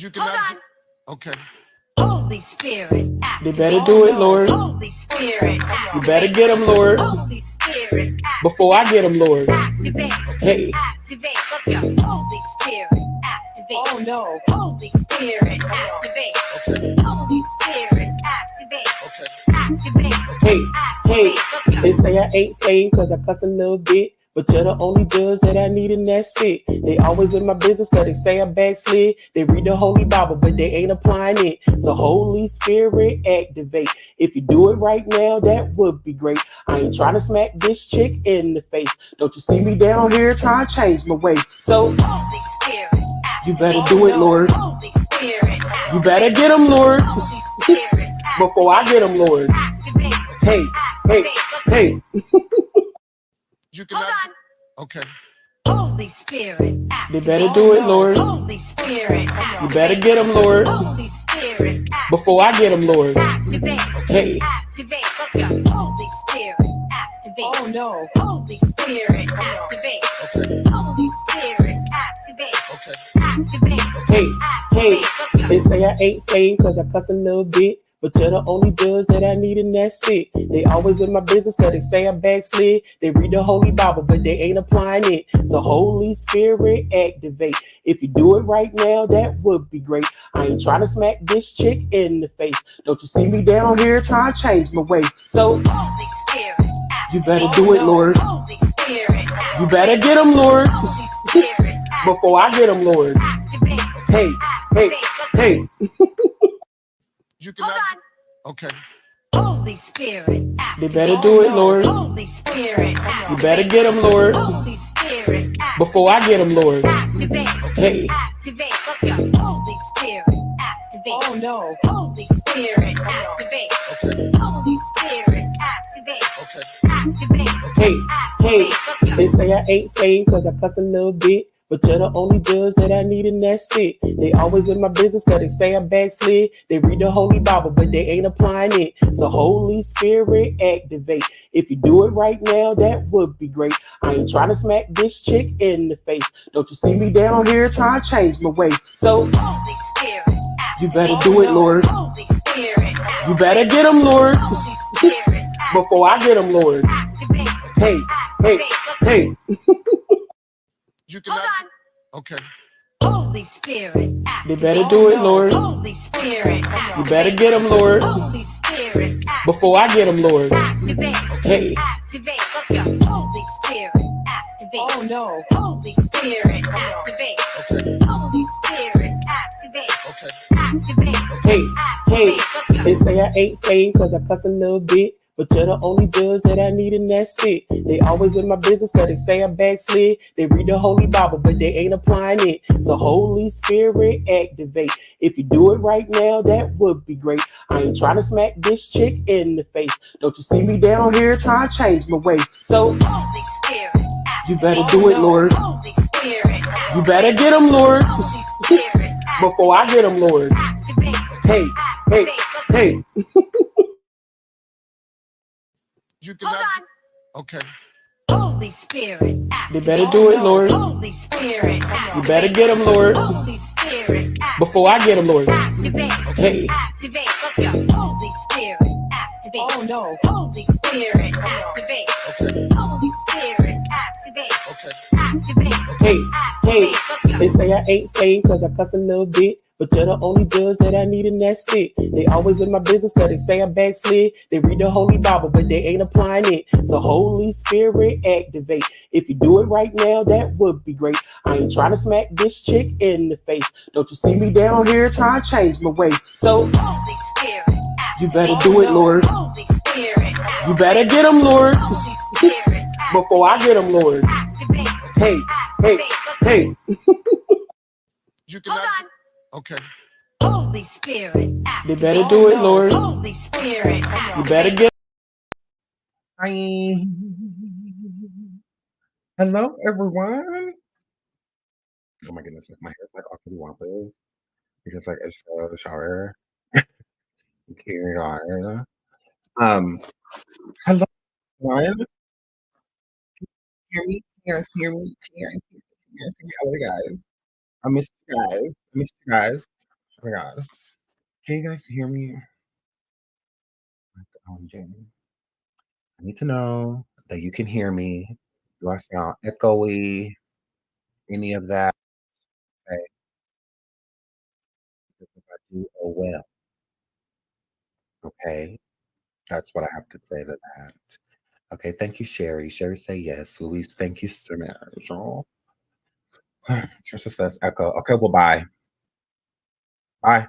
You cannot. Okay. Holy Spirit, They better do it, Lord. Holy Spirit, You better get them, Lord. Holy Spirit, Before I get them, Lord. activate, Hey. activate, let's go. Holy Spirit, activate. Oh no. Holy Spirit, activate. Okay. Holy Spirit, activate. Okay. Activate. Hey, hey, Activate, let's go. they say I ain't saved cause I cuss a little bit. But you're the only judge that I need and that's it. They always in my business cause they say I backslid. They read the Holy Bible but they ain't applying it. So Holy Spirit activate. If you do it right now, that would be great. I ain't trying to smack this chick in the face. Don't you see me down here trying to change my way. So Holy Spirit, you better do it, Lord. Holy Spirit, You better get them, Lord. Holy Spirit, Before I get them, Lord. activate. Hey, hey, hey. You cannot. Okay. Holy Spirit, They activate. better do it, Lord. Holy Spirit, You better get them, Lord. Holy Spirit, Before I get them, Lord. activate. Hey. Activate, let's go. Holy Spirit, activate. Oh no. Holy Spirit, activate. Okay. Holy Spirit, activate. Okay. Activate. Hey, hey, Activate, let's go. they say I ain't saved cause I cuss a little bit. But you're the only judge that I need and that's it. They always in my business cause they say I backslid. They read the Holy Bible but they ain't applying it. So Holy Spirit activate. If you do it right now, that would be great. I ain't trying to smack this chick in the face. Don't you see me down here trying to change my way. So Holy Spirit, you better do it, Lord. Holy Spirit, You better get them, Lord. Holy Spirit, Before I get them, Lord. activate. Hey, hey, hey. You cannot. Okay. Holy Spirit, They activate. better do it, Lord. Holy Spirit, You better get them, Lord. Holy Spirit, Before I get them, Lord. activate. Hey. Activate, let's go. Holy Spirit, activate. Oh no. Holy Spirit, activate. Okay. Holy Spirit, activate. Okay. Activate. Hey, hey, Activate, let's go. they say I ain't saved cause I cuss a little bit. But you're the only judge that I need and that's it. They always in my business cause they say I backslid. They read the Holy Bible but they ain't applying it. So Holy Spirit activate. If you do it right now, that would be great. I ain't trying to smack this chick in the face. Don't you see me down here trying to change my way. So Holy Spirit, you better do it, Lord. Holy Spirit, You better get them, Lord. Holy Spirit, Before I get them, Lord. activate. Hey, hey, hey. You cannot. Okay. Holy Spirit, They activate. better do it, Lord. Holy Spirit, You better get them, Lord. Holy Spirit, Before I get them, Lord. activate. Hey. Activate, let's go. Holy Spirit, activate. Oh no. Holy Spirit, activate. Okay. Holy Spirit, activate. Okay. Activate. Hey, hey, Activate, let's go. they say I ain't saved cause I cuss a little bit. But you're the only judge that I need and that's it. They always in my business cause they say I backslid. They read the Holy Bible but they ain't applying it. So Holy Spirit activate. If you do it right now, that would be great. I ain't trying to smack this chick in the face. Don't you see me down here trying to change my way. So Holy Spirit, you better do it, Lord. Holy Spirit, You better get them, Lord. Holy Spirit, Before I get them, Lord. activate. Hey, hey, hey. You cannot. Okay. Holy Spirit, They activate. better do it, Lord. Holy Spirit, You better get them, Lord. Holy Spirit, Before I get them, Lord. activate. Hey. Activate, let's go. Holy Spirit, activate. Oh no. Holy Spirit, activate. Okay. Holy Spirit, activate. Okay. Activate. Hey, hey, Activate, let's go. they say I ain't saved cause I cuss a little bit. But you're the only judge that I need and that's it. They always in my business cause they say I backslid. They read the Holy Bible but they ain't applying it. So Holy Spirit activate. If you do it right now, that would be great. I ain't trying to smack this chick in the face. Don't you see me down here trying to change my way. So Holy Spirit, you better do it, Lord. Holy Spirit, You better get them, Lord. Holy Spirit, Before I get them, Lord. activate. Hey, hey, hey. You cannot. Okay. Holy Spirit, They activate. better do it, Lord. Holy Spirit, You better get. Hi. Hello, everyone. Oh my goodness, like my hair's like all cattywampus because like it's the shower. Carry on. Hello, everyone. Hear me? Can you guys hear me? Can you guys hear me? Can you guys hear me? Oh, guys. I missed you guys. I missed you guys. my god. Can you guys hear me? Jane, I need to know that you can hear me. Do I sound echoey? Any of that? Okay. Because if I do, oh well. Okay. That's what I have to say to that. Okay. Thank you, Sherry. Sherry say yes. Louise, thank you so much. Oh. Trisha says echo. Okay. Well, bye. Bye.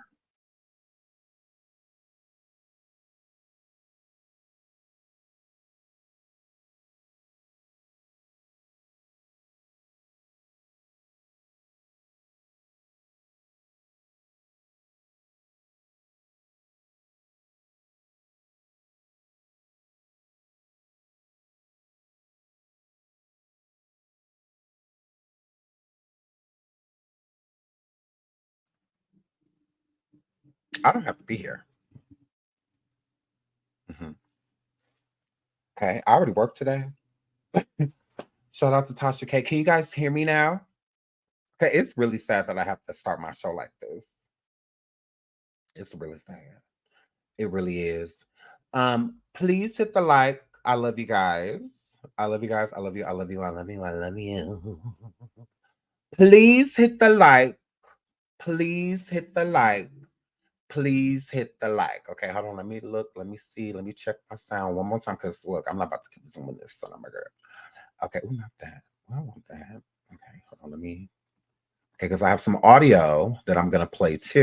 I don't have to be here. Mhm. Okay. I already worked today. Shout out to Tasha K. Can you guys hear me now? Okay. It's really sad that I have to start my show like this. It's really sad. It really is. Please hit the like. I love you guys. I love you guys. I love you. I love you. I love you. I love you. Please hit the like. Please hit the like. Please hit the like. Okay, hold on. Let me look. Let me see. Let me check my sound one more time. Cause look, I'm not about to keep zooming this son of my girl. Okay, oh not that. I don't want that. Okay, hold on. Let me. Okay, because I have some audio that I'm gonna play too.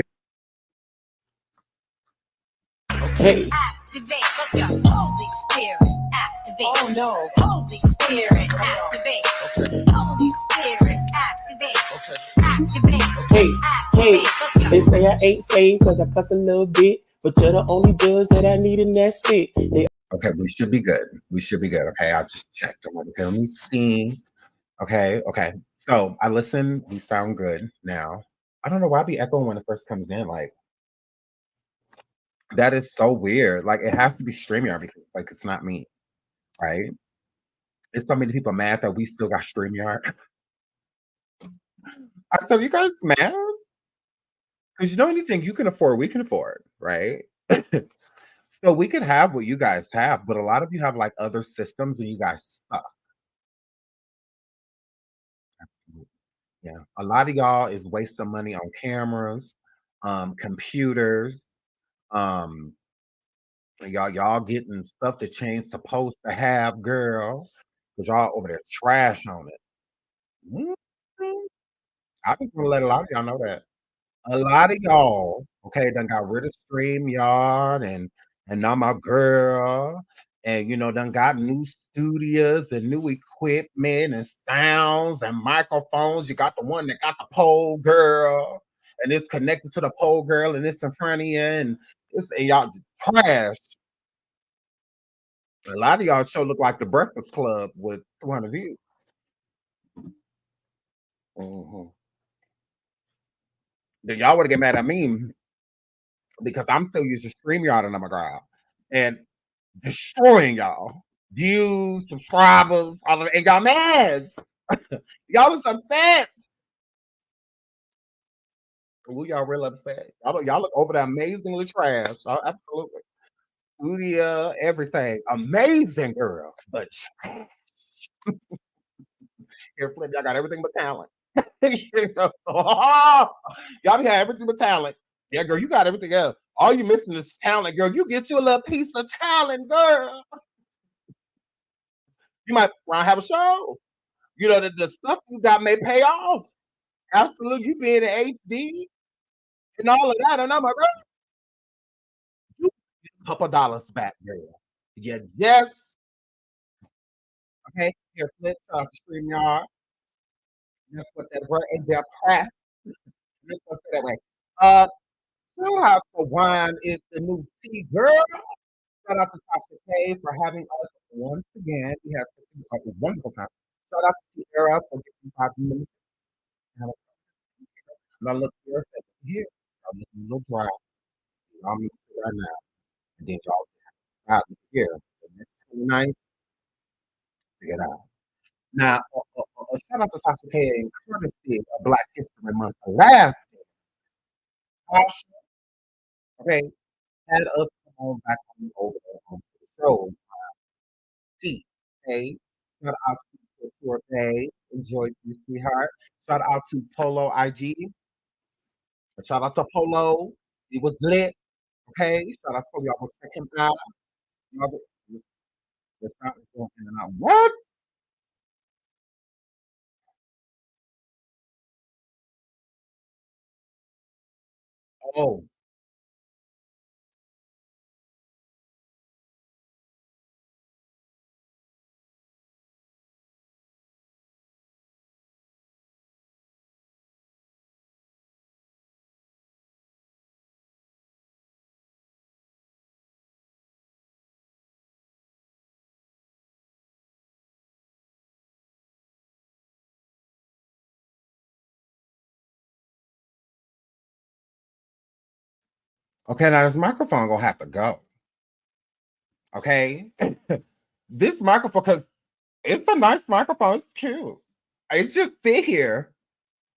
Hey. Activate. Let's go. Holy Spirit. Activate. Oh no. Holy Spirit. Activate. Okay. Holy Spirit. Activate. Okay. Activate. Hey, hey, Activate. Let's they go. say I ain't saved because I cuss a little bit, but you're the only judge that I need, and that's it. They Okay, we should be good. We should be good. Okay, I just checked. I'm like, okay, let me see. Okay, okay. So I listen. We sound good now. I don't know why I be echoing when it first comes in. Like that is so weird. Like it has to be StreamYard because like it's not me, right? There's so many people mad that we still got StreamYard. I said, you guys mad? Because you know anything you can afford, we can afford, right? So we could have what you guys have, but a lot of you have like other systems and you guys suck. Yeah. A lot of y'all is wasting money on cameras, computers, um, y'all getting stuff that chain's supposed to have, girl. Cause y'all over there trash on it. Mhm. I just want to let a lot of y'all know that. A lot of y'all, okay, done got rid of StreamYard and now my girl, and done got new studios and new equipment and sounds and microphones. You got the one that got the pole girl, and it's connected to the pole girl, and it's in front of you, and y'all just trash. A lot of y'all show look like the Breakfast Club with 200 views. Mhm. Then y'all would have get mad at me because I'm still using StreamYard and I'm a girl. And destroying y'all. Views, subscribers, all of it. And y'all mad. Y'all was upset. Ooh, y'all real upset. Y'all look over there amazingly trash. Oh, absolutely. Studio, everything. Amazing girl. But here, Flip, y'all got everything but talent. Y'all be having everything but talent. Yeah, girl, you got everything else. All you missing is talent, girl. You get you a little piece of talent, girl. You might want to have a show. The stuff you got may pay off. Absolutely. You being in HD and all of that. And I'm like, girl, you get a couple dollars back, girl. Yeah, yes. Okay. Here, flip to StreamYard. That's what that word and their press. Let's go say that way. Uh, shout out to Wine is the new tea girl. Shout out to Tasha K for having us once again. We have such a wonderful time. Shout out to Era for giving 5 minutes. Now look here. I'm looking a little dry. I'm gonna sit right now. And then y'all out here. The next 29th, figure it out. Now, shout out to Sasha K and courtesy of Black History Month last year. Tasha, okay, had us come on back on over on the show. Pete, okay. Shout out to your day. Enjoy you, sweetheart. Shout out to Polo IG. Shout out to Polo. He was lit. Okay. Shout out to y'all. Go check him out. Y'all go- let's not go in and out. What? Oh, okay. Now this microphone gonna have to go. Okay. This microphone, because it's a nice microphone. It's cute. It just sit here.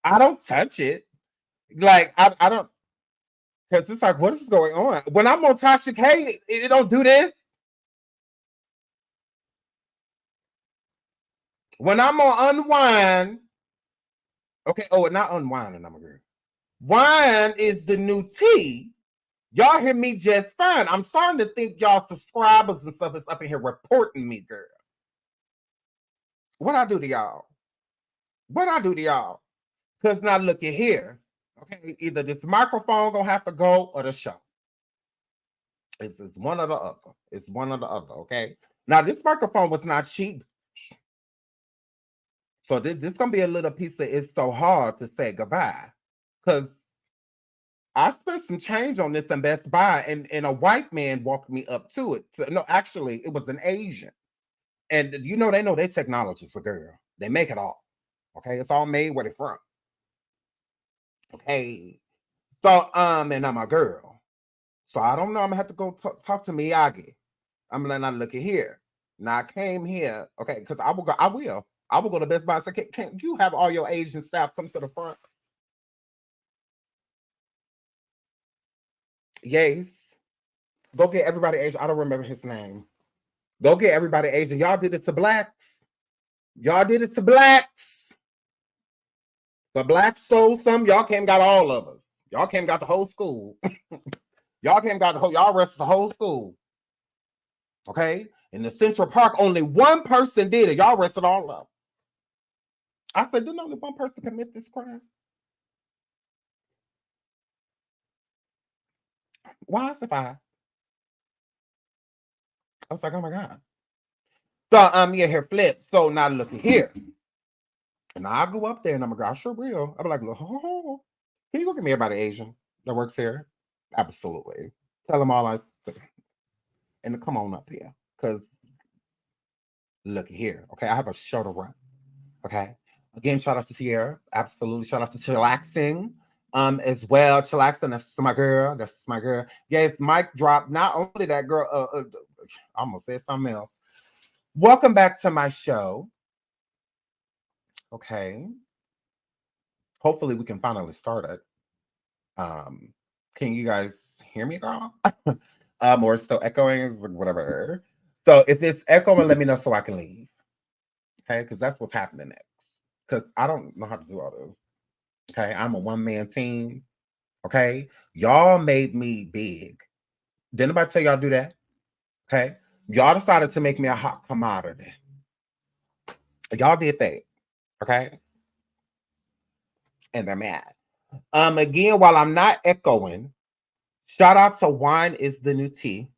I don't touch it. Like I don't, because it's like, what is going on? When I'm on Tasha K, it don't do this. When I'm on Unwind, okay. Oh, not Unwind, and I'm a girl. Wine is the new tea. Y'all hear me just fine. I'm starting to think y'all subscribers and stuff is up in here reporting me, girl. What I do to y'all? What I do to y'all? Because now look at here. Okay, either this microphone gonna have to go or the show. It's one or the other. It's one or the other. Okay. Now this microphone was not cheap, so this gonna be a little piece of it's so hard to say goodbye because I spent some change on this in Best Buy, and a white man walked me up to it. No, actually, it was an Asian, and they know their technology for girl. They make it all. Okay, it's all made where they from. Okay, so and I'm a girl, so I don't know. I'm gonna have to go talk to Miyagi. I'm gonna not look at here. Now I came here, okay, because I will go. I will go to Best Buy and say, can you have all your Asian staff come to the front? Yes. Go get everybody Asian. I don't remember his name. Go get everybody Asian. Y'all did it to blacks. Y'all did it to blacks. The blacks stole some. Y'all came got all of us. Y'all came got the whole school. Y'all came got the whole. Y'all arrested the whole school. Okay. In the Central Park, only one person did it. Y'all arrested all of them. I said, didn't only one person commit this crime? Why is it five? I was like, oh my God. So yeah, here flip. So now look at here. And I'll go up there and I'm like, I sure will. I'll be like, oh, can you go get me everybody Asian that works here? Absolutely. Tell them all and come on up here. Because look here. Okay, I have a show to run. Okay. Again, shout out to Sierra. Absolutely. Shout out to Chillaxing. As well. Chillaxing, that's my girl. That's my girl. Yes, mic drop. Not only that girl, I almost said something else. Welcome back to my show. Okay. Hopefully we can finally start it. Can you guys hear me, girl? Or it's still echoing, whatever. So if it's echoing, let me know so I can leave. Okay, because that's what's happening next. Because I don't know how to do all this. Okay, I'm a one-man team. Okay, y'all made me big. Did anybody tell y'all do that? Okay, y'all decided to make me a hot commodity. Y'all did that. Okay, and they're mad. Again, while I'm not echoing, shout out to Wine is the New Tea.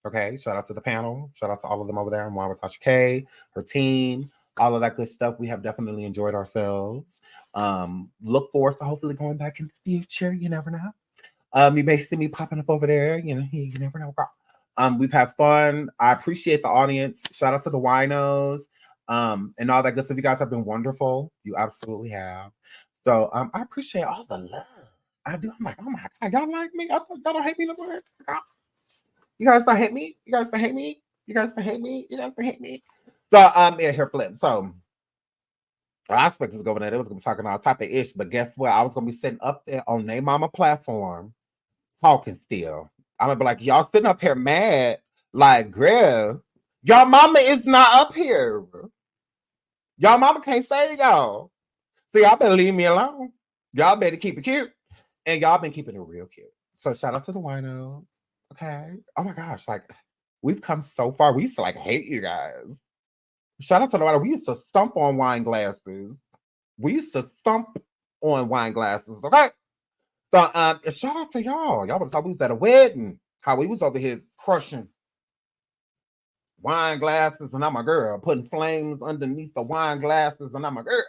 Okay, shout out to the panel. Shout out to all of them over there. And Wine with Tasha K, her team, all of that good stuff. We have definitely enjoyed ourselves. Look forward to hopefully going back in the future. You never know. You may see me popping up over there. You never know. We've had fun. I appreciate the audience. Shout out to the winos, and all that good stuff. You guys have been wonderful. You absolutely have. So I appreciate all the love. I do. I'm like, oh my God, y'all like me? Y'all don't hate me no more. You guys don't hate me? You guys don't hate me? You guys don't hate me? You guys don't hate me? So yeah, here flip. So I expected to go over there. They was gonna be talking all type of ish, but guess what? I was gonna be sitting up there on their mama platform, talking still. I'm gonna be like, y'all sitting up here mad, like, girl, y'all mama is not up here. Y'all mama can't save y'all. See, y'all better leave me alone. Y'all better keep it cute. And y'all been keeping it real cute. So shout out to the winos. Okay. Oh my gosh, like we've come so far. We used to like hate you guys. Shout out to the wino. We used to stomp on wine glasses. We used to thump on wine glasses. Okay. So shout out to y'all. Y'all would have thought we was at a wedding. How we was over here crushing wine glasses, and I'm a girl, putting flames underneath the wine glasses, and I'm a girl.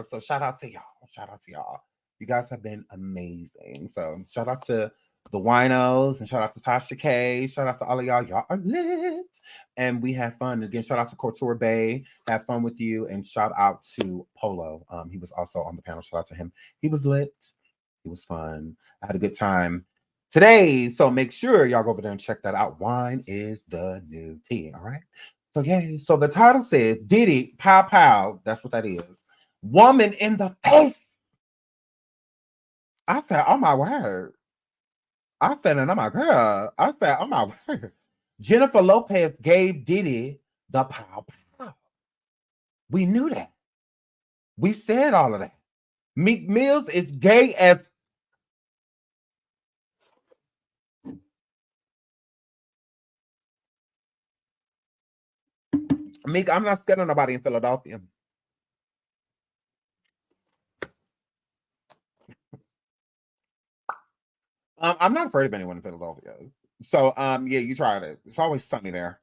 So shout out to y'all. Shout out to y'all. You guys have been amazing. So shout out to the winos and shout out to Tasha K. Shout out to all of y'all. Y'all are lit. And we had fun. Again, shout out to Couture Bay. Have fun with you. And shout out to Polo. He was also on the panel. Shout out to him. He was lit. It was fun. I had a good time today. So make sure y'all go over there and check that out. Wine is the new tea. All right. So yay. So the title says Diddy Pow Pow. That's what that is. Woman in the face. I said, oh my word. I said, and oh my girl. I said, oh my word. Jennifer Lopez gave Diddy the pow pow. We knew that. We said all of that. Meek Mills is gay as Meek. I'm not scared of nobody in Philadelphia. I'm not afraid of anyone in Philadelphia. So yeah, you tried it. It's always sunny there.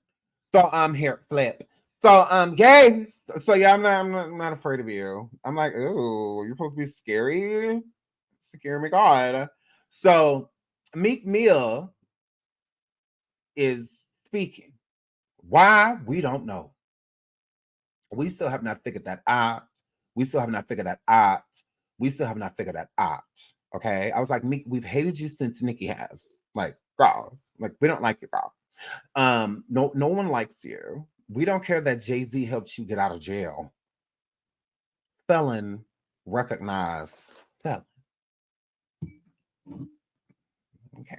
So here, flip. So yay. So yeah, I'm not afraid of you. I'm like, ooh, you're supposed to be scary. Scare me, God. So Meek Mill is speaking. Why? We don't know. We still have not figured that out. We still have not figured that out. We still have not figured that out. Okay. I was like, Meek, we've hated you since Nicki has. Like, girl, like we don't like you, girl. No one likes you. We don't care that Jay-Z helped you get out of jail. Felon recognized felon. Okay.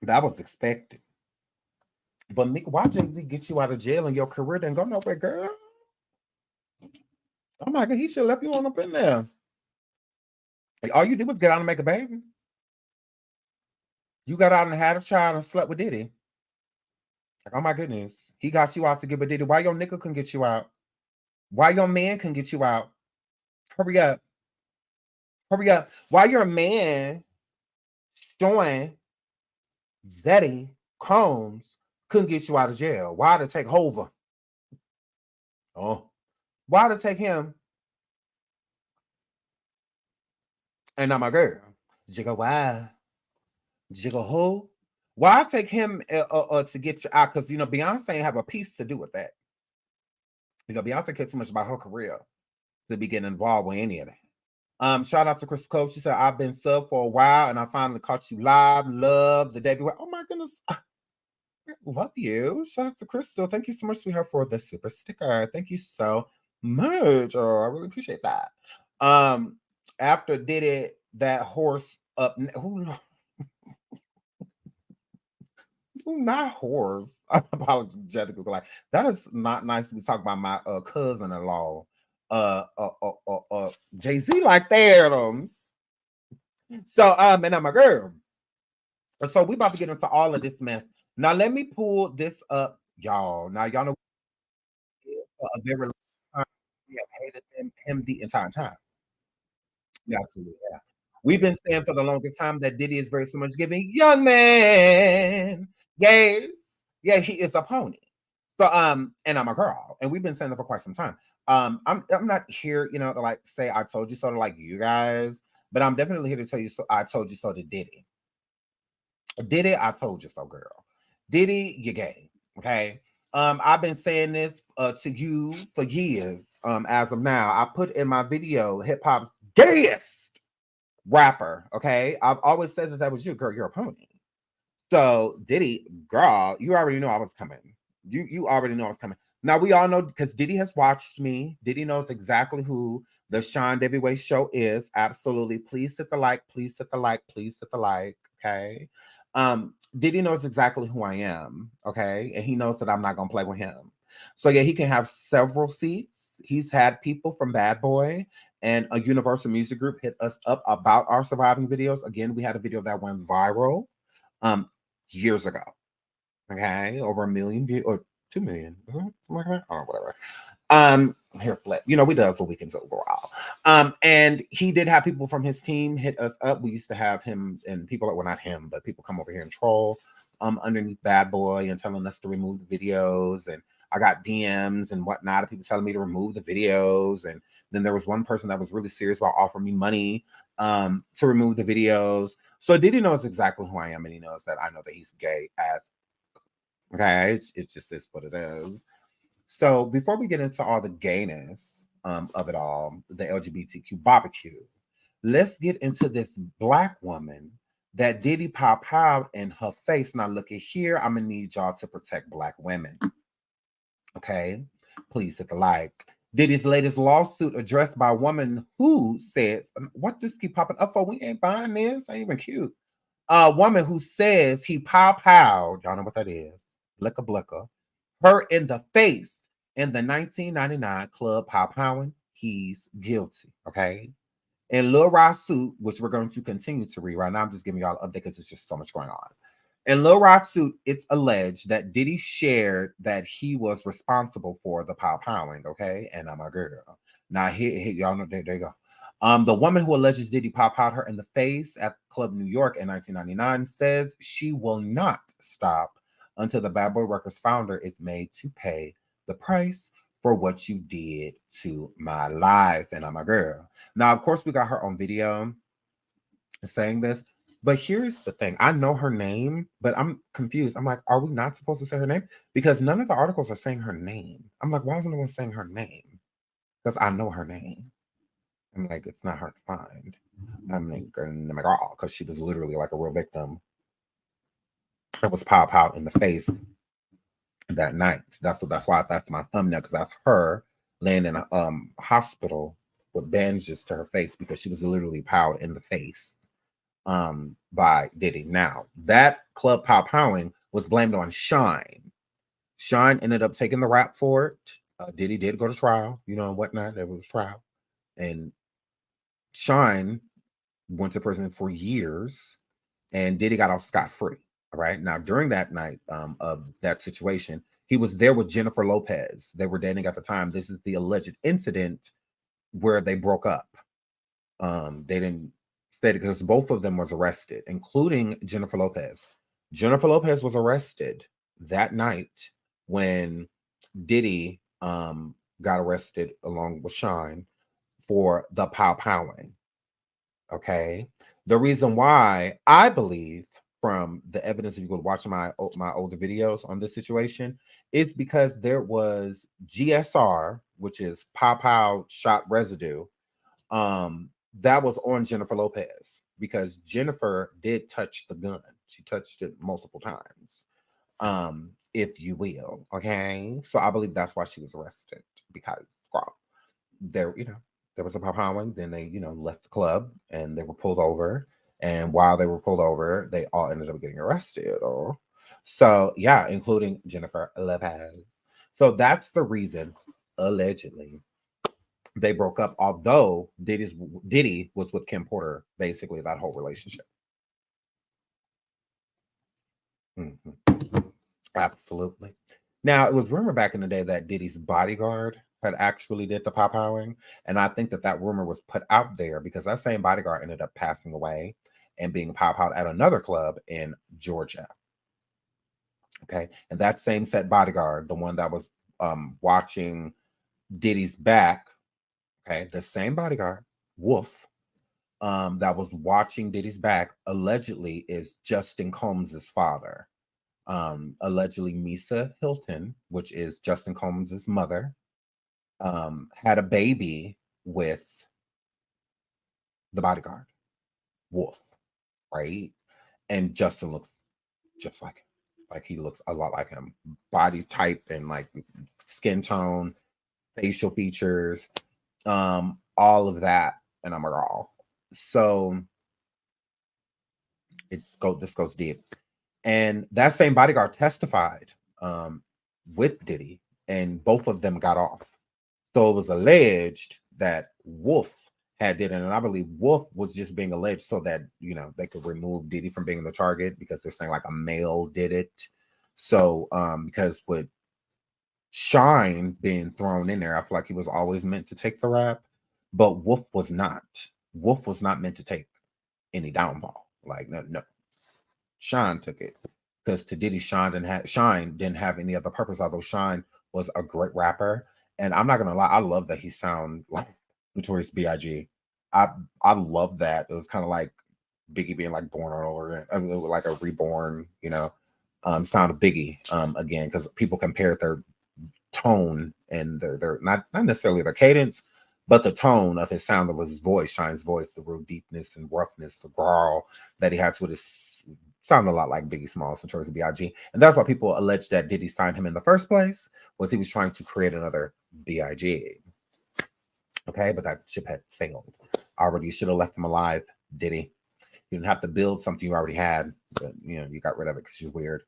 That was expected. But Meek, why Jay-Z get you out of jail and your career didn't go nowhere, girl? Oh my God, he should have left you on up in there. Like, all you did was get out and make a baby. You got out and had a child and slept with Diddy. Like, oh my goodness. He got you out to get with Diddy. Why your nigga couldn't get you out? Why your man couldn't get you out? Hurry up. Hurry up. Why your man showing Zeddy Combs couldn't get you out of jail? Why to take Hova? Oh. Why to take him? And not my girl. Jigga why? Jigga who? Why take him to get you out? Because, you know, Beyonce have a piece to do with that. You know, Beyonce cares too much about her career to be getting involved with any of that. Shout out to Chris Cole. She said, I've been sub for a while and I finally caught you live. Love the debut. Oh my goodness. Love you. Shout out to Crystal. Thank you so much, sweetheart, for the super sticker. Thank you so much. Oh, I really appreciate that. After Diddy that horse up, who not horse? Apologetic. Like that is not nice to be talking about my cousin-in-law, Jay-Z like that. So and I'm a girl. So we about to get into all of this mess. Now let me pull this up, y'all. Now y'all know a very long time. Yeah, I hated him the entire time. Yeah, absolutely. Yeah. We've been saying for the longest time that Diddy is very much giving young man. Yes. Yeah, he is a pony. So and I'm a girl. And we've been saying that for quite some time. I'm not here, you know, to like say I told you so to like you guys, but I'm definitely here to tell you so I told you so to Diddy. Diddy, I told you so, girl. Diddy, you gay. Okay. I've been saying this to you for years. As of now, I put in my video hip hop's gayest rapper. Okay. I've always said that was you, girl. You're a pony. So Diddy, girl, you already know I was coming. You already know I was coming. Now we all know because Diddy has watched me. Diddy knows exactly who The Sean Davy Way Show is absolutely. Please hit the like. Please hit the like. Please hit the like. Okay. Diddy knows exactly who I am. Okay, and he knows that I'm not gonna play with him. So yeah, he can have several seats. He's had people from Bad Boy and a Universal Music Group hit us up about our surviving videos. Again, we had a video that went viral years ago. Okay, over 1 million views or 2 million, or whatever. Here, flip. You know, we do it for weekends overall. And he did have people from his team hit us up. We used to have him and people that were not him, but people come over here and troll underneath Bad Boy and telling us to remove the videos. And I got DMs and whatnot of people telling me to remove the videos. And then there was one person that was really serious about offering me money to remove the videos. So Diddy knows exactly who I am, and he knows that I know that he's gay as okay. It just is what it is. So before we get into all the gayness of it all, the LGBTQ barbecue, let's get into this Black woman that Diddy pop out in her face. Now look at here, I'm gonna need y'all to protect Black women. Okay, please hit the like. Diddy's latest lawsuit addressed by a woman who says, what this keep popping up for? We ain't buying this, ain't even cute. A woman who says he pop out, y'all know what that is, blicka blicka, her in the face in the 1999 club pop howling, he's guilty, okay? In Lil Rod's suit, which we're going to continue to read right now, I'm just giving y'all an update because there's just so much going on. In Lil Rod's suit, it's alleged that Diddy shared that he was responsible for the pop howling, okay? And I'm a girl. Now, here y'all know, there you go. The woman who alleges Diddy pop out her in the face at Club New York in 1999 says she will not stop until the Bad Boy Records founder is made to pay the price for what you did to my life. And I'm a girl. Now, of course, we got her on video saying this, but here's the thing. I know her name, but I'm confused. I'm like, are we not supposed to say her name? Because none of the articles are saying her name. I'm like, why isn't anyone saying her name? Because I know her name. I'm like, it's not hard to find. I'm like, oh, because she was literally like a real victim. It was pop out in the face that night. That's why that's my thumbnail, because that's her laying in a hospital with bandages to her face because she was literally powed in the face by Diddy. Now that club pop howling was blamed on Shine. Shine ended up taking the rap for it. Diddy did go to trial, you know, and whatnot. There was trial, and Shine went to prison for years, and Diddy got off scot-free. All right. Now, during that night of that situation, he was there with Jennifer Lopez. They were dating at the time. This is the alleged incident where they broke up. They didn't state it because both of them was arrested, including Jennifer Lopez. Jennifer Lopez was arrested that night when Diddy got arrested along with Shine for the pop howling. Okay. The reason why I believe, from the evidence, if you go watch my older videos on this situation, is because there was GSR, which is pop out shot residue, that was on Jennifer Lopez, because Jennifer did touch the gun. She touched it multiple times, if you will. Okay, so I believe that's why she was arrested, because there, you know, there was a pop howling. Then they, you know, left the club and they were pulled over. And while they were pulled over, they all ended up getting arrested. Or so, yeah, including Jennifer Lopez. So that's the reason, allegedly, they broke up. Although Diddy was with Kim Porter, basically that whole relationship. Mm-hmm. Absolutely. Now, it was rumored back in the day that Diddy's bodyguard had actually did the pop howling, and I think that rumor was put out there because that same bodyguard ended up passing away and being pop out at another club in Georgia. Okay, and that same set bodyguard, the one that was watching Diddy's back, okay, the same bodyguard, Wolf, that was watching Diddy's back, allegedly is Justin Combs' father. Allegedly Misa Hilton, which is Justin Combs' mother, had a baby with the bodyguard, Wolf, right? And Justin looks just like him. Like, he looks a lot like him. Body type and like skin tone, facial features. all of that, and I'm a girl. So this goes deep. And that same bodyguard testified with Diddy, and both of them got off. So it was alleged that Wolf had did it, and I believe Wolf was just being alleged so that they could remove Diddy from being the target, because they're saying like a male did it. So because with Shine being thrown in there, I feel like he was always meant to take the rap, but Wolf was not. Wolf was not meant to take any downfall. Like no. Shine took it, because to Diddy, Shine didn't have any other purpose. Although Shine was a great rapper, and I'm not gonna lie, I love that he sound like Notorious B.I.G. I love that. It was kind of like Biggie being like born all over again. I mean, like a reborn, sound of Biggie again, because people compared their tone and their not necessarily their cadence, but the tone of his sound, of his voice, Shine's voice, the real deepness and roughness, the growl that he had to his sound a lot like Biggie Smalls and Notorious B.I.G. And that's why people allege that Diddy signed him in the first place, was he was trying to create another B.I.G. Okay, but that ship had sailed already. You should have left him alive, Diddy. You didn't have to build something you already had, but you got rid of it because you're weird.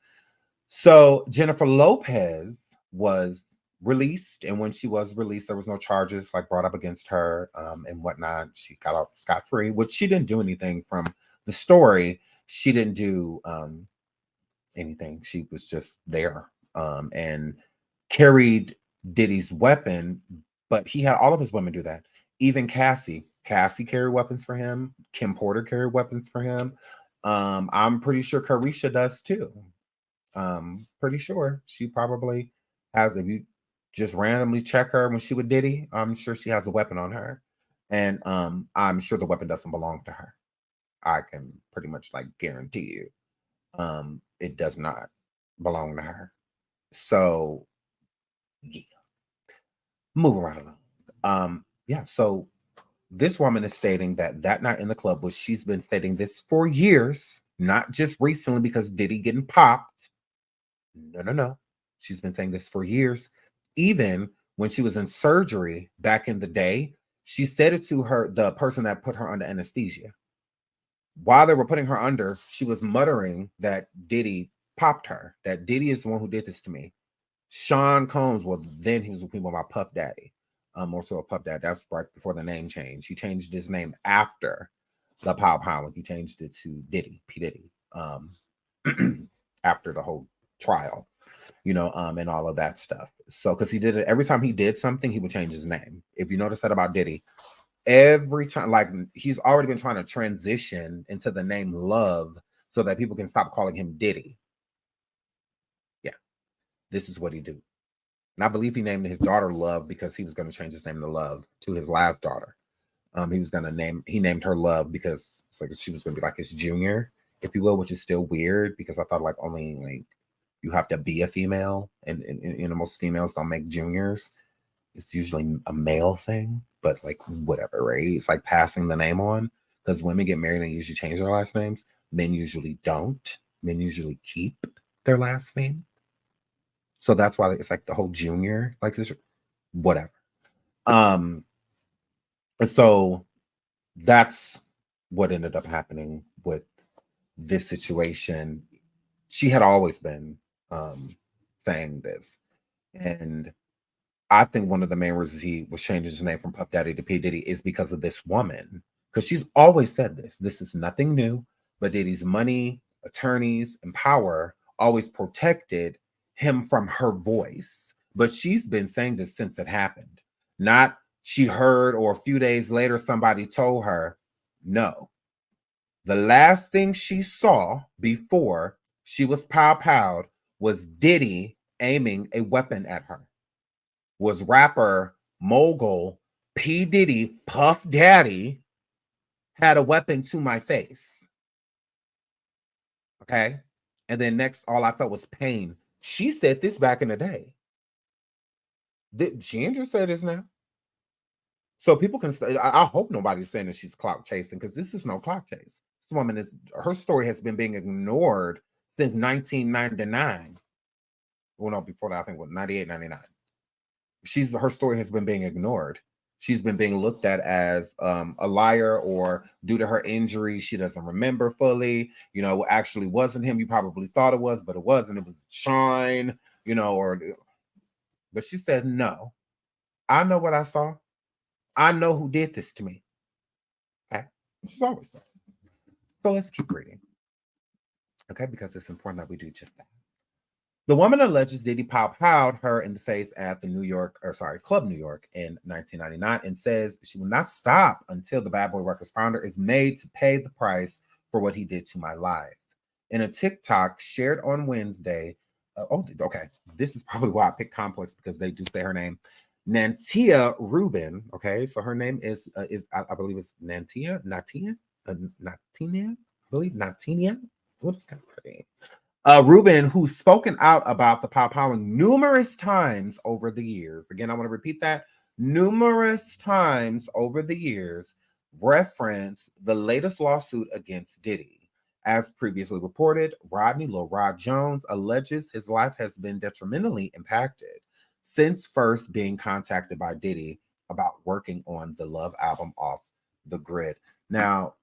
So Jennifer Lopez was released, and when she was released, there was no charges like brought up against her and whatnot. She got off scot-free, which she didn't do anything from the story. She didn't do anything. She was just there and carried Diddy's weapon, but he had all of his women do that. Even Cassie carried weapons for him. Kim Porter carried weapons for him. I'm pretty sure Carisha does too. Pretty sure she probably has. If you just randomly check her when she with Diddy, I'm sure she has a weapon on her, and I'm sure the weapon doesn't belong to her. I can pretty much like guarantee you, it does not belong to her. So yeah, moving right along. Yeah. So this woman is stating that night in the club, which she's been stating this for years, not just recently because Diddy getting popped. No. She's been saying this for years. Even when she was in surgery back in the day, she said it to the person that put her under anesthesia. While they were putting her under, she was muttering that Diddy popped her, that Diddy is the one who did this to me. Sean Combs, well, then he was with my Puff Daddy. More so a Puff Daddy. That's right before the name change. He changed his name after the Pow Pow. He changed it to Diddy, P. Diddy, after the whole trial, and all of that stuff. So, because he did it every time he did something, he would change his name. If you notice that about Diddy, every time, like he's already been trying to transition into the name Love so that people can stop calling him Diddy. Yeah, this is what he do. And I believe he named his daughter Love because he was going to change his name to Love to his last daughter. He named her Love because it's like she was going to be like his junior, if you will, which is still weird because I thought like only like you have to be a female, and most females don't make juniors. It's usually a male thing, but like whatever, right? It's like passing the name on, because women get married and usually change their last names. Men usually don't. Men usually keep their last name. So that's why it's like the whole junior, like this, whatever. And so that's what ended up happening with this situation. She had always been saying this. And I think one of the main reasons he was changing his name from Puff Daddy to P. Diddy is because of this woman. Because she's always said this. This is nothing new, but Diddy's money, attorneys, and power always protected him from her voice. But she's been saying this since it happened. Not she heard or a few days later somebody told her. No. The last thing she saw before she was pow-powed was Diddy aiming a weapon at her. Was rapper mogul P. Diddy, Puff Daddy, had a weapon to my face. Okay? And then next, all I felt was pain. She said this back in the day. She ain't just said this now. So people can say, I hope nobody's saying that she's clout chasing, because this is no clout chase. This woman her story has been being ignored since 1999. Well, no, before that, I think, 98, 99. Her story has been being ignored. she's been being looked at as a liar, or due to her injury, she doesn't remember fully. You know, it actually wasn't him. You probably thought it was, but it wasn't. It was Shine, you know, but she said, no, I know what I saw. I know who did this to me. Okay. She's always said. So let's keep reading. Okay, because it's important that we do just that. The woman alleges Diddy pow-powed her in the face at the Club New York in 1999, and says she will not stop until the Bad Boy Records founder is made to pay the price for what he did to my life. In a TikTok shared on Wednesday, this is probably why I picked Complex, because they do say her name, Nantia Rubin. Okay, so her name is I believe it's Natia. What is kind of pretty. Rubin, who's spoken out about the pow-powing numerous times over the years. Again, I want to repeat that. Numerous times over the years, reference the latest lawsuit against Diddy. As previously reported, Rodney Lil Rod Jones alleges his life has been detrimentally impacted since first being contacted by Diddy about working on the Love album Off the Grid. Now,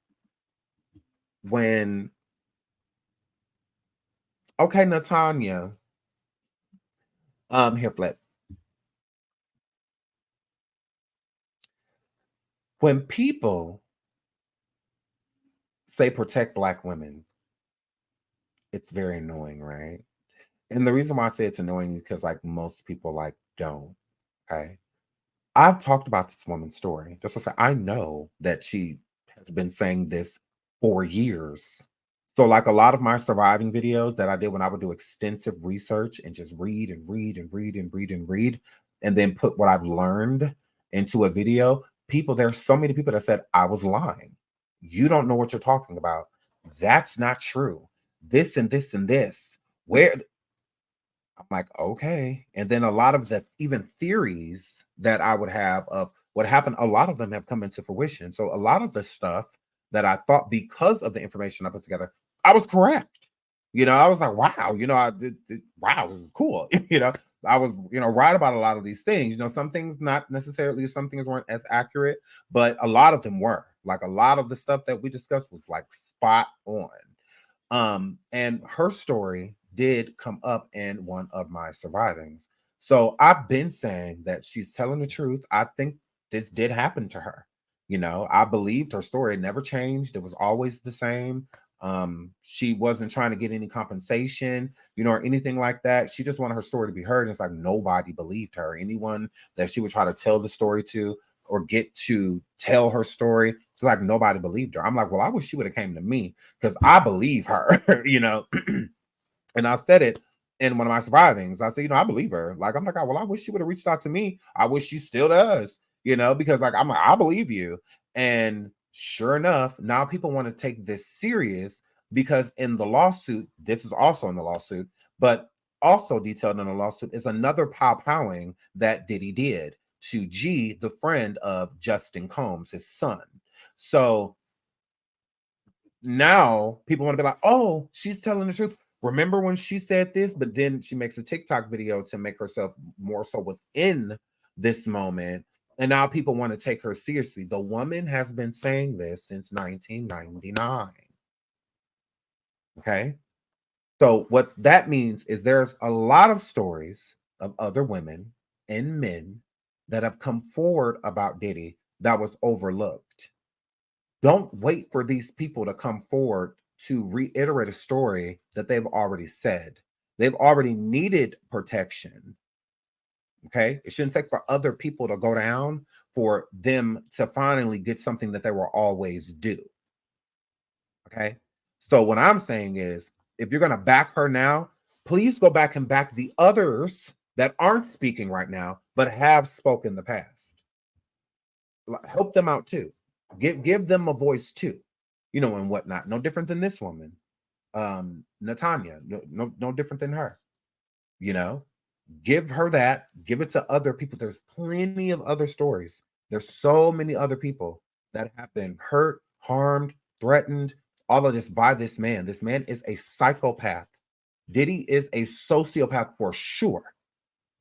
okay, Natanya. Here, Flip. When people say protect Black women, it's very annoying, right? And the reason why I say it's annoying is because, like, most people, like, don't. Okay. I've talked about this woman's story. Just to say, I know that she has been saying this for years. So, like, a lot of my surviving videos that I did when I would do extensive research and just read and read and read and read and read, and then put what I've learned into a video, there's so many people that said I was lying. You don't know what you're talking about. That's not true. This and this and this. Where? I'm like, okay. And then a lot of the even theories that I would have of what happened, a lot of them have come into fruition. So a lot of the stuff that I thought, because of the information I put together, I was correct. You know, I was like, wow, you know, wow, this is cool. You know, I was, right about a lot of these things. You know, some things not necessarily, some things weren't as accurate, but a lot of them were. Like, a lot of the stuff that we discussed was like spot on. And her story did come up in one of my survivings. So I've been saying that she's telling the truth. I think this did happen to her. You know, I believed her story. It never changed. It was always the same. She wasn't trying to get any compensation, or anything like that. She just wanted her story to be heard. And it's like, nobody believed her. Anyone that she would try to tell the story to or get to tell her story, it's like nobody believed her. I'm like, well, I wish she would have came to me, because I believe her, And I said it in one of my survivings. I said, I believe her. Like, I'm like, well, I wish she would have reached out to me. I wish she still does, because, like, I believe you. And sure enough, now people want to take this serious, because in the lawsuit, this is also in the lawsuit, but also detailed in the lawsuit is another pow-powing that Diddy did to G, the friend of Justin Combs, his son. So now people want to be like, oh, she's telling the truth. Remember when she said this, but then she makes a TikTok video to make herself more so within this moment. And now people want to take her seriously. The woman has been saying this since 1999. Okay. So what that means is there's a lot of stories of other women and men that have come forward about Diddy that was overlooked. Don't wait for these people to come forward to reiterate a story that they've already said. They've already needed protection. Okay. It shouldn't take for other people to go down for them to finally get something that they were always due. Okay. So what I'm saying is, if you're going to back her now, please go back and back the others that aren't speaking right now, but have spoken in the past. Help them out too. Give them a voice too, and whatnot. No different than this woman, Natanya. No different than her. Give her that. Give it to other people. There's plenty of other stories. There's so many other people that have been hurt, harmed, threatened, all of this by this man. This man is a psychopath. Diddy is a sociopath for sure.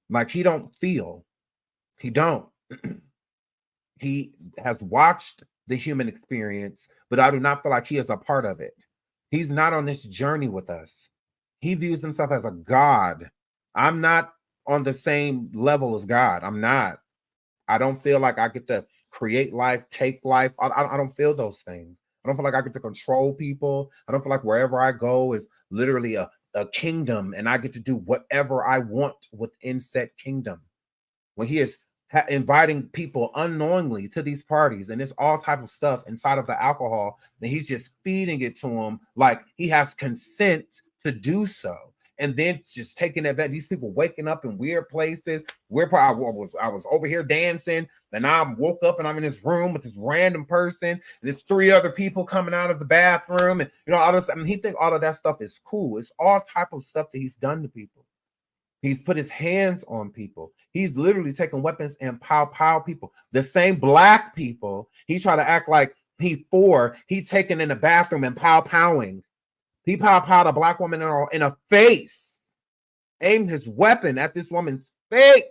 Like, he don't feel. He don't. He has watched the human experience, but I do not feel like he is a part of it. He's not on this journey with us. He views himself as a God. I'm not on the same level as God. I'm not. I don't feel like I get to create life, take life. I don't feel those things. I don't feel like I get to control people. I don't feel like wherever I go is literally a kingdom and I get to do whatever I want within said kingdom. When he is inviting people unknowingly to these parties and it's all type of stuff inside of the alcohol, then he's just feeding it to them like he has consent to do so. And then just taking that these people waking up in weird places. I was over here dancing, and I woke up and I'm in this room with this random person, and there's 3 other people coming out of the bathroom, and all this. I mean, he think all of that stuff is cool. It's all type of stuff that he's done to people. He's put his hands on people. He's literally taken weapons and pow people. The same black people he tried to act like he's for. He taken in the bathroom and powing. He powed a black woman in a face, aimed his weapon at this woman's face.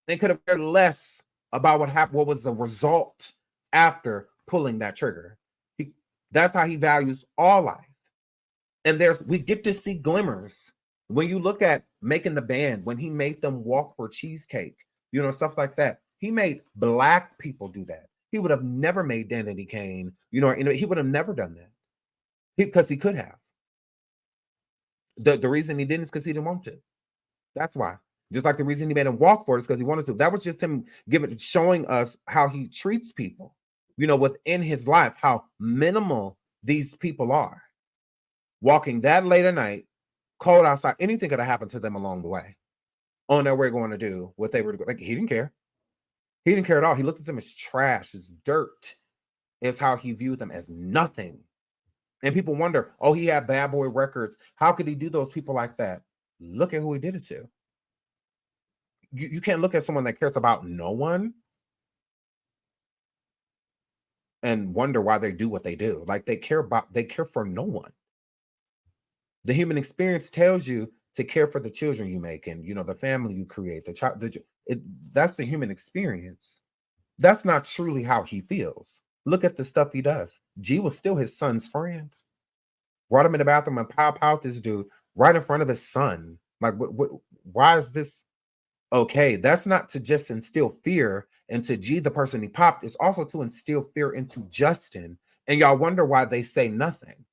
They could have cared less about what happened, what was the result after pulling that trigger. That's how he values all life. And we get to see glimmers. When you look at making the band, when he made them walk for cheesecake, stuff like that. He made black people do that. He would have never made Danity Kane, he would have never done that. Because he could have. The reason he didn't is because he didn't want to. That's why. Just like the reason he made him walk for it is because he wanted to. That was just him showing us how he treats people, within his life, how minimal these people are. Walking that late at night, cold outside, anything could have happened to them along the way. On their way going to do what they were doing. Like, he didn't care. He didn't care at all. He looked at them as trash, as dirt, is how he viewed them, as nothing. And people wonder, oh, he had bad boy records. How could he do those people like that? Look at who he did it to. You can't look at someone that cares about no one and wonder why they do what they do. Like, they care for no one. The human experience tells you to care for the children you make and, the family you create, the child. That's the human experience. That's not truly how he feels. Look at the stuff he does. G was still his son's friend. Brought him in the bathroom and pow this dude right in front of his son. Like, why is this okay? That's not to just instill fear into G, the person he popped. It's also to instill fear into Justin. And y'all wonder why they say nothing.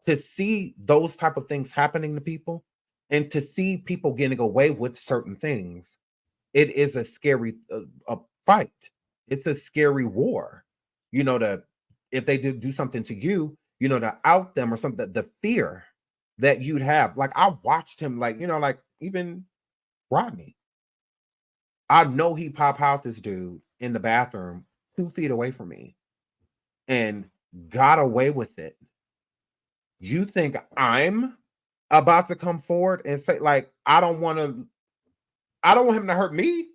To see those type of things happening to people and to see people getting away with certain things, it is a scary fight. It's a scary war, that if they did do something to you, to out them or something, the fear that you'd have. Like, I watched him, like even Rodney. I know he pop out this dude in the bathroom 2 feet away from me and got away with it. You think I'm about to come forward and say, like, I don't want him to hurt me?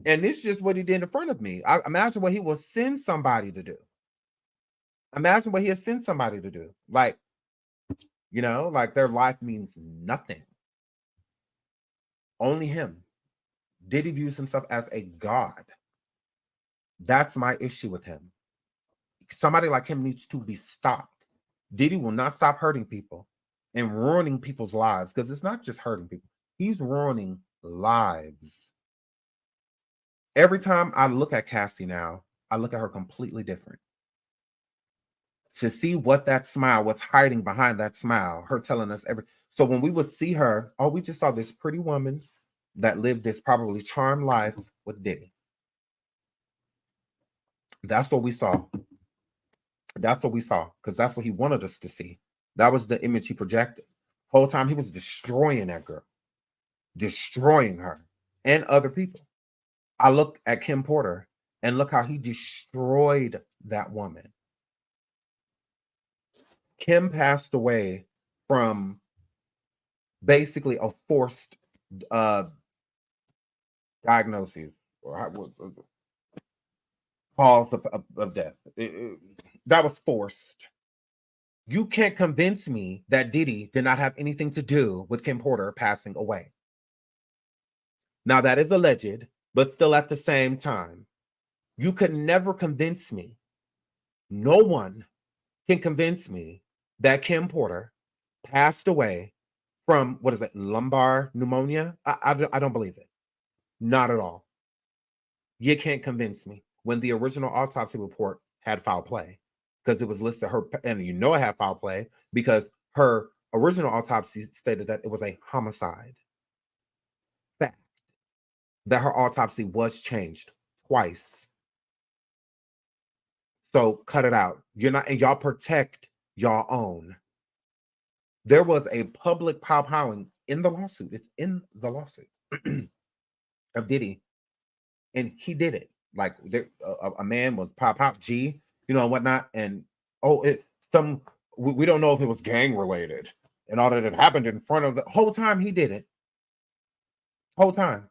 And it's just what he did in front of me. Imagine what he will send somebody to do. Imagine what he'll send somebody to do. Like, like their life means nothing. Only him. Diddy views himself as a god. That's my issue with him. Somebody like him needs to be stopped. Diddy will not stop hurting people and ruining people's lives, because it's not just hurting people. He's ruining lives. Every time I look at Cassie now, I look at her completely different. To see what that smile, what's hiding behind that smile, her telling us so when we would see her, we just saw this pretty woman that lived this probably charmed life with Diddy. That's what we saw. That's what we saw, because that's what he wanted us to see. That was the image he projected. The whole time he was destroying that girl, destroying her and other people. I look at Kim Porter and look how he destroyed that woman. Kim passed away from basically a forced diagnosis or cause of death. That was forced. You can't convince me that Diddy did not have anything to do with Kim Porter passing away. Now, that is alleged. But still at the same time, you could never convince me. No one can convince me that Kim Porter passed away from, what is it, lumbar pneumonia? I don't believe it. Not at all. You can't convince me when the original autopsy report had foul play, because it was listed her, and you know it had foul play because her original autopsy stated that it was a homicide. Fact that her autopsy was changed twice. So cut it out. You're not, and y'all protect y'all own. There was a public powwowing in the lawsuit. It's in the lawsuit of Diddy, and he did it. Like there, a man was pop G, you know, and whatnot, and we don't know if it was gang related and all that had happened in front of the whole time he did it. Whole time.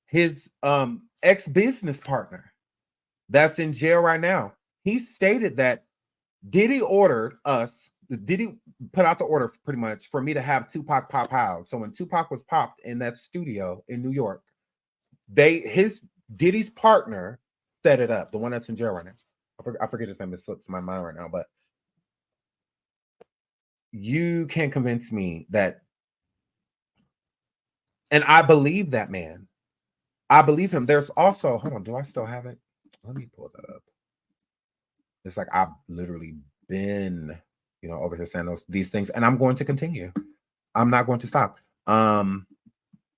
His ex-business partner that's in jail right now, he stated that Diddy put out the order pretty much for me to have Tupac pop out. So when Tupac was popped in that studio in New York, Diddy's partner set it up, the one that's in jail right now. I forget his name, it slips my mind right now, but you can't convince me that. And I believe that man. I believe him. There's also, hold on, do I still have it? Let me pull that up. It's like I've literally been, over here saying these things, and I'm going to continue. I'm not going to stop.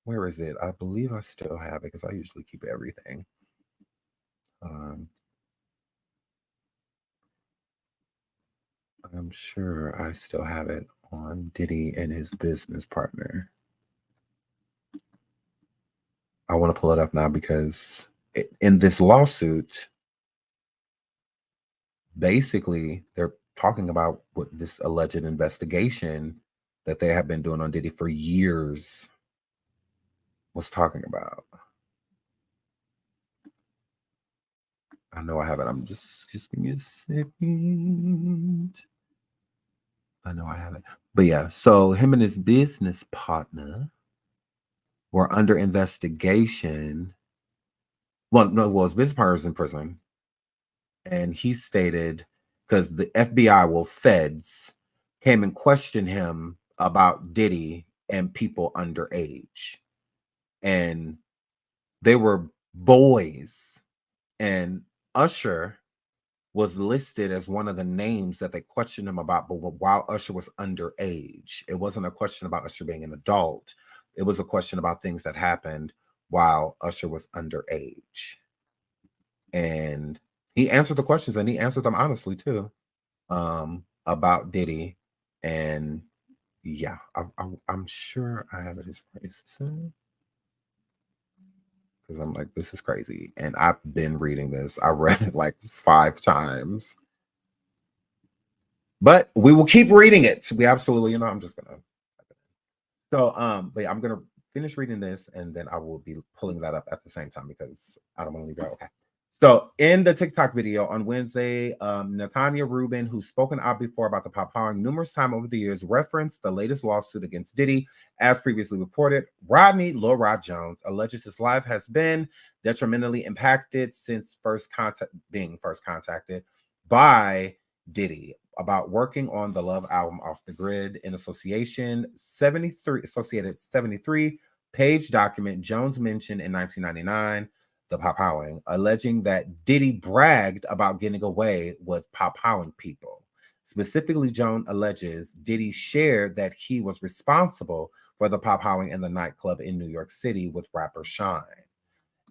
Where is it? I believe I still have it because I usually keep everything. I'm sure I still have it on Diddy and his business partner. I want to pull it up now because in this lawsuit, basically they're talking about what this alleged investigation that they have been doing on Diddy for years was talking about. I know I have it. I'm just give me a second. I know I have it. But yeah, so him and his business partner were under investigation. Well, his business partner is in prison. And he stated, because the FBI, feds, came and questioned him about Diddy and people underage. And they were boys. And Usher was listed as one of the names that they questioned him about, but while Usher was underage. It wasn't a question about Usher being an adult. It was a question about things that happened while Usher was underage. And he answered the questions, and he answered them honestly too, about Diddy. And yeah, I'm sure I have it as racist, because I'm like, this is crazy. And I've been reading this. I read it like 5 times. But we will keep reading it. We absolutely, I'm just gonna. So but yeah, I'm gonna finish reading this, and then I will be pulling that up at the same time because I don't want to leave it. Okay. So in the TikTok video on Wednesday, Natanya Rubin, who's spoken out before about the powwowing numerous times over the years, referenced the latest lawsuit against Diddy. As previously reported, Rodney Lil Rod Jones alleges his life has been detrimentally impacted since being first contacted by Diddy about working on the Love album Off the Grid. In associated 73-page document, Jones mentioned in 1999 the powwowing, alleging that Diddy bragged about getting away with powwowing people. Specifically, Jones alleges Diddy shared that he was responsible for the powwowing in the nightclub in New York City with rapper Shine.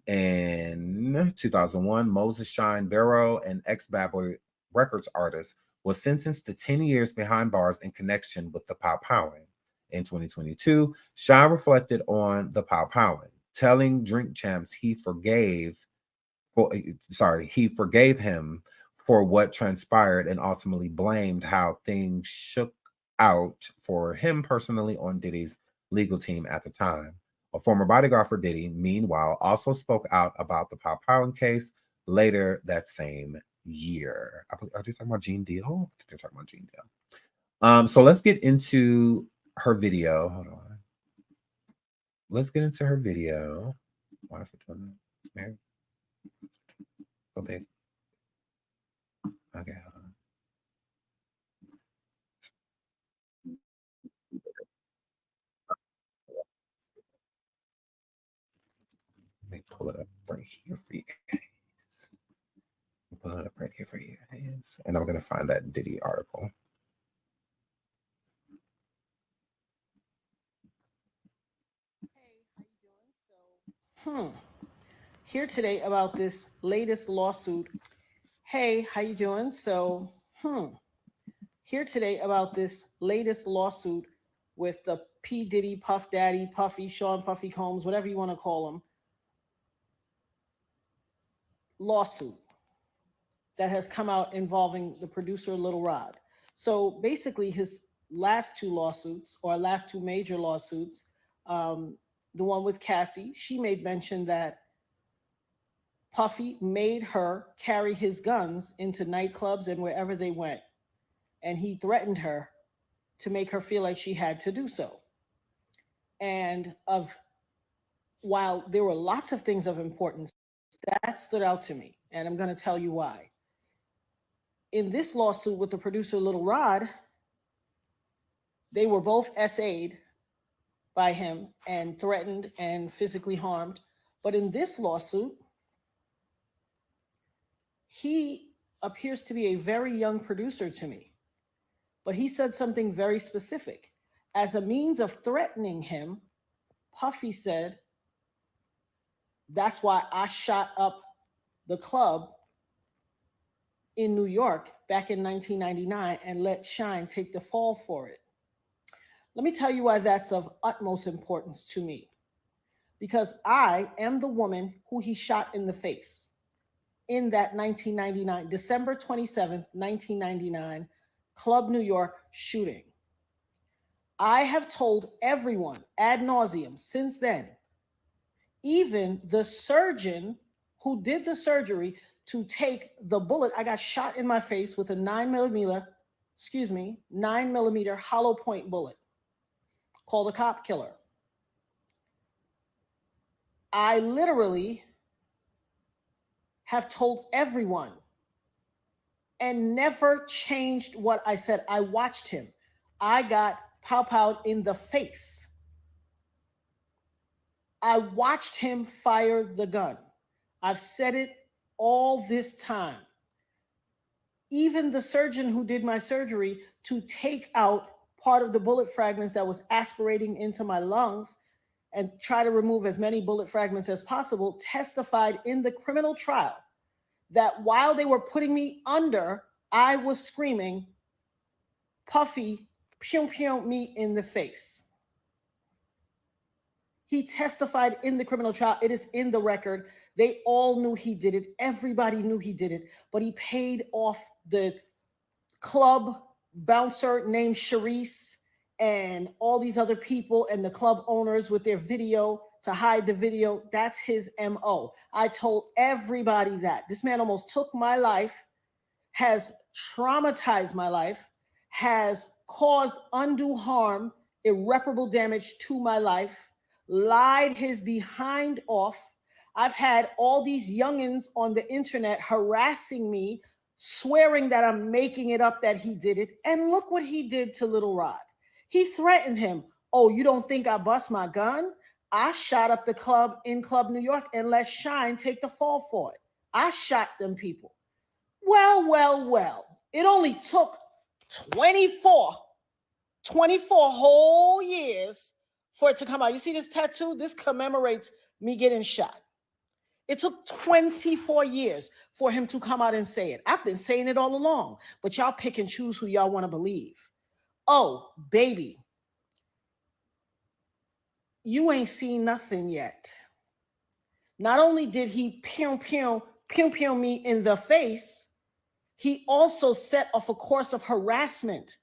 In 2001, Moses Shine Barrow, an ex-Bad Boy Records artist, was sentenced to 10 years behind bars in connection with the powwowing. In 2022, Shine reflected on the powwowing, telling Drink Champs he forgave him for what transpired and ultimately blamed how things shook out for him personally on Diddy's legal team at the time. A former bodyguard for Diddy, meanwhile, also spoke out about the powwowing case later that same year. Are they talking about Gene Deal? I think they're talking about Gene Deal. So let's get into her video. Hold on. let's get into her video. Why is it doing that? Mary? Go big. Okay. Hold on. Let me pull it up right here for you guys. Pull it up right here for you guys. And I'm going to find that Diddy article. Here today about this latest lawsuit. Hey, how you doing? So, here today about this latest lawsuit with the P. Diddy, Puff Daddy, Puffy, Sean Puffy Combs, whatever you want to call him, lawsuit that has come out involving the producer Little Rod. So basically his last two lawsuits, or last two major lawsuits, the one with Cassie, she made mention that Puffy made her carry his guns into nightclubs and wherever they went. And he threatened her to make her feel like she had to do so. And while there were lots of things of importance, that stood out to me. And I'm going to tell you why. In this lawsuit with the producer Little Rod, they were both SA'd by him and threatened and physically harmed. But in this lawsuit, he appears to be a very young producer to me. But he said something very specific. As a means of threatening him, Puffy said, that's why I shot up the club in New York back in 1999 and let Shine take the fall for it. Let me tell you why that's of utmost importance to me. Because I am the woman who he shot in the face in that 1999, December 27th, 1999, Club New York shooting. I have told everyone ad nauseum since then, even the surgeon who did the surgery to take the bullet. I got shot in my face with a 9mm hollow point bullet called a cop killer. I literally have told everyone and never changed what I said. I watched him. I got pow-powed in the face. I watched him fire the gun. I've said it all this time. Even the surgeon who did my surgery to take out part of the bullet fragments that was aspirating into my lungs and try to remove as many bullet fragments as possible, testified in the criminal trial that while they were putting me under, I was screaming, Puffy, pew pew me in the face. He testified in the criminal trial. It is in the record. They all knew he did it. Everybody knew he did it, but he paid off the club bouncer named Sharice and all these other people and the club owners with their video to hide the video. That's his MO. I told everybody that. This man almost took my life, has traumatized my life, has caused undue harm, irreparable damage to my life, lied his behind off. I've had all these youngins on the internet harassing me, swearing that I'm making it up that he did it. And look what he did to Little Rod. He threatened him. Oh, you don't think I bust my gun? I shot up the club in Club New York and let Shine take the fall for it. I shot them people. Well. It only took 24 whole years for it to come out. You see this tattoo? This commemorates me getting shot. It took 24 years for him to come out and say it. I've been saying it all along, but y'all pick and choose who y'all want to believe. Oh, baby, you ain't seen nothing yet. Not only did he pew me in the face, he also set off a course of harassment.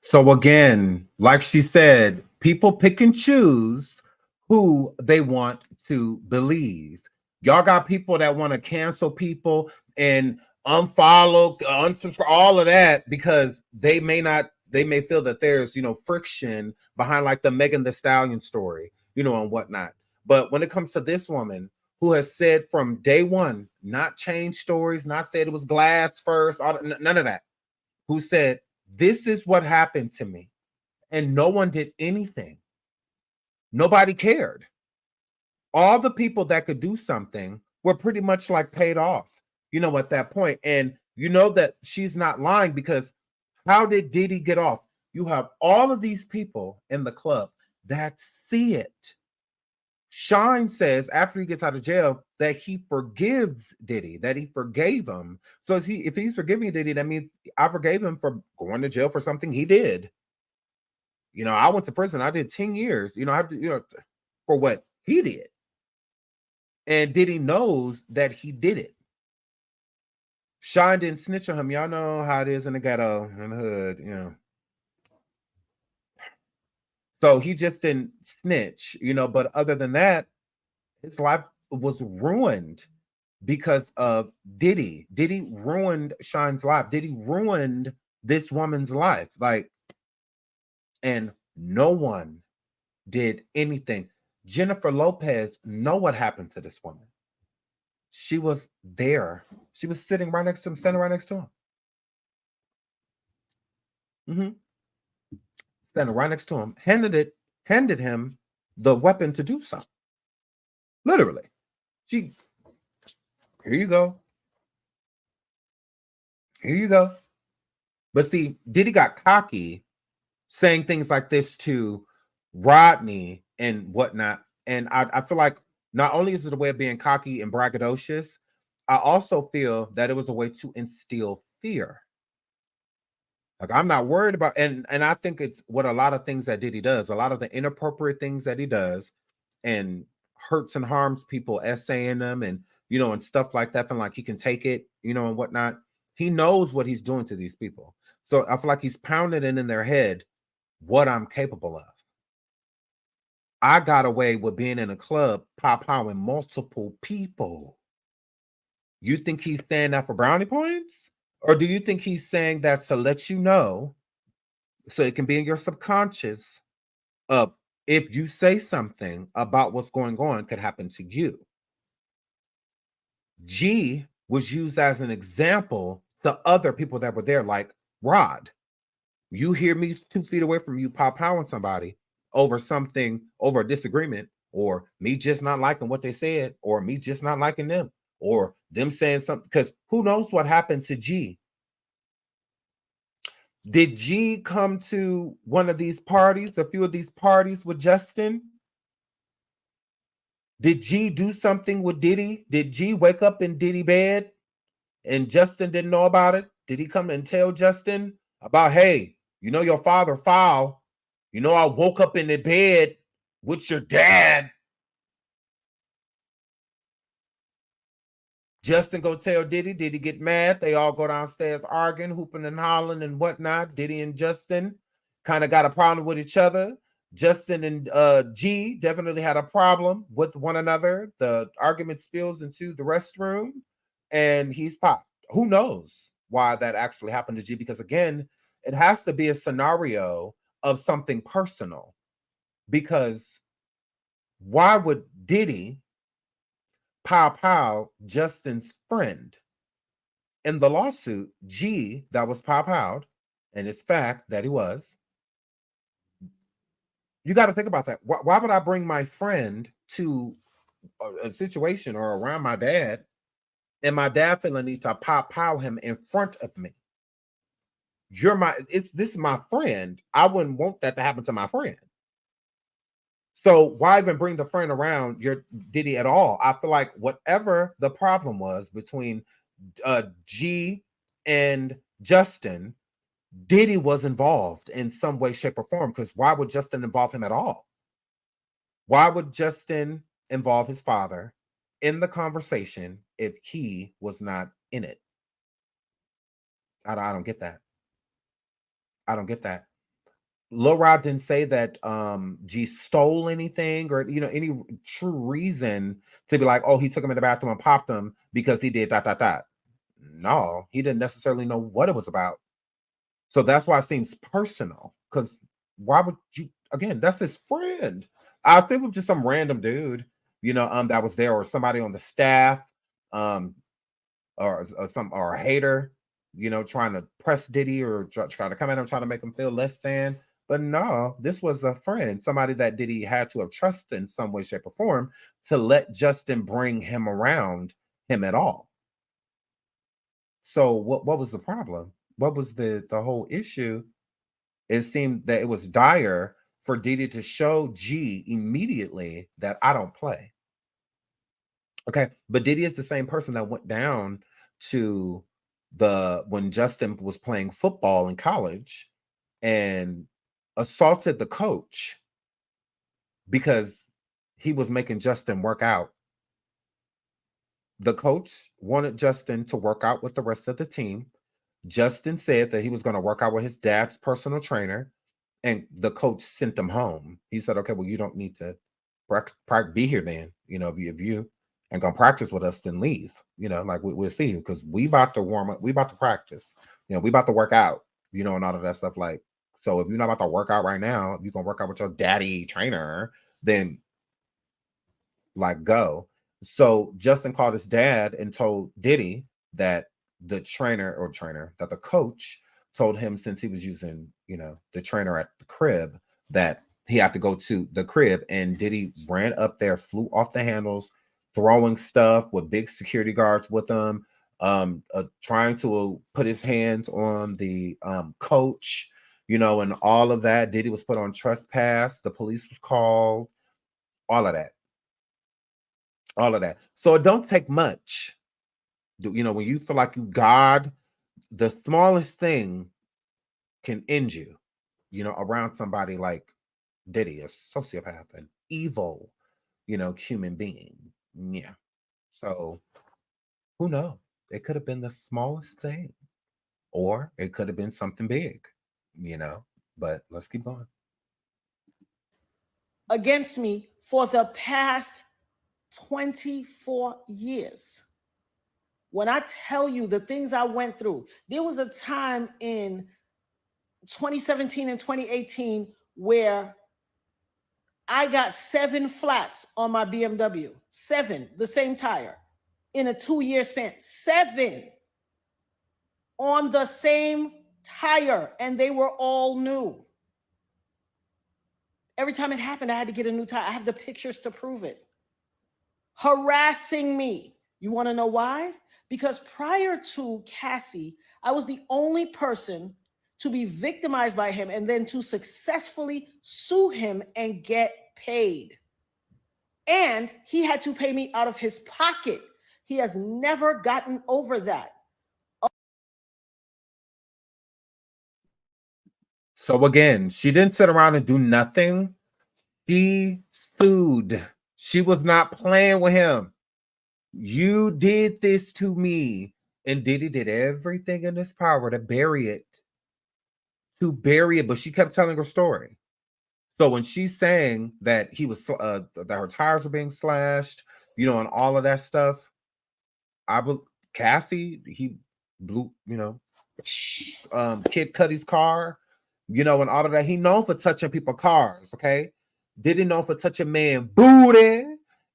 So again, like she said, people pick and choose who they want to believe. Y'all got people that want to cancel people and unfollow, unsubscribe, all of that because they may not they may feel that there's, friction behind like the Megan Thee Stallion story, and whatnot. But when it comes to this woman who has said from day one, not change stories, not said it was glass first, none of that, who said, this is what happened to me. And no one did anything. Nobody cared. All the people that could do something were pretty much like paid off, at that point. And you know that she's not lying, because how did Diddy get off? You have all of these people in the club that see it. Shine says after he gets out of jail that he forgives Diddy, that he forgave him. So if he's forgiving Diddy, that means I forgave him for going to jail for something he did. I went to prison. I did 10 years, for what he did. And Diddy knows that he did it. Shine didn't snitch on him. Y'all know how it is in the ghetto, in the hood, So he just didn't snitch, but other than that, his life was ruined because of Diddy. Diddy ruined Shine's life. Diddy ruined this woman's life. And no one did anything. Jennifer Lopez know what happened to this woman. She was there. She was sitting right next to him, standing right next to him. Standing right next to him, handed him the weapon to do something. Literally. Here you go. Here you go. But see, Diddy got cocky saying things like this to Rodney and whatnot. And I feel like not only is it a way of being cocky and braggadocious, I also feel that it was a way to instill fear. Like, I'm not worried about, and I think it's what a lot of things that Diddy does, a lot of the inappropriate things that he does and hurts and harms people, essaying them and, and stuff like that, and like he can take it, and whatnot. He knows what he's doing to these people. So I feel like he's pounding it in their head what I'm capable of. I got away with being in a club, pop-powing multiple people. You think he's saying that for brownie points? Or do you think he's saying that to let you know, so it can be in your subconscious, of if you say something about what's going on could happen to you? G was used as an example to other people that were there, like Rod. You hear me 2 feet away from you pop-powing somebody over something, over a disagreement, or me just not liking what they said, or me just not liking them, or them saying something, because who knows what happened to G? Did G come to one of these parties, a few of these parties with Justin? Did G do something with Diddy? Did G wake up in Diddy bed and Justin didn't know about it? Did he come and tell Justin about, hey, your father foul? I woke up in the bed with your dad. Justin go tell Diddy. Diddy get mad. They all go downstairs arguing, hooping and hollering and whatnot. Diddy and Justin kind of got a problem with each other. Justin and G definitely had a problem with one another. The argument spills into the restroom and he's popped. Who knows why that actually happened to G? Because again, it has to be a scenario of something personal. Because why would Diddy pow Justin's friend? In the lawsuit, G, that was pow-powed, and it's fact that he was. You got to think about that. Why would I bring my friend to a situation or around my dad, and my dad feeling need to pow him in front of me? This is my friend. I wouldn't want that to happen to my friend. So why even bring the friend around your Diddy at all? I feel like whatever the problem was between G and Justin, Diddy was involved in some way, shape, or form. Because why would Justin involve him at all? Why would Justin involve his father in the conversation if he was not in it? I don't get that. I don't get that. Lil Rod didn't say that G stole anything or any true reason to be like, oh, he took him in the bathroom and popped him because he did ... No, he didn't necessarily know what it was about. So that's why it seems personal. Because why would you? Again, that's his friend. I think it was just some random dude, that was there, or somebody on the staff, um, or a hater, trying to press Diddy or try to come at him, trying to make him feel less than. But no, this was a friend, somebody that Diddy had to have trusted in some way, shape, or form to let Justin bring him around him at all. So what was the problem? What was the whole issue? It seemed that it was dire for Diddy to show G immediately that I don't play. Okay, but Diddy is the same person that went down to when Justin was playing football in college and assaulted the coach because he was making Justin work out. The coach wanted Justin to work out with the rest of the team. Justin said that he was going to work out with his dad's personal trainer, and the coach sent him home. He said, "Okay, well, you don't need to be here then. If you ain't gonna practice with us, then leave. Like we'll see you because we about to warm up, we about to practice. We about to work out. And all of that stuff. Like, so if you're not about to work out right now, if you're gonna work out with your daddy trainer, then like go." So Justin called his dad and told Diddy that the that the coach told him, since he was using, the trainer at the crib, that he had to go to the crib. And Diddy ran up there, flew off the handles, throwing stuff with big security guards with him, trying to put his hands on the coach, and all of that. Diddy was put on trespass. The police was called, all of that. So it don't take much. When you feel like you God, the smallest thing can end you, around somebody like Diddy, a sociopath, an evil, human being. Yeah. So who knows? It could have been the smallest thing, or it could have been something big, but let's keep going. Against me for the past 24 years. When I tell you the things I went through, there was a time in 2017 and 2018 where I got 7 flats on my BMW. 7, the same tire, in a 2-year span. 7 on the same tire, and they were all new. Every time it happened, I had to get a new tire. I have the pictures to prove it. Harassing me. You want to know why? Because prior to Cassie, I was the only person to be victimized by him and then to successfully sue him and get paid. And he had to pay me out of his pocket. He has never gotten over that. So again, she didn't sit around and do nothing. She sued. She was not playing with him. You did this to me. And Diddy did everything in his power to bury it. But she kept telling her story. So when she's saying that he was that her tires were being slashed, and all of that stuff, Cassie, he blew, Kid Cudi's car, and all of that. He known for touching people's cars, okay? Diddy known for touching man booty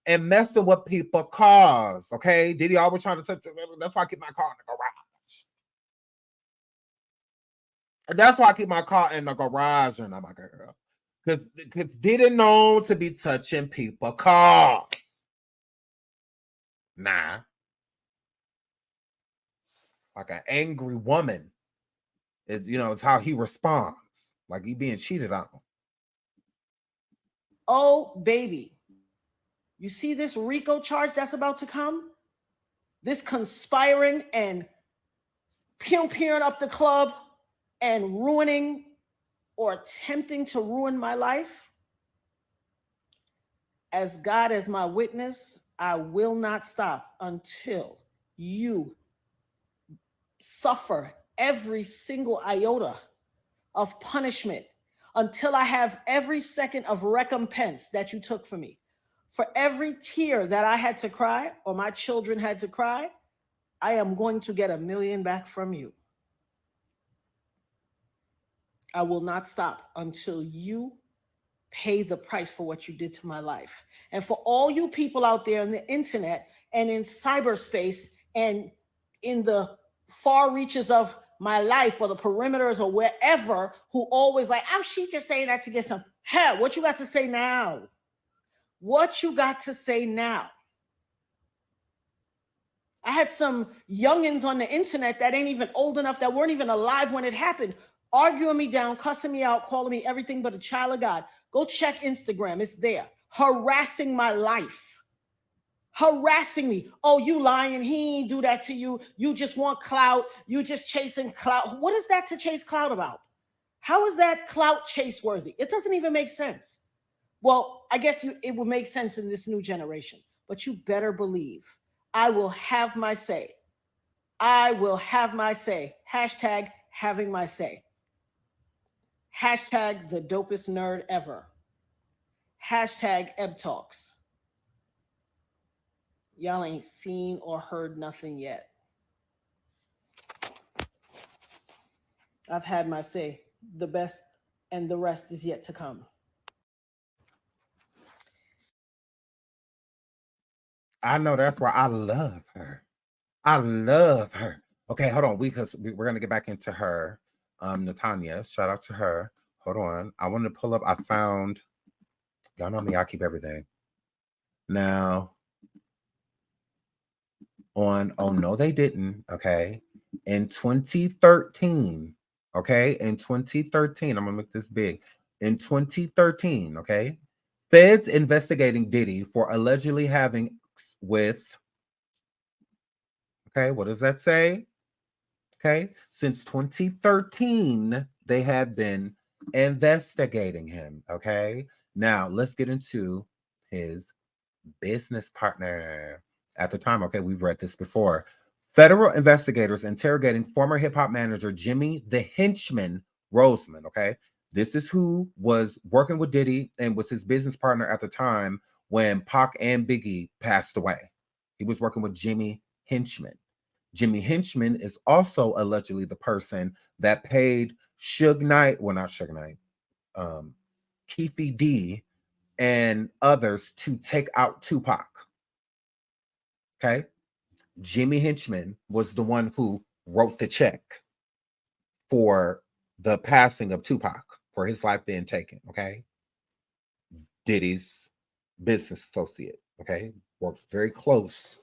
and messing with people's cars, okay? Diddy always trying to touch. That's why I keep my car in the garage. And that's why I keep my car in the garage, and I'm like, girl. Because Diddy known to be touching people's cars. Nah. Like an angry woman. It's how he responds. Like he being cheated on. Oh, baby. You see this RICO charge that's about to come? This conspiring and pew-pewing up the club and ruining or attempting to ruin my life? As God is my witness, I will not stop until you suffer every single iota of punishment, until I have every second of recompense that you took from me. For every tear that I had to cry or my children had to cry, I am going to get $1 million back from you. I will not stop until you pay the price for what you did to my life. And for all you people out there on the internet and in cyberspace and in the far reaches of my life or the perimeters or wherever who always like, oh, she just saying that to get some. Hell, what you got to say now? What you got to say now? I had some youngins on the internet that ain't even old enough, that weren't even alive when it happened, arguing me down, cussing me out, calling me everything but a child of God. Go check Instagram. It's there. Harassing my life. Harassing me. Oh, you lying. He ain't do that to you. You just want clout. You just chasing clout. What is that to chase clout about? How is that clout chase worthy? It doesn't even make sense. Well, I guess it will make sense in this new generation, but you better believe I will have my say. I will have my say. Hashtag having my say. Hashtag the dopest nerd ever. Hashtag Eb Talks. Y'all ain't seen or heard nothing yet. I've had my say. The best and the rest is yet to come. I know that's why I love her. I love her. Okay, hold on. We're gonna get back into her. Natanya, shout out to her. Hold on. I want to pull up. I found, y'all know me, I keep everything. Now on, oh no, they didn't. Okay. In 2013, okay, in 2013, I'm gonna make this big. In 2013, okay, feds investigating Diddy for allegedly having with, okay, what does that say? Okay, since 2013, they have been investigating him. Okay, now let's get into his business partner at the time. Okay, we've read this before. Federal investigators interrogating former hip hop manager Jimmy the Henchman Roseman. Okay, this is who was working with Diddy and was his business partner at the time when Pac and Biggie passed away. He was working with Jimmy Henchman. Jimmy Henchman is also allegedly the person that paid Suge Knight, well, not Suge Knight, Keefe D and others to take out Tupac. Okay. Jimmy Henchman was the one who wrote the check for the passing of Tupac, for his life being taken. Okay. Diddy's business associate. Okay. Worked very close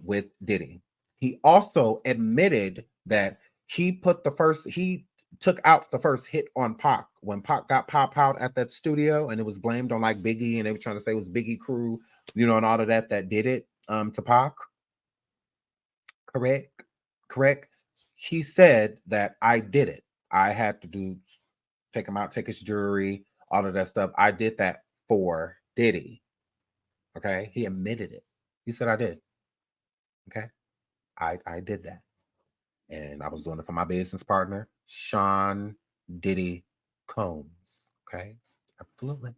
with Diddy. He also admitted that he took out the first hit on Pac when Pac got pop out at that studio, and it was blamed on like Biggie, and they were trying to say it was Biggie crew, and all of that did it to Pac. Correct. He said that I did it. I had to take him out, take his jewelry, all of that stuff. I did that for Diddy. Okay, he admitted it. He said I did. Okay, I did that. And I was doing it for my business partner, Sean Diddy Combs. Okay, absolutely.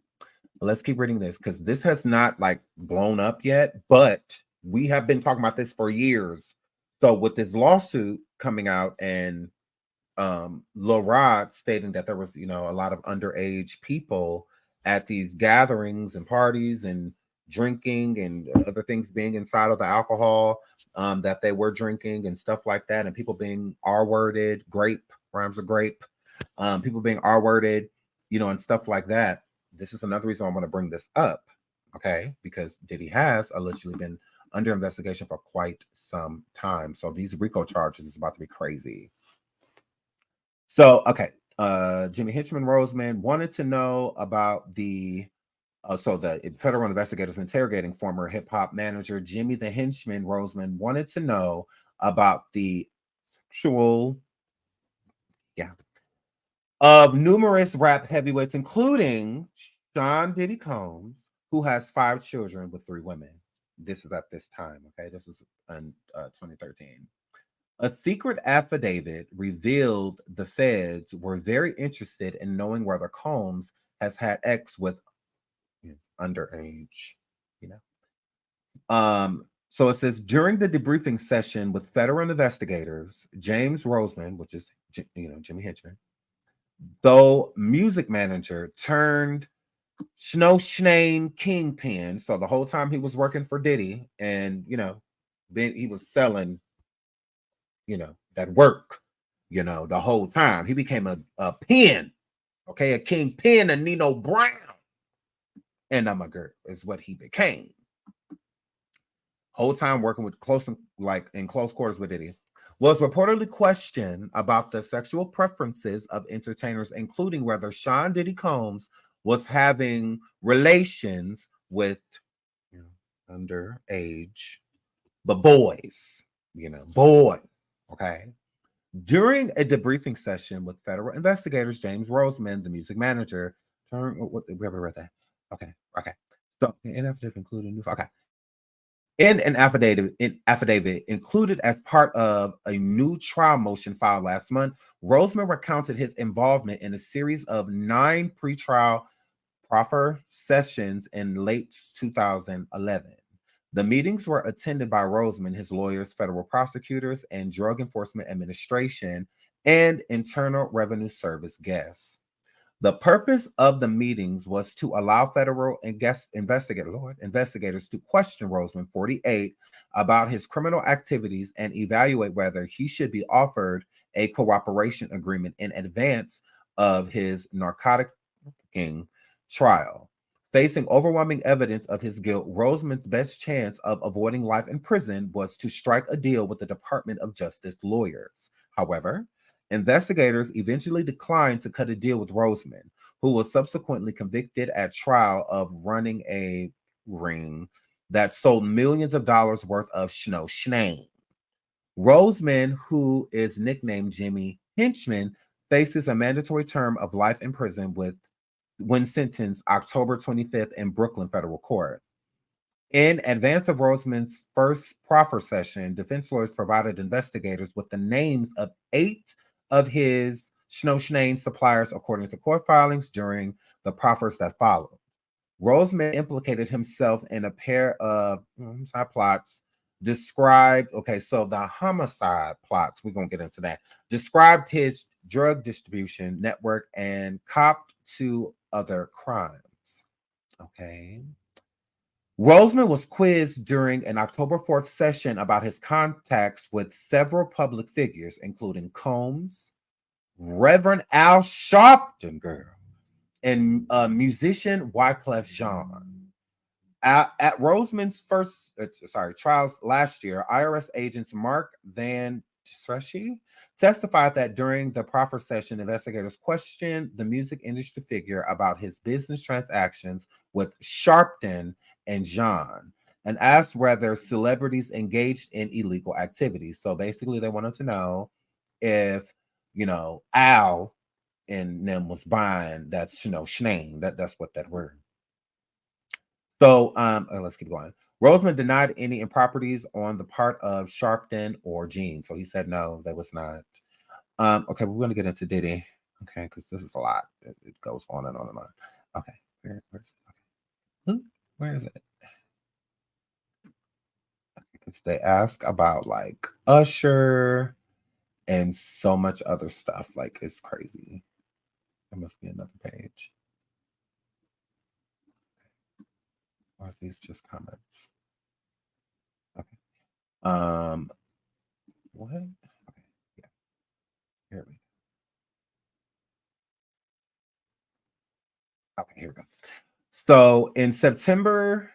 Let's keep reading this because this has not like blown up yet, but we have been talking about this for years. So with this lawsuit coming out and Lil Rod stating that there was, a lot of underage people at these gatherings and parties and drinking and other things being inside of the alcohol that they were drinking and stuff like that, and people being R-worded, grape, rhymes of grape, people being R-worded, and stuff like that. This is another reason I want to bring this up, okay? Because Diddy has allegedly been under investigation for quite some time. So these RICO charges is about to be crazy. So, okay, Jimmy Henchman Roseman wanted to know about the federal investigators interrogating former hip hop manager Jimmy the Henchman Roseman wanted to know about the sexual, of numerous rap heavyweights, including Sean Diddy Combs, who has 5 children with 3 women. This is at this time, okay? This is in 2013. A secret affidavit revealed the feds were very interested in knowing whether Combs has had sex with underage, So it says during the debriefing session with federal investigators, James Roseman, which is Jimmy Henchman, though music manager turned Snow Schnane kingpin. So the whole time he was working for Diddy, and then he was selling, that work, the whole time. He became a pin, okay, a kingpin, a Nino Brown. And I'm a girl is what he became. Whole time working with in close quarters with Diddy. Was reportedly questioned about the sexual preferences of entertainers, including whether Sean Diddy Combs was having relations with underage, but boys, boys. Okay. During a debriefing session with federal investigators, James Roseman, the music manager, what did we ever read that? Okay. So an affidavit including in an affidavit included as part of a new trial motion filed last month, Roseman recounted his involvement in a series of 9 pretrial proffer sessions in late 2011. The meetings were attended by Roseman, his lawyers, federal prosecutors, and Drug Enforcement Administration, and Internal Revenue Service guests. The purpose of the meetings was to allow federal investigators to question Roseman, 48, about his criminal activities and evaluate whether he should be offered a cooperation agreement in advance of his narcotic trafficking trial. Facing overwhelming evidence of his guilt, Roseman's best chance of avoiding life in prison was to strike a deal with the Department of Justice lawyers. However, investigators eventually declined to cut a deal with Roseman, who was subsequently convicted at trial of running a ring that sold millions of dollars worth of Snow Schnane. Roseman, who is nicknamed Jimmy Henchman, faces a mandatory term of life in prison when sentenced October 25th in Brooklyn federal court. In advance of Roseman's first proffer session, defense lawyers provided investigators with the names of 8 of his Snow Schnane suppliers, according to court filings during the proffers that followed. Roseman implicated himself in a pair of homicide plots described. Okay, so the homicide plots, we're going to get into that, described his drug distribution network and copped to other crimes. Okay. Roseman was quizzed during an October 4th session about his contacts with several public figures, including Combs, Reverend Al Sharpton, girl, and musician Wyclef Jean. At Roseman's trials last year, IRS agents Mark Van Streschi testified that during the proffer session, investigators questioned the music industry figure about his business transactions with Sharpton and John and asked whether celebrities engaged in illegal activities. So basically, they wanted to know if, Al and them was buying that, Schnane. That's what that word. So let's keep going. Roseman denied any improprieties on the part of Sharpton or Gene. So he said no, that was not. Okay, we're going to get into Diddy. Okay, because this is a lot. It goes on and on and on. Okay, where's it? Okay. Where is it? Because they ask about like Usher and so much other stuff. Like it's crazy. There must be another page. Or are these just comments? Okay. What? Okay. Yeah. Here we go. Okay, here we go. So in September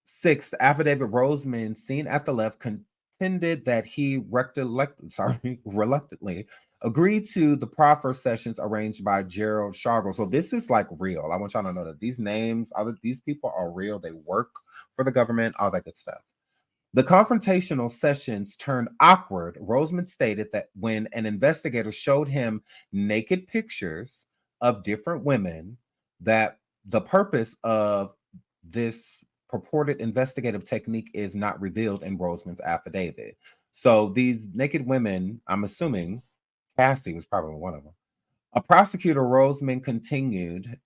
6th, affidavit Roseman, seen at the left, contended that he reluctantly agreed to the proffer sessions arranged by Gerald Shargo. So this is like real. I want y'all to know that these names, these people are real. They work for the government, all that good stuff. The confrontational sessions turned awkward. Roseman stated that when an investigator showed him naked pictures of different women, that the purpose of this purported investigative technique is not revealed in Roseman's affidavit. So these naked women, I'm assuming Cassie was probably one of them. A prosecutor, Roseman, continued,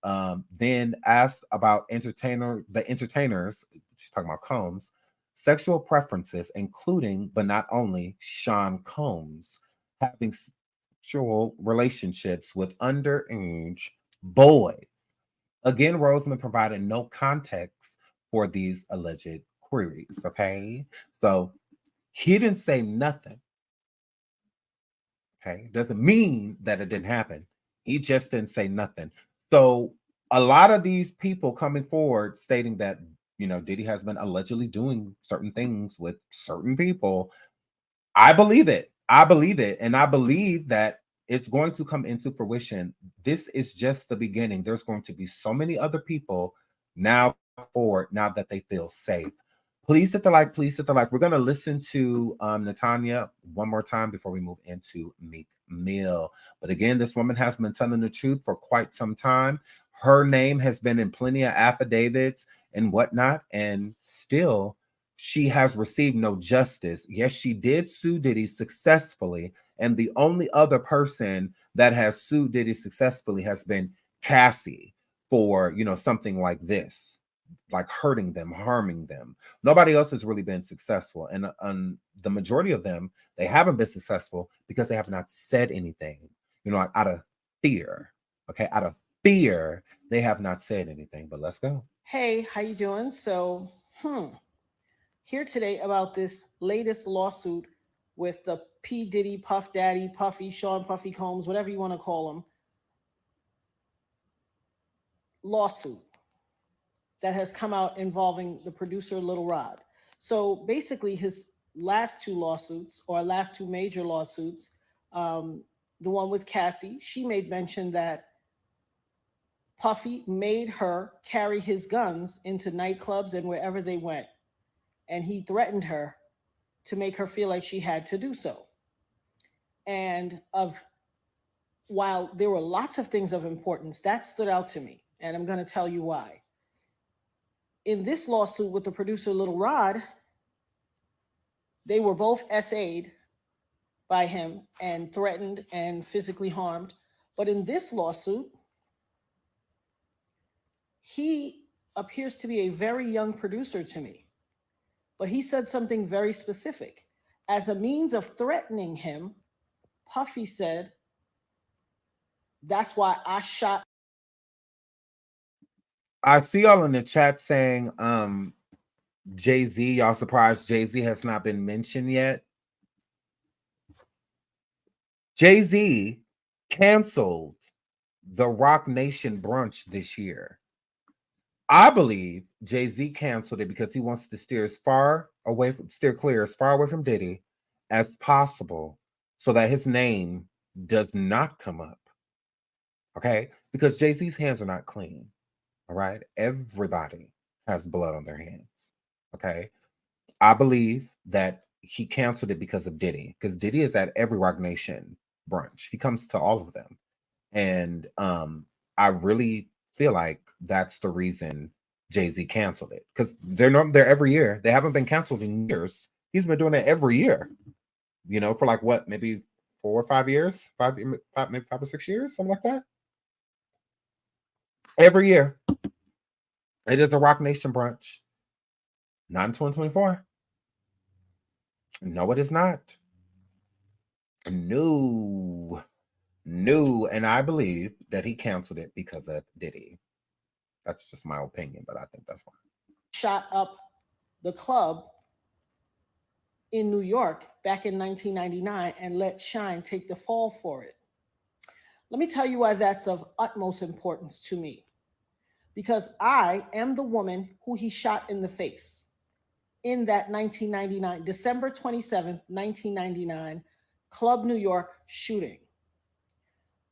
then asked about the entertainers, she's talking about Combs, sexual preferences, including, but not only, Sean Combs having sexual relationships with underage boys. Again, Roseman provided no context for these alleged queries. Okay. So he didn't say nothing. Okay. Doesn't mean that it didn't happen. He just didn't say nothing. So a lot of these people coming forward stating that, Diddy has been allegedly doing certain things with certain people. I believe it. I believe it. And I believe that it's going to come into fruition. This is just the beginning. There's going to be so many other people now forward, now that they feel safe. Please hit the like. Please hit the like. We're going to listen to Natanya one more time before we move into Meek Mill. But again, this woman has been telling the truth for quite some time. Her name has been in plenty of affidavits and whatnot, and still she has received no justice. Yes, she did sue Diddy successfully, and the only other person that has sued Diddy successfully has been Cassie for, something like this, like hurting them, harming them. Nobody else has really been successful, and the majority of them, they haven't been successful because they have not said anything, out of fear. Okay, out of fear, they have not said anything. But let's go. Hey, how you doing? So, here today about this latest lawsuit with the P. Diddy, Puff Daddy, Puffy, Sean Puffy Combs, whatever you want to call him, lawsuit that has come out involving the producer Little Rod. So basically his last two lawsuits, or last two major lawsuits, the one with Cassie, she made mention that Puffy made her carry his guns into nightclubs and wherever they went. And he threatened her to make her feel like she had to do so. And while there were lots of things of importance, that stood out to me. And I'm going to tell you why. In this lawsuit with the producer Little Rod, they were both SA'd by him and threatened and physically harmed. But in this lawsuit, he appears to be a very young producer to me. But he said something very specific. As a means of threatening him, Puffy said, "That's why I shot." I see y'all in the chat saying Jay-Z. Y'all surprised Jay-Z has not been mentioned yet? Jay-Z canceled the Rock Nation brunch this year. I believe Jay-Z canceled it because he wants to steer clear as far away from Diddy as possible so that his name does not come up. Okay? Because Jay-Z's hands are not clean. All right? Everybody has blood on their hands. Okay? I believe that he canceled it because of Diddy, because Diddy is at every Rock Nation brunch. He comes to all of them. And I really feel like that's the reason Jay-Z canceled it, because they're every year. They haven't been canceled in years. He's been doing it every year, for like what, maybe 4 or 5 years, maybe 5 or 6 years, something like that. Every year. It is a Rock Nation brunch. Not in 2024. No, it is not. No. And I believe that he canceled it because of Diddy. That's just my opinion, but I think that's why. Shot up the club in New York back in 1999 and let Shine take the fall for it. Let me tell you why that's of utmost importance to me. Because I am the woman who he shot in the face in that 1999, December 27th, 1999, Club New York shooting.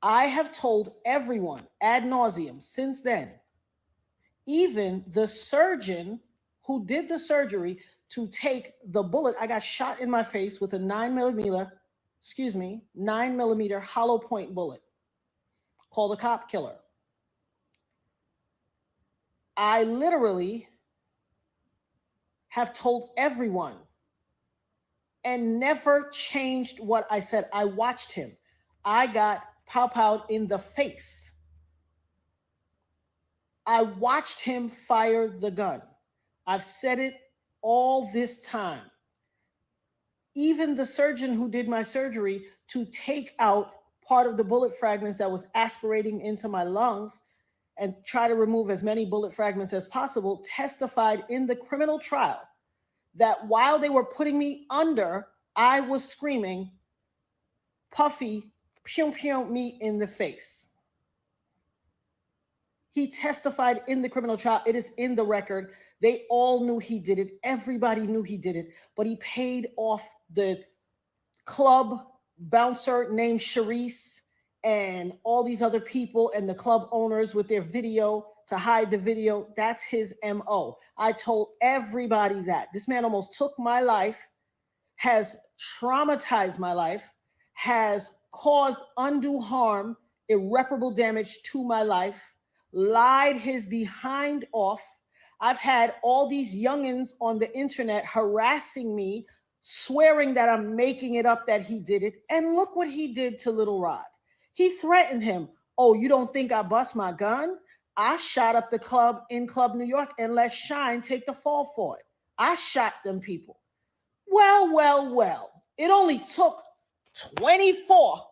I have told everyone ad nauseum since then, even the surgeon who did the surgery to take the bullet. I got shot in my face with a 9mm hollow point bullet called a cop killer. I literally have told everyone and never changed what I said. I watched him. I got pow-powed in the face. I watched him fire the gun. I've said it all this time. Even the surgeon who did my surgery to take out part of the bullet fragments that was aspirating into my lungs and try to remove as many bullet fragments as possible, testified in the criminal trial that while they were putting me under, I was screaming, Puffy, pew pew me in the face. He testified in the criminal trial. It is in the record. They all knew he did it. Everybody knew he did it, but he paid off the club bouncer named Sharice and all these other people and the club owners with their video to hide the video. That's his MO. I told everybody that. This man almost took my life, has traumatized my life, has caused undue harm, irreparable damage to my life, lied his behind off. I've had all these youngins on the internet harassing me, swearing that I'm making it up that he did it. And look what he did to Little Rod. He threatened him. Oh, you don't think I bust my gun? I shot up the club in Club New York and let Shine take the fall for it. I shot them people. Well. It only took 24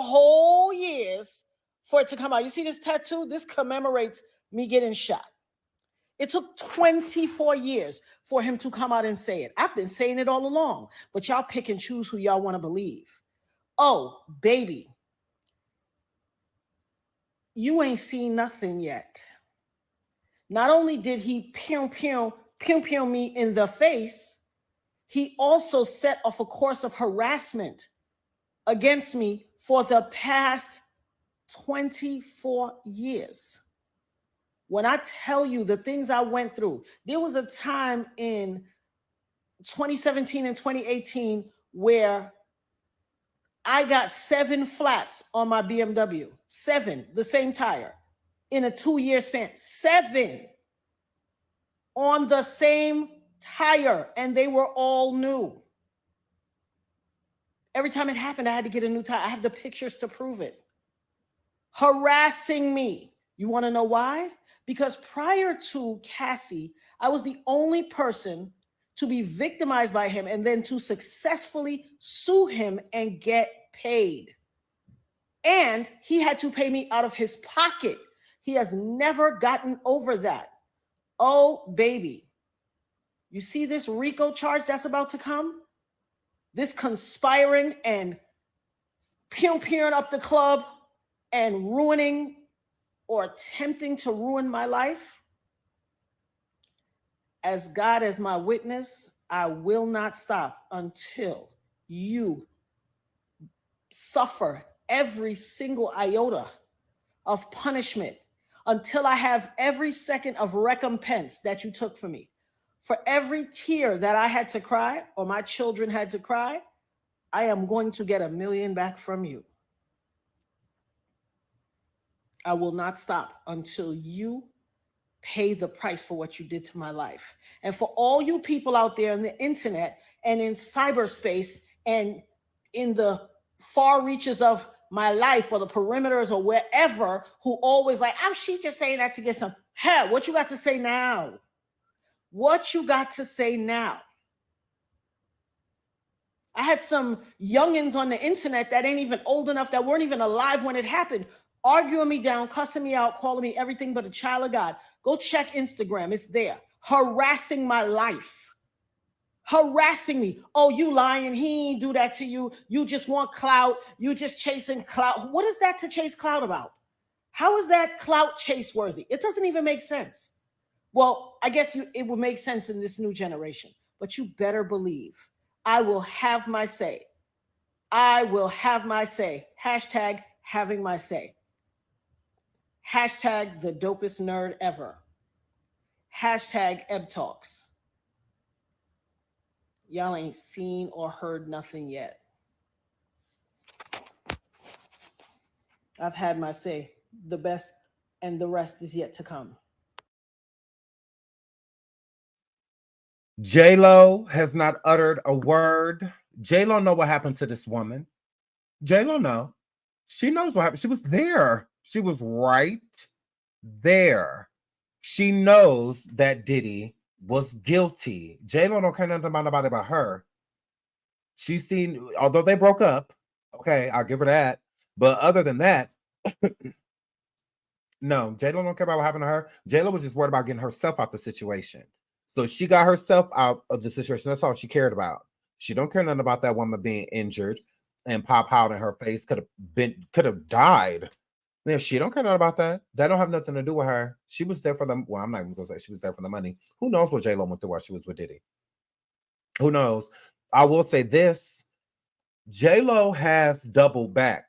whole years for it to come out. You see this tattoo? This commemorates me getting shot. It took 24 years for him to come out and say it. I've been saying it all along, but y'all pick and choose who y'all want to believe. Oh, baby, you ain't seen nothing yet. Not only did he pew me in the face, he also set off a course of harassment against me for the past 24 years. When I tell you the things I went through, there was a time in 2017 and 2018 where I got 7 flats on my BMW, 7, the same tire, in a 2-year span, 7 on the same tire, and they were all new. Every time it happened, I had to get a new tire. I have the pictures to prove it. Harassing me. You want to know why? Because prior to Cassie, I was the only person to be victimized by him and then to successfully sue him and get paid. And he had to pay me out of his pocket. He has never gotten over that. Oh, baby. You see this RICO charge that's about to come? This conspiring and pew-pewing up the club and ruining or attempting to ruin my life? As God as my witness, I will not stop until you suffer every single iota of punishment, until I have every second of recompense that you took from me. For every tear that I had to cry or my children had to cry, I am going to get $1 million back from you. I will not stop until you pay the price for what you did to my life. And for all you people out there on the internet and in cyberspace and in the far reaches of my life or the perimeters or wherever who always like, oh, she just saying that to get some. Hell, what you got to say now? What you got to say now? I had some youngins on the internet that ain't even old enough, that weren't even alive when it happened, arguing me down, cussing me out, calling me everything but a child of God. Go check Instagram. It's there. Harassing my life. Harassing me. Oh, you lying. He ain't do that to you. You just want clout. You just chasing clout. What is that to chase clout about? How is that clout chase worthy? It doesn't even make sense. Well, I guess it will make sense in this new generation, but you better believe I will have my say. I will have my say. Hashtag having my say. Hashtag the dopest nerd ever. Hashtag Eb Talks. Y'all ain't seen or heard nothing yet. I've had my say. The best and the rest is yet to come. J-Lo has not uttered a word. J-Lo know what happened to this woman. J-Lo know. She knows what happened. She was there. She was right there. She knows that Diddy was guilty. J-Lo don't care nothing about nobody but her. She's seen, although they broke up, Okay, I'll give her that. But other than that, no, J-Lo don't care about what happened to her. J-Lo was just worried about getting herself out the situation. So she got herself out of the situation. That's all she cared about. She don't care nothing about that woman being injured and pop out in her face. Could have died. Yeah, she don't care nothing about that. That don't have nothing to do with her. She was there for the, well, I'm not even gonna say she was there for the money. Who knows what J-Lo went through while she was with Diddy? Who knows? I will say this. J-Lo has doubled back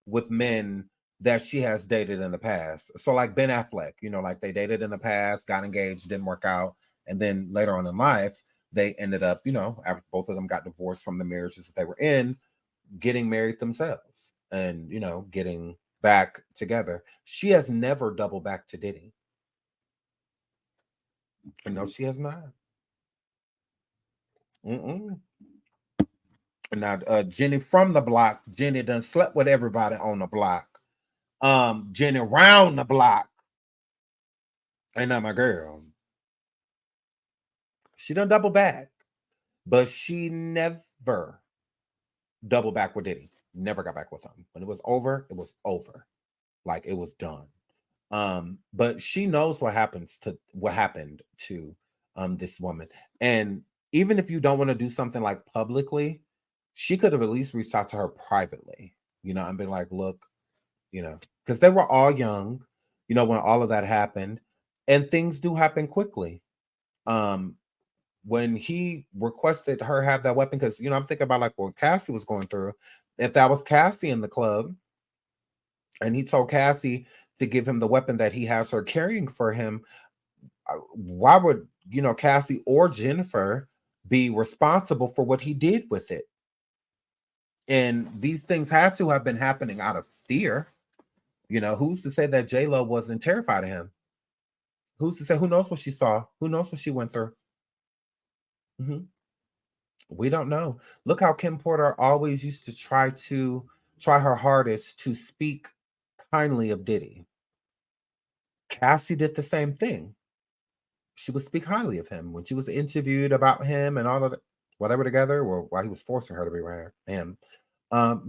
with men that she has dated in the past. So like Ben Affleck, like they dated in the past, got engaged, didn't work out. And then later on in life, they ended up, after both of them got divorced from the marriages that they were in, getting married themselves and, getting back together. She has never doubled back to Diddy. No, she has not. Mm-mm. Now, Jenny from the block, Jenny done slept with everybody on the block. Jenny round the block. Ain't not my girl. She done double back, but she never double back with Diddy. Never got back with him. When it was over, it was over. Like it was done. But she knows what happened to this woman. And even if you don't want to do something like publicly, she could have at least reached out to her privately, and been like, look, because they were all young, when all of that happened, and things do happen quickly. When he requested her have that weapon, because I'm thinking about like what Cassie was going through. If that was Cassie in the club, and he told Cassie to give him the weapon that he has her carrying for him, why would Cassie or Jennifer be responsible for what he did with it? And these things had to have been happening out of fear. Who's to say that J-Lo wasn't terrified of him? Who's to say? Who knows what she saw? Who knows what she went through? Mm-hmm. We don't know. Look how Kim Porter always used to try her hardest to speak kindly of Diddy. Cassie did the same thing. She would speak highly of him when she was interviewed about him and all of it, while they were together, or while he was forcing her to be with him.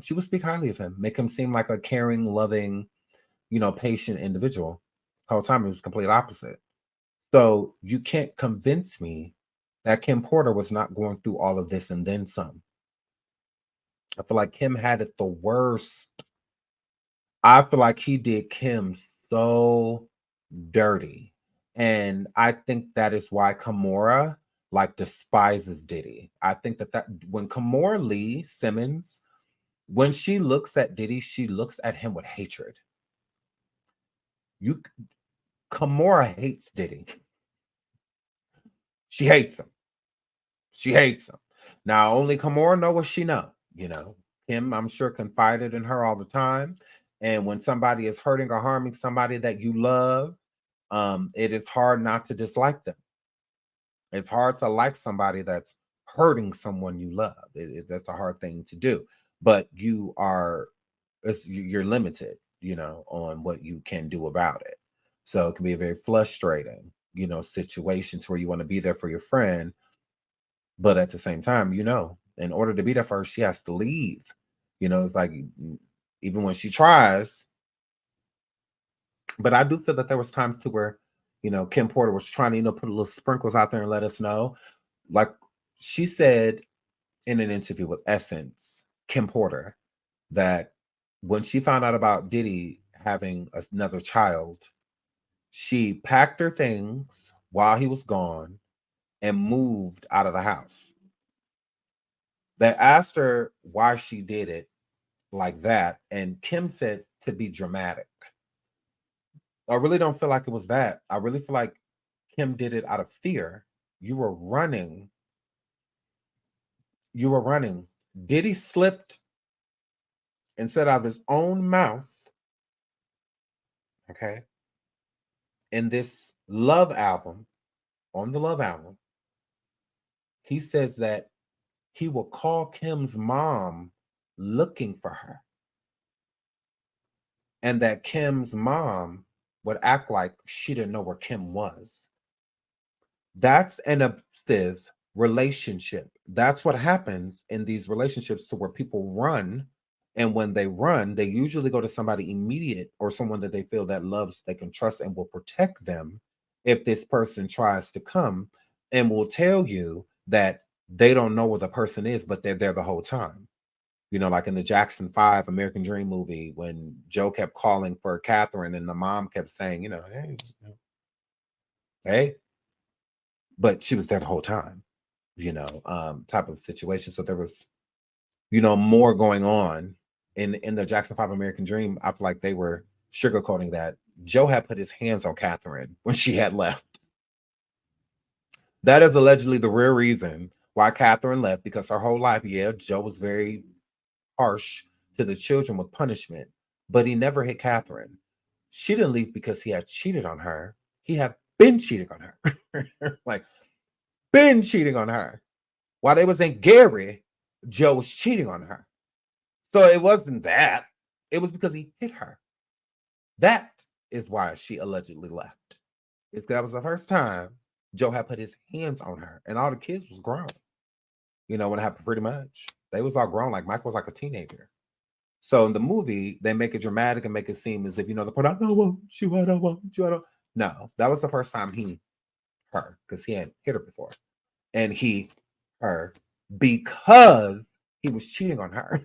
She would speak highly of him, make him seem like a caring, loving, patient individual. The whole time it was complete opposite. So you can't convince me that Kim Porter was not going through all of this and then some. I feel like Kim had it the worst. I feel like he did Kim so dirty. And I think that is why Kimora despises Diddy. I think that when Kimora Lee Simmons, when she looks at Diddy, she looks at him with hatred. Kimora hates Diddy. She hates him. She hates him. Now, only Kimora know what she know. Kim, I'm sure, confided in her all the time. And when somebody is hurting or harming somebody that you love, it is hard not to dislike them. It's hard to like somebody that's hurting someone you love. That's a hard thing to do. But you're limited, on what you can do about it. So it can be a very frustrating, situation where you want to be there for your friend, but at the same time, in order to be there for her, she has to leave. It's like even when she tries. But I do feel that there was times to where, Kim Porter was trying to, put a little sprinkles out there and let us know. Like she said in an interview with Essence, Kim Porter, that when she found out about Diddy having another child, she packed her things while he was gone and moved out of the house. They asked her why she did it like that, and Kim said to be dramatic. I really don't feel like it was that. I really feel like Kim did it out of fear. You were running. Diddy slipped and said out of his own mouth, okay, in this Love album, on the Love album, he says that he will call Kim's mom looking for her. And that Kim's mom would act like she didn't know where Kim was. That's an abusive relationship. That's what happens in these relationships, to where people run And when they run, they usually go to somebody immediate or someone that they feel that loves, they can trust and will protect them if this person tries to come, and will tell you that they don't know where the person is, but they're there the whole time. You know, like in the Jackson 5 American Dream movie, when Joe kept calling for Catherine and the mom kept saying, you know, hey, but she was there the whole time, type of situation. So there was, more going on in the Jackson 5 American Dream. I feel like they were sugarcoating that. Joe had put his hands on Catherine when she had left. That is allegedly the real reason why Catherine left, because her whole life, Joe was very harsh to the children with punishment, but he never hit Catherine. She didn't leave because he had cheated on her. He had been cheating on her. Like, been cheating on her. While they was in Gary, Joe was cheating on her. So it wasn't that. It was because he hit her. That is why she allegedly left. That was the first time Joe had put his hands on her, and all the kids was grown. When it happened, pretty much. They was all grown. Like, Mike was like a teenager. So in the movie, they make it dramatic and make it seem as if, the part, I don't want you, I don't want you, I don't. No, that was the first time he her, because he hadn't hit her before. And he her because he was cheating on her.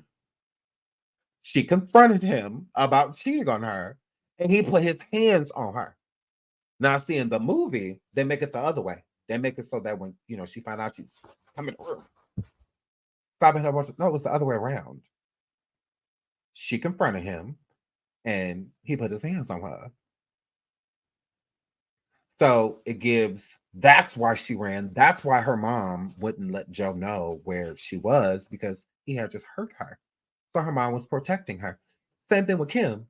She confronted him about cheating on her, and he put his hands on her. Now, see, in the movie, they make it the other way. They make it so that when, she found out she's coming to the room, no, it was the other way around. She confronted him, and he put his hands on her. So that's why she ran. That's why her mom wouldn't let Joe know where she was, because he had just hurt her. So her mom was protecting her. Same thing with Kim.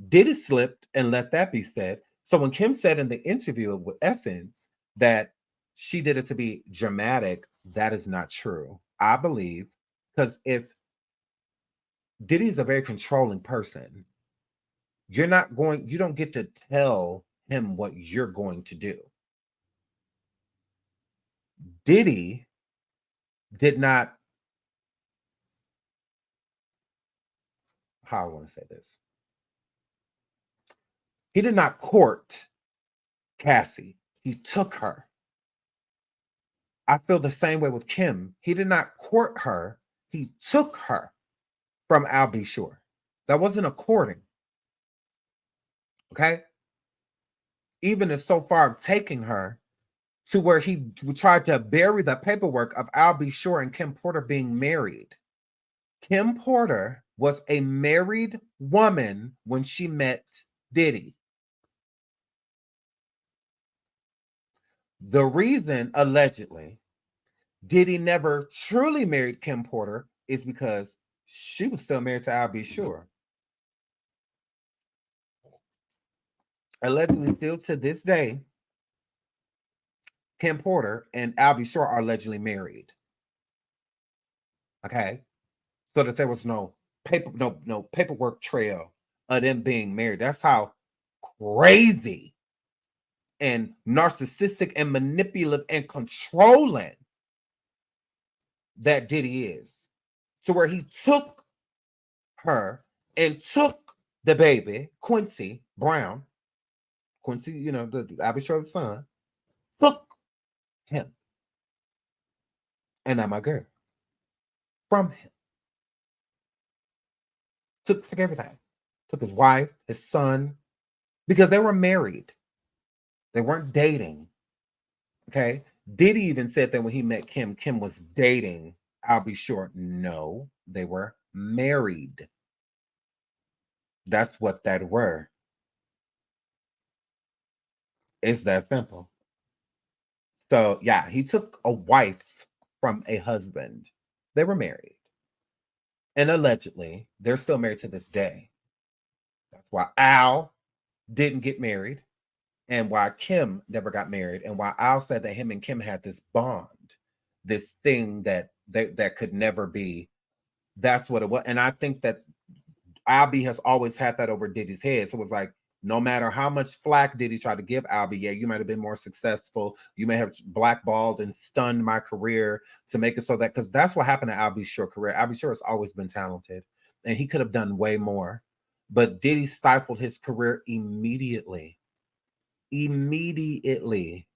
Diddy slipped and let that be said. So when Kim said in the interview with Essence that she did it to be dramatic, that is not true. I believe, because if Diddy's a very controlling person, you don't get to tell him what you're going to do. Diddy did not, how I want to say this, he did not court Cassie. He took her. I feel the same way with Kim. He did not court her. He took her from Al B. Sure. That wasn't a courting. Okay? Even if so far of taking her to where he tried to bury the paperwork of Al B. Sure and Kim Porter being married. Kim Porter was a married woman when she met Diddy. The reason, allegedly, Diddy never truly married Kim Porter is because she was still married to Al B. Sure. Allegedly, still to this day, Kim Porter and Al B. Sure are allegedly married. Okay? So that there was no paperwork trail of them being married. That's how crazy and narcissistic and manipulative and controlling that Diddy is. To where he took her and took the baby, Quincy Brown, the Al B. Sure's son, took him. And now my girl. From him. Took everything. Took his wife, his son, because they were married. They weren't dating. Okay? Diddy even said that when he met Kim, Kim was dating Al B. Sure. No, they were married. That's what that were. It's that simple. So, yeah, he took a wife from a husband. They were married. And allegedly, they're still married to this day. That's why Al didn't get married, and why Kim never got married, and why Al said that him and Kim had this bond, this thing that could never be. That's what it was. And I think that Albie has always had that over Diddy's head. So it was like, no matter how much flack Diddy tried to give Albie, yeah, you might have been more successful. You may have blackballed and stunned my career to make it so that, because that's what happened to Albie Sure's career. Albie Sure has always been talented. and he could have done way more. But Diddy stifled his career immediately. Immediately.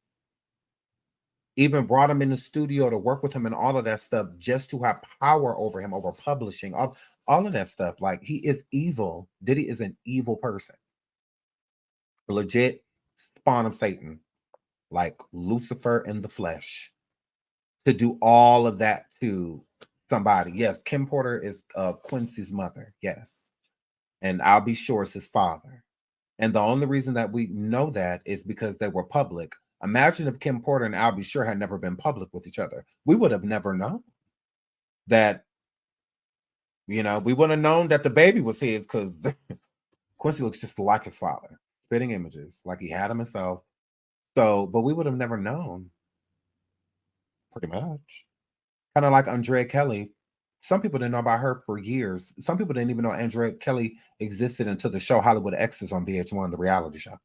Even brought him in the studio to work with him and all of that stuff just to have power over him, over publishing, all of that stuff. Like, he is evil. Diddy is an evil person. Legit spawn of Satan. Like Lucifer in the flesh. To do all of that to somebody. Yes, Kim Porter is Quincy's mother. Yes. And I'll be sure it's his father. And the only reason that we know that is because they were public. Imagine if Kim Porter and I'll be sure had never been public with each other. We would have never known that, we would have known that the baby was his, because Quincy looks just like his father. Spitting images, like he had him himself. So, but we would have never known. Pretty much. Kind of like Andrea Kelly. Some people didn't know about her for years. Some people didn't even know Andrea Kelly existed until the show Hollywood Exes on VH1, the reality show.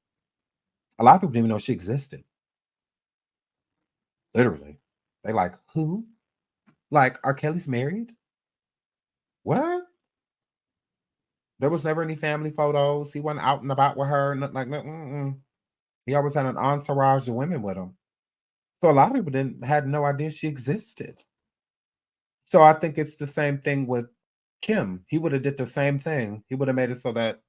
A lot of people didn't even know she existed. Literally. They like, who? Like, R. Kelly's married? What? There was never any family photos. He wasn't out and about with her. Nothing like that. He always had an entourage of women with him. So a lot of people had no idea she existed. So I think it's the same thing with Kim. He would have did the same thing. He would have made it so that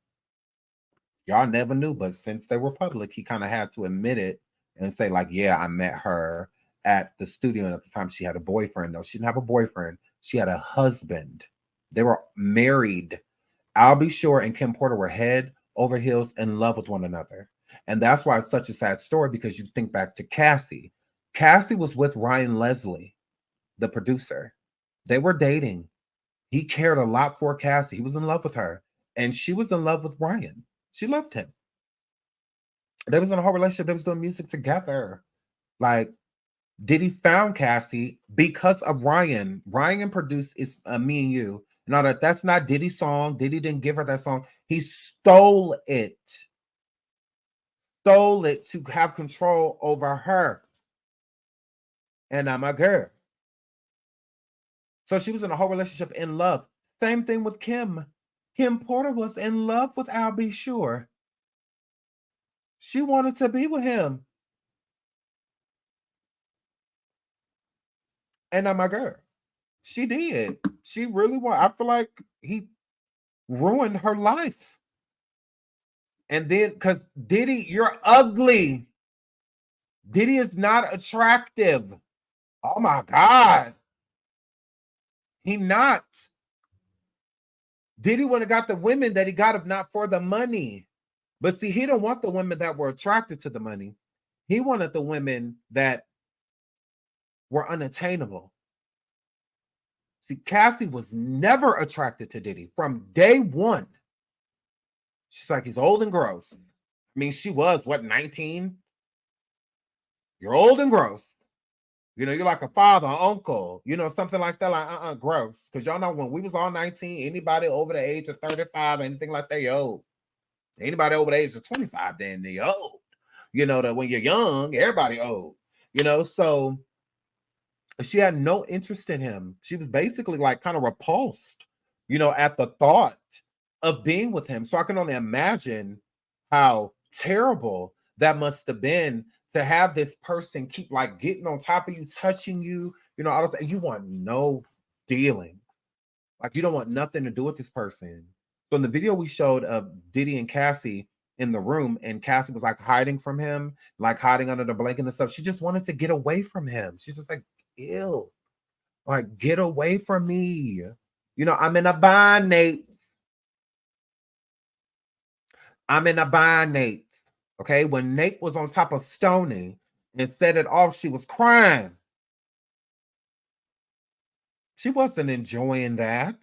y'all never knew. But since they were public, he kind of had to admit it and say, like, yeah, I met her at the studio. And at the time, she had a boyfriend. No, she didn't have a boyfriend. She had a husband. They were married. I'll be sure and Kim Porter were head over heels in love with one another. And that's why it's such a sad story, because you think back to Cassie. Cassie was with Ryan Leslie, the producer. They were dating. He cared a lot for Cassie. He was in love with her. And she was in love with Ryan. She loved him. They was in a whole relationship. They was doing music together. Like, Diddy found Cassie because of Ryan. Ryan produced It's Me and You. And all that. That's not Diddy's song. Diddy didn't give her that song. He stole it. Stole it to have control over her. And I'm a girl. So she was in a whole relationship in love. Same thing with Kim. Kim Porter was in love with Al B. Sure. She wanted to be with him. And I'm a girl. She did. She really wanted. I feel like he ruined her life. And then, because Diddy, you're ugly. Diddy is not attractive. Oh my God. He not. Diddy would have got the women that he got if not for the money. But see, he didn't want the women that were attracted to the money. He wanted the women that were unattainable. See, Cassie was never attracted to Diddy from day one. She's like, he's old and gross. I mean, she was, what, 19? You're old and gross. You're like a father, uncle, something like that, like, gross. Because y'all know when we was all 19, anybody over the age of 35, anything like that, you're old. Anybody over the age of 25, then they old. That when you're young, everybody old. So she had no interest in him. She was basically like kind of repulsed, at the thought of being with him. So I can only imagine how terrible that must have been to have this person keep like getting on top of you, touching you, all this, you want no dealing. Like, you don't want nothing to do with this person. So in the video we showed of Diddy and Cassie in the room, and Cassie was like hiding from him, like hiding under the blanket and stuff. She just wanted to get away from him. She's just like, ew, like, get away from me. I'm in a bind, Nate. I'm in a bind, Nate. Okay, when Nate was on top of Stoney and set it off, she was crying. She wasn't enjoying that.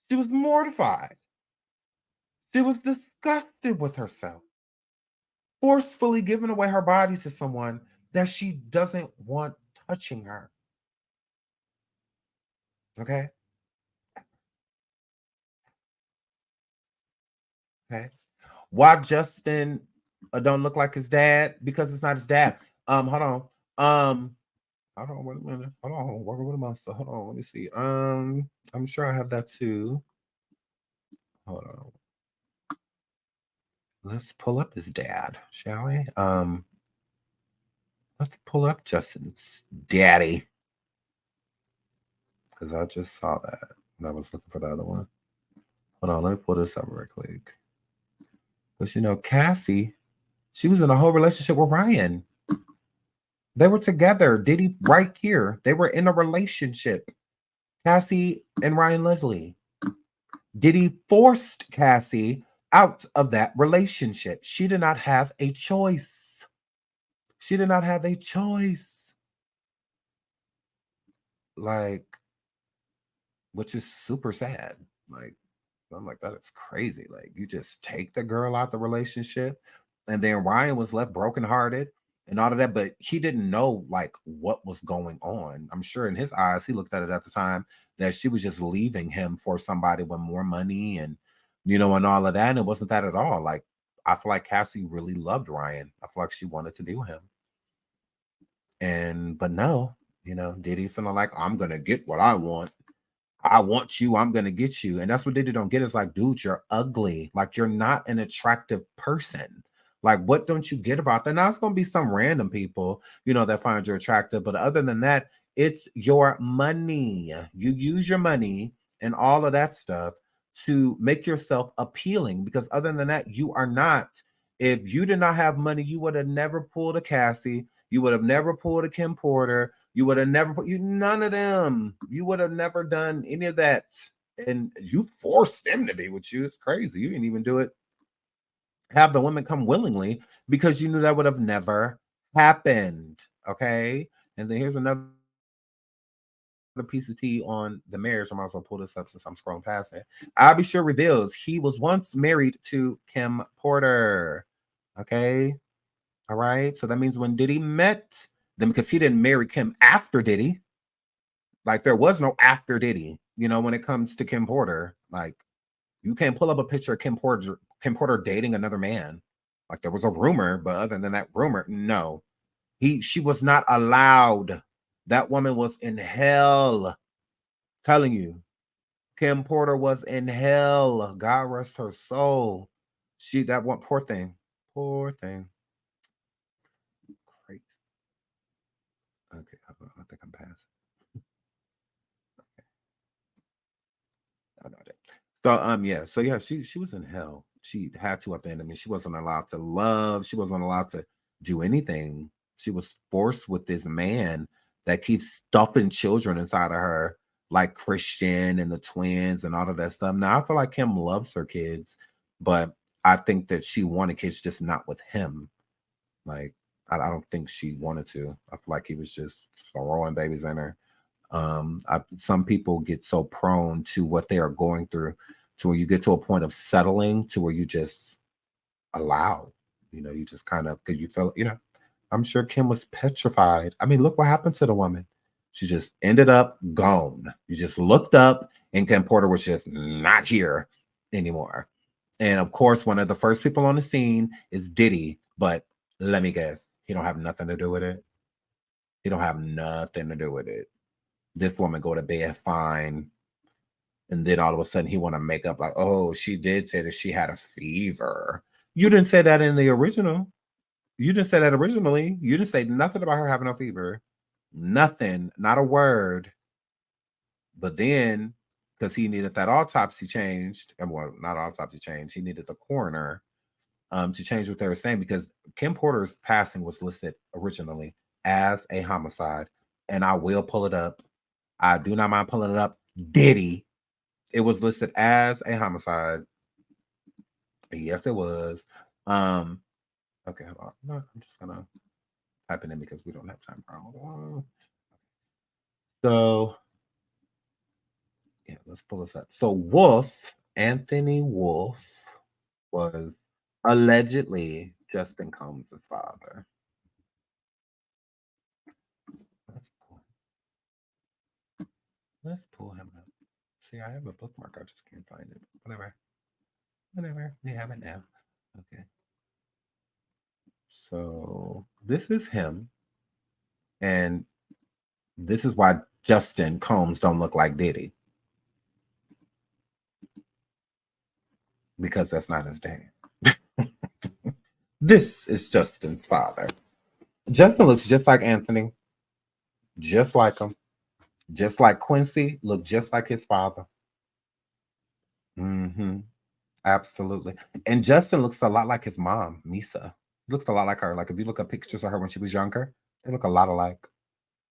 She was mortified. She was disgusted with herself. Forcefully giving away her body to someone that she doesn't want touching her. Okay? Okay. Why Justin don't look like his dad? Because it's not his dad. Hold on. Hold on, wait a minute. Hold on, working with a monster. Hold on, let me see. I'm sure I have that too. Hold on. Let's pull up his dad, shall we? Let's pull up Justin's daddy. Because I just saw that. And I was looking for the other one. Hold on, let me pull this up real quick. But you know, Cassie, she was in a whole relationship with Ryan. They were together. Diddy right here. They were in a relationship. Cassie and Ryan Leslie. Diddy forced Cassie out of that relationship. She did not have a choice. She did not have a choice. Like, which is super sad. Like, I'm like, that is crazy. Like, you just take the girl out the relationship, and then Ryan was left brokenhearted and all of that, but he didn't know like what was going on. I'm sure in his eyes, he looked at it at the time that she was just leaving him for somebody with more money and and all of that. And it wasn't that at all. Like, I feel like Cassie really loved Ryan. I feel like she wanted to be with him. But no, Diddy feeling like I'm gonna get what I want. I want you, I'm gonna get you. And that's what Diddy don't get. Is like, dude, you're ugly. Like, you're not an attractive person. Like, what don't you get about that? Now it's gonna be some random people, that find you attractive. But other than that, it's your money. You use your money and all of that stuff to make yourself appealing. Because other than that, you are not. If you did not have money, you would have never pulled a Cassie. You would have never pulled a Kim Porter. You would have never put none of them. You would have never done any of that. And you forced them to be with you. It's crazy. You didn't even do it. Have the women come willingly because you knew that would have never happened. Okay. And then here's another piece of tea on the marriage. I might as well pull this up since I'm scrolling past it. I'll be sure reveals he was once married to Kim Porter. Okay. All right. So that means when Diddy met them, because he didn't marry Kim after Diddy. Like, there was no after Diddy, when it comes to Kim Porter. Like, you can't pull up a picture of Kim Porter dating another man. Like, there was a rumor, but other than that rumor, no. She was not allowed. That woman was in hell. Telling you. Kim Porter was in hell. God rest her soul. That one, poor thing. Poor thing. Crazy. Okay, I think I'm past. So she was in hell. She had to abandon me. She wasn't allowed to love. She wasn't allowed to do anything. She was forced with this man that keeps stuffing children inside of her, like Christian and the twins and all of that stuff. Now I feel like Kim loves her kids, but I think that she wanted kids, just not with him. Like, I don't think she wanted to. I feel like he was just throwing babies in her. Some people get so prone to what they are going through to where you get to a point of settling to where you just allow, you just kind of, because you feel, I'm sure Kim was petrified. I mean, look what happened to the woman. She just ended up gone. You just looked up and Kim Porter was just not here anymore. And of course, one of the first people on the scene is Diddy, but let me guess, he don't have nothing to do with it. He don't have nothing to do with it. This woman go to bed fine, and then all of a sudden he want to make up like, oh, she did say that she had a fever. You didn't say that in the original. You didn't say that originally. You didn't say nothing about her having a fever. Nothing, not a word. But then, because he needed that autopsy changed, and well, not autopsy changed, he needed the coroner to change what they were saying, because Kim Porter's passing was listed originally as a homicide. And I will pull it up. I do not mind pulling it up. Diddy. It was listed as a homicide. Yes, it was. Okay, hold on. No, I'm just gonna type it in because we don't have time for all. So yeah, let's pull this up. So Anthony Wolf, was allegedly Justin Combs' father. Let's pull him up. See, I have a bookmark. I just can't find it. Whatever. We have it now. Okay. So this is him. And This is why Justin Combs don't look like Diddy. Because that's not his dad. This is Justin's father. Justin looks just like Anthony. Just like him. Just like Quincy, looked just like his father. Mm-hmm. Absolutely. And Justin looks a lot like his mom, Misa. Looks a lot like her. Like if you look at pictures of her when she was younger, they look a lot alike.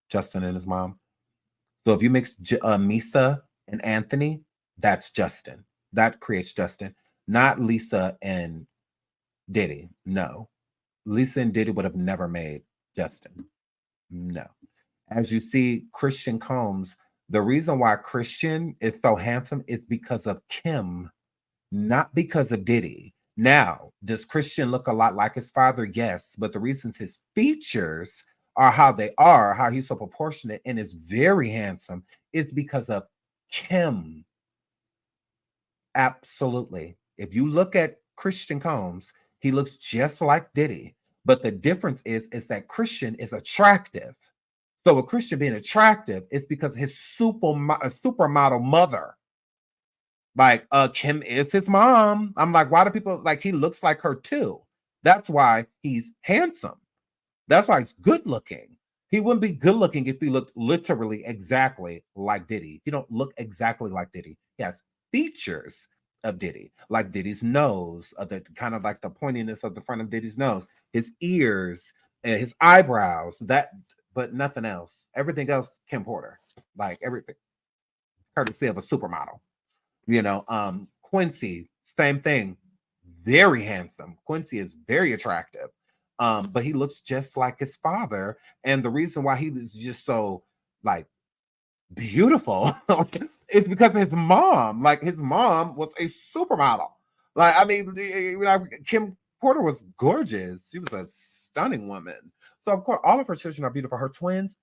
Justin and his mom. So if you mix Misa and Anthony, that's Justin. That creates Justin, not Lisa and Diddy. No. Lisa and Diddy would have never made Justin. No. As you see, Christian Combs, the reason why Christian is so handsome is because of Kim, not because of Diddy. Now, does Christian look a lot like his father? Yes, but the reasons his features are how they are, how he's so proportionate and is very handsome, is because of Kim. Absolutely. If you look at Christian Combs, he looks just like Diddy, but the difference is that Christian is attractive. So with Christian being attractive, it's because his supermodel mother. Like Kim is his mom. I'm like, why do people like he looks like her too? That's why he's handsome. That's why he's good looking. He wouldn't be good looking if he looked literally exactly like Diddy. He don't look exactly like Diddy. He has features of Diddy, like Diddy's nose, the kind of like the pointiness of the front of Diddy's nose, his ears, and his eyebrows. That, but nothing else. Everything else, Kim Porter, like everything, courtesy of a supermodel. You know, Quincy, same thing, very handsome. Quincy is very attractive, but he looks just like his father. And the reason why he is just so like beautiful is because his mom, like his mom was a supermodel. Like, I mean, you know, Kim Porter was gorgeous. She was a stunning woman. So of course, all of her children are beautiful. Her twins,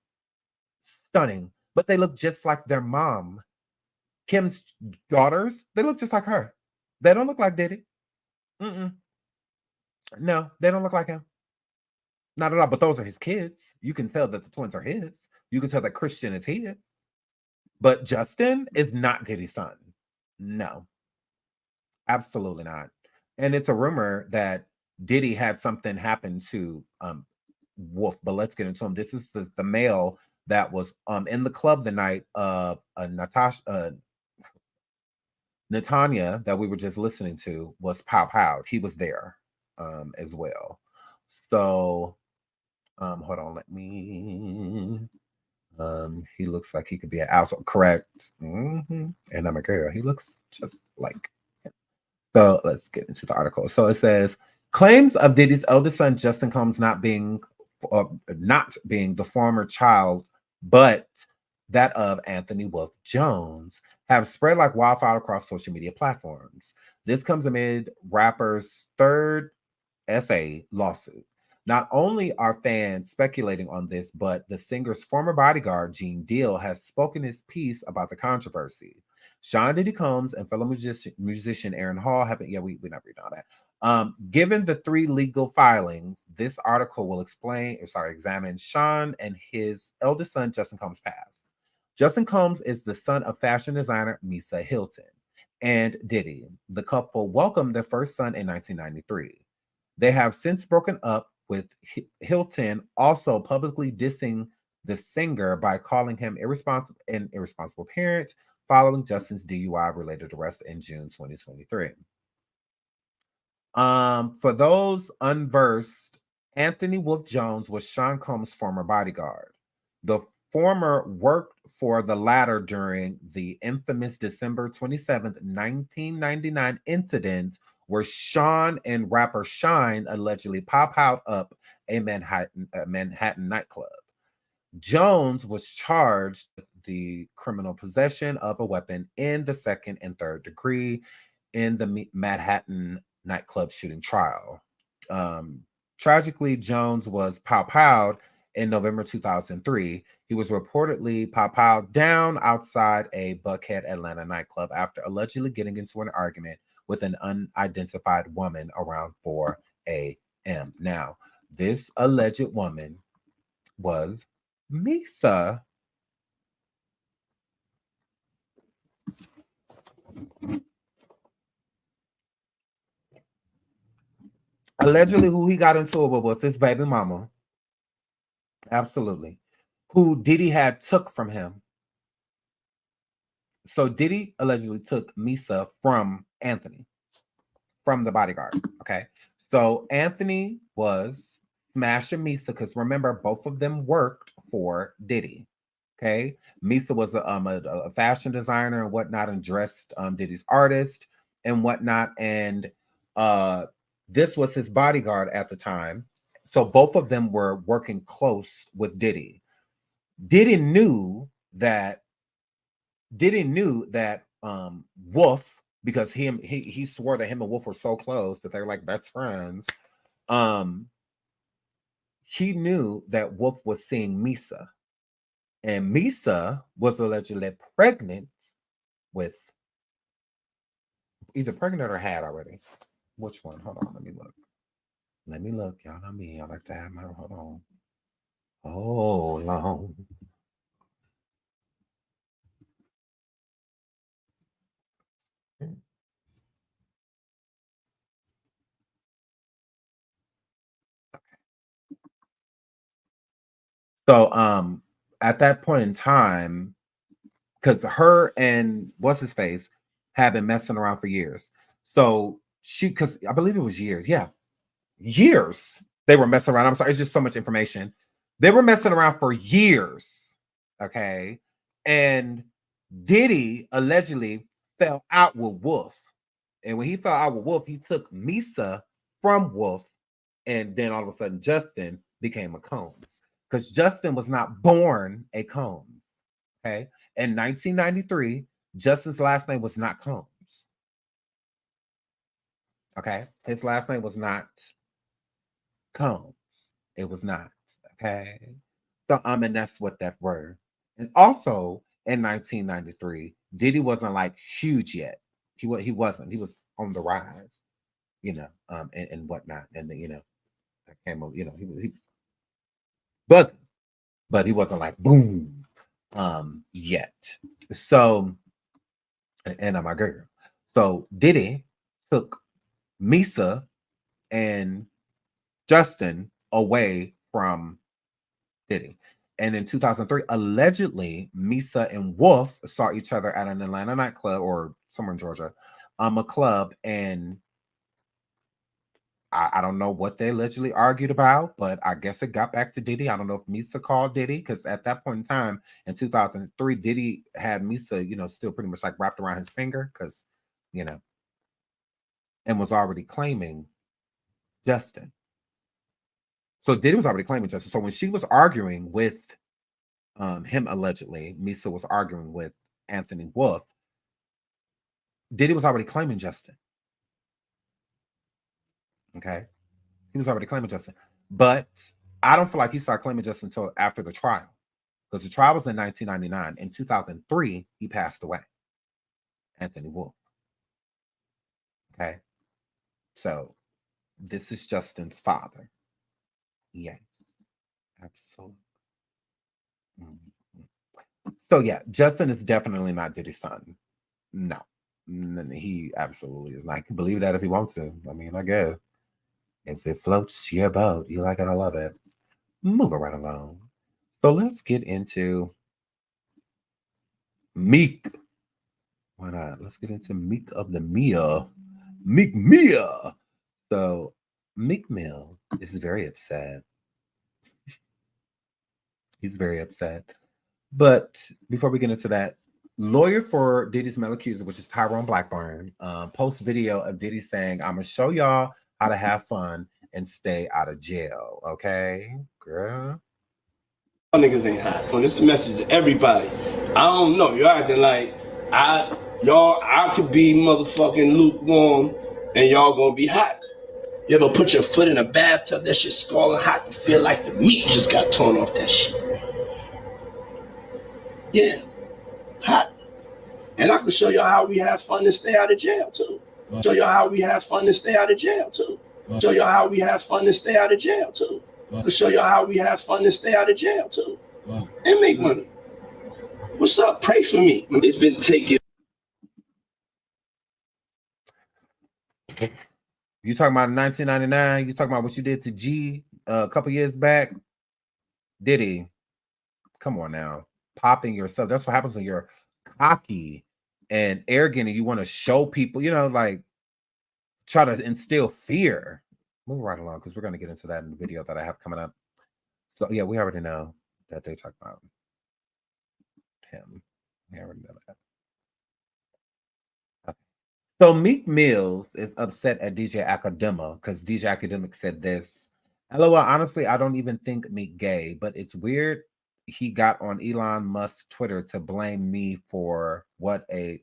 stunning, but they look just like their mom. Kim's daughters, they look just like her. They don't look like Diddy. Mm-mm. No, they don't look like him. Not at all. But those are his kids. You can tell that the twins are his. You can tell that Christian is his. But Justin is not Diddy's son. No, absolutely not. And it's a rumor that Diddy had something happen to Wolf, but let's get into him. This is the male that was in the club the night of Natanya that we were just listening to was Pow Pow. He was there as well. So hold on, let me he looks like he could be an outside correct. Mm-hmm. And I'm a girl. He looks just like him. So let's get into the article. So it says claims of Diddy's eldest son Justin Combs not being the former child, but that of Anthony Wolf Jones have spread like wildfire across social media platforms. This comes amid rapper's third FA lawsuit. Not only are fans speculating on this, but the singer's former bodyguard, Gene Deal, has spoken his piece about the controversy. Sean Diddy Combs and fellow musician Aaron Hall have been, we never read all that. Given the three legal filings, this article will examine Sean and his eldest son, Justin Combs' past. Justin Combs is the son of fashion designer Misa Hilton and Diddy. The couple welcomed their first son in 1993. They have since broken up, with Hilton also publicly dissing the singer by calling him irresponsible parent following Justin's DUI-related arrest in June 2023. For those unversed, Anthony Wolf Jones was Sean Combs' former bodyguard. The former worked for the latter during the infamous December 27th, 1999 incident where Sean and rapper Shine allegedly pop out up a Manhattan nightclub. Jones was charged with the criminal possession of a weapon in the second and third degree in the Manhattan nightclub shooting trial. Tragically, Jones was pow-powed in November 2003. He was reportedly pow-powed down outside a Buckhead, Atlanta nightclub after allegedly getting into an argument with an unidentified woman around 4 a.m. Now, this alleged woman was Misa Allegedly, who he got into it with was his baby mama. Absolutely. Who Diddy had took from him. So Diddy allegedly took Misa from Anthony, from the bodyguard. Okay. So Anthony was smashing Misa because remember, both of them worked for Diddy. Okay. Misa was a fashion designer and whatnot and dressed Diddy's artist and whatnot. And this was his bodyguard at the time. So both of them were working close with Diddy. Diddy knew that Wolf, because he swore that him and Wolf were so close that they were like best friends. He knew that Wolf was seeing Misa, and Misa was allegedly pregnant with either pregnant or had already. Which one? Hold on, let me look. Y'all know me. I like to have my hold on. Oh, long. So at that point in time, because her and what's his face had been messing around for years. So because I believe it was years, years they were messing around. I'm sorry, it's just so much information. They were messing around for years, okay? And Diddy allegedly fell out with Wolf. And when he fell out with Wolf, he took Misa from Wolf, and then all of a sudden Justin became a Combs. Because Justin was not born a Combs. Okay. In 1993, Justin's last name was not Combs. Okay. His last name was not Combs. It was not. Okay. So and that's what that word. And also in 1993, Diddy wasn't like huge yet. He wasn't. He was on the rise, and whatnot. And then, that came, he was but he wasn't like boom yet. So, and I'm my girl. So Diddy took Misa and Justin away from Diddy. And in 2003, allegedly, Misa and Wolf saw each other at an Atlanta nightclub or somewhere in Georgia, a club, and I don't know what they allegedly argued about, but I guess it got back to Diddy. I don't know if Misa called Diddy, because at that point in time, in 2003, Diddy had Misa, still pretty much like wrapped around his finger, because, and was already claiming Justin. So Diddy was already claiming Justin. So when she was arguing with him, allegedly, Misa was arguing with Anthony Wolf, Diddy was already claiming Justin. Okay. He was already claiming Justin. But I don't feel like he started claiming Justin until after the trial. Because the trial was in 1999. In 2003, he passed away. Anthony Wolf. Okay. So this is Justin's father. Yes. Absolutely. So yeah, Justin is definitely not Diddy's son. No. He absolutely is not. He can believe that if he wants to. I mean, I guess. If it floats your boat, you like it, I love it. Moving right along. So let's get into Meek. Why not? Let's get into Meek of the Mia. Meek Mia. So Meek Mill is very upset. He's very upset. But before we get into that, lawyer for Diddy's male accuser, which is Tyrone Blackburn, posts video of Diddy saying, I'm going to show y'all how to have fun and stay out of jail. Okay, girl? Y'all niggas ain't hot. Well, this is a message to everybody. I don't know. You're acting like I could be motherfucking lukewarm and y'all gonna be hot. You ever put your foot in a bathtub, that shit scalding hot, you feel like the meat just got torn off that shit. Yeah, hot. And I can show y'all how we have fun and stay out of jail too. Show y'all how we have fun and stay out of jail too. Show y'all how we have fun and stay out of jail too. Show y'all how we have fun and stay out of jail too. And make money. What's up? Pray for me. It's been taken. You talking about 1999? You talking about what you did to G a couple years back? Diddy, come on now. Popping yourself. That's what happens when you're cocky and arrogant and you want to show people, like try to instill fear. Move right along because we're going to get into that in the video that I have coming up. So, yeah, we already know that they talk about him. We already know that. Okay. So, Meek Mills is upset at DJ Academic because DJ Academic said this. LOL, honestly, I don't even think Meek gay, but it's weird he got on Elon Musk's Twitter to blame me for what a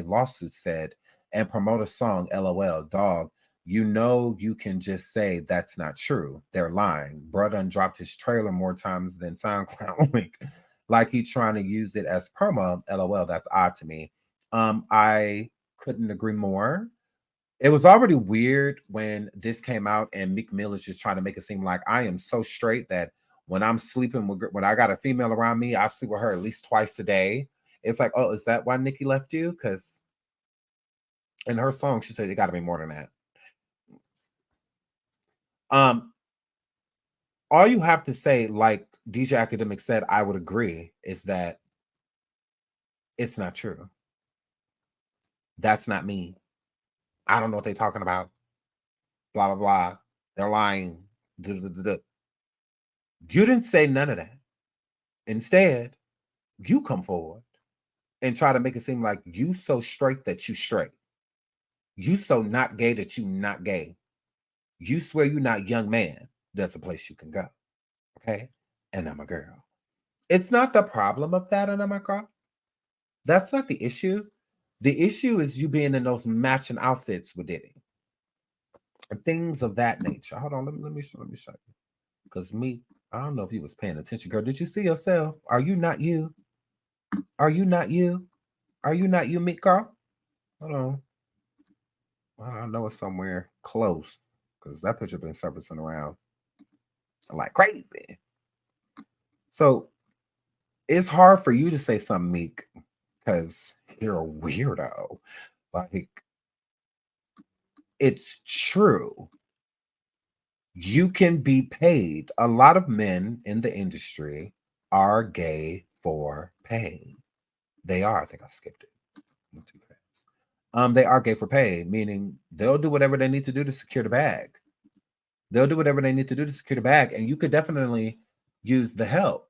lawsuit said and promote a song. LOL, dog. You can just say that's not true. They're lying. Bruh done dropped his trailer more times than SoundCloud link. Like he's trying to use it as promo. LOL, that's odd to me. I couldn't agree more. It was already weird when this came out and Meek Mill is just trying to make it seem like I am so straight that when I'm sleeping when I got a female around me, I sleep with her at least twice a day. It's like, oh, is that why Nicki left you? Because in her song, she said it got to be more than that. All you have to say, like DJ Academic said, I would agree, is that it's not true. That's not me. I don't know what they're talking about. Blah, blah, blah. They're lying. You didn't say none of that. Instead, you come forward and try to make it seem like you so straight that you straight. You so not gay that you not gay. You swear you not young man. That's a place you can go. Okay? And I'm a girl. It's not the problem of that, and I'm a girl. That's not the issue. The issue is you being in those matching outfits with Diddy. And things of that nature. Hold on, let me show you. Because me, I don't know if you was paying attention, girl. Did you see yourself? Are you not you? Are you not you? Are you not you, Meek girl? Hold on. Well, I know it's somewhere close because that picture been surfacing around like crazy. So it's hard for you to say something, Meek, because you're a weirdo. Like, it's true. You can be paid. A lot of men in the industry are gay for pay. They are. I think I skipped it. Not too fast. They are gay for pay, meaning they'll do whatever they need to do to secure the bag. They'll do whatever they need to do to secure the bag, and you could definitely use the help.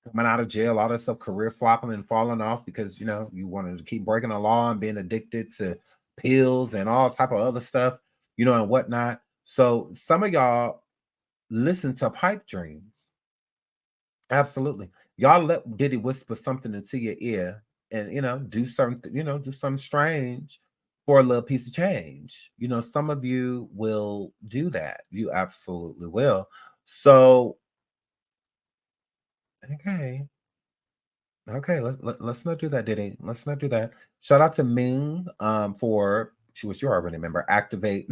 Coming out of jail, all that stuff, career flopping and falling off because you wanted to keep breaking the law and being addicted to pills and all type of other stuff, and whatnot. So some of y'all listen to pipe dreams. Absolutely. Y'all let Diddy whisper something into your ear and do something strange for a little piece of change. Some of you will do that. You absolutely will. So okay, let's not do that, Diddy. Let's not do that. Shout out to Ming for which you already remember. Activate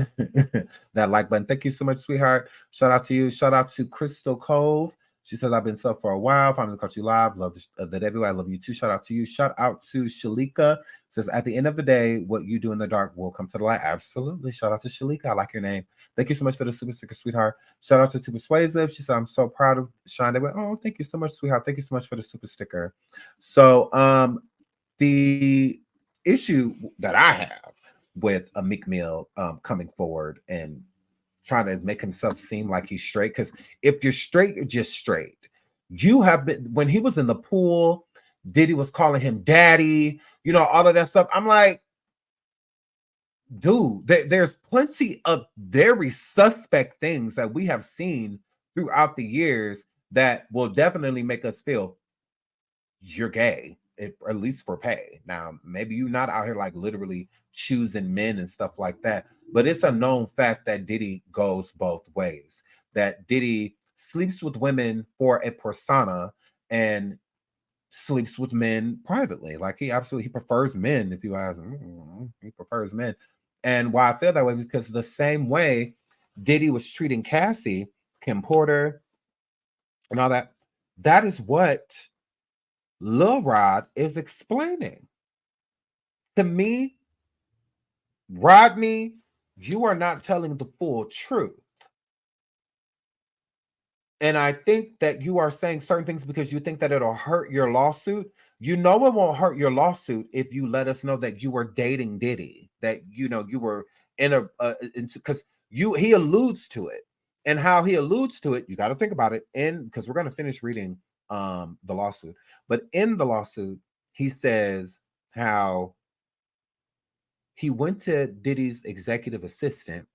that like button. Thank you so much, sweetheart. Shout out to you. Shout out to Crystal Cove. She says, I've been sub for a while. Finally caught you live. Love that everywhere. I love you too. Shout out to you. Shout out to Shalika. Says, at the end of the day, what you do in the dark will come to the light. Absolutely. Shout out to Shalika. I like your name. Thank you so much for the super sticker, sweetheart. Shout out to Too Persuasive. She said, I'm so proud of Shine. Oh, thank you so much, sweetheart. Thank you so much for the super sticker. So the issue that I have with a Meek Mill coming forward and trying to make himself seem like he's straight, because if you're straight, you're just straight. You have been, when he was in the pool, Diddy was calling him daddy, all of that stuff. I'm like, dude, there's plenty of very suspect things that we have seen throughout the years that will definitely make us feel you're gay, at least for pay. Now, maybe you're not out here like literally choosing men and stuff like that, but it's a known fact that Diddy goes both ways, that Diddy sleeps with women for a persona and sleeps with men privately. Like he prefers men. If you ask him, he prefers men. And why I feel that way, because the same way Diddy was treating Cassie, Kim Porter, and all that, that is what Lil Rod is explaining. To me, Rodney, you are not telling the full truth. And I think that you are saying certain things because you think that it'll hurt your lawsuit. You know it won't hurt your lawsuit if you let us know that you were dating Diddy, that you know you were in a because he alludes to it, and how he alludes to it. You got to think about it, and because we're going to finish reading the lawsuit, but in the lawsuit he says how he went to Diddy's executive assistant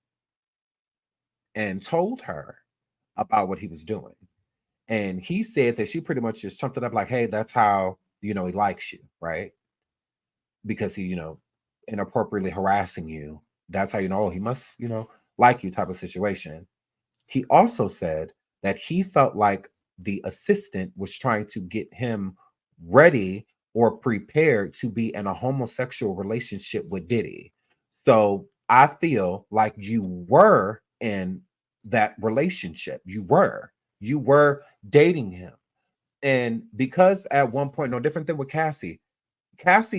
and told her about what he was doing. And he said that she pretty much just chumped it up like, hey, that's how, he likes you, right? Because he, inappropriately harassing you. That's how you know, he must, like you type of situation. He also said that he felt like the assistant was trying to get him ready or prepared to be in a homosexual relationship with Diddy. So I feel like you were in that relationship. You were dating him. And because at one point, no different than with Cassie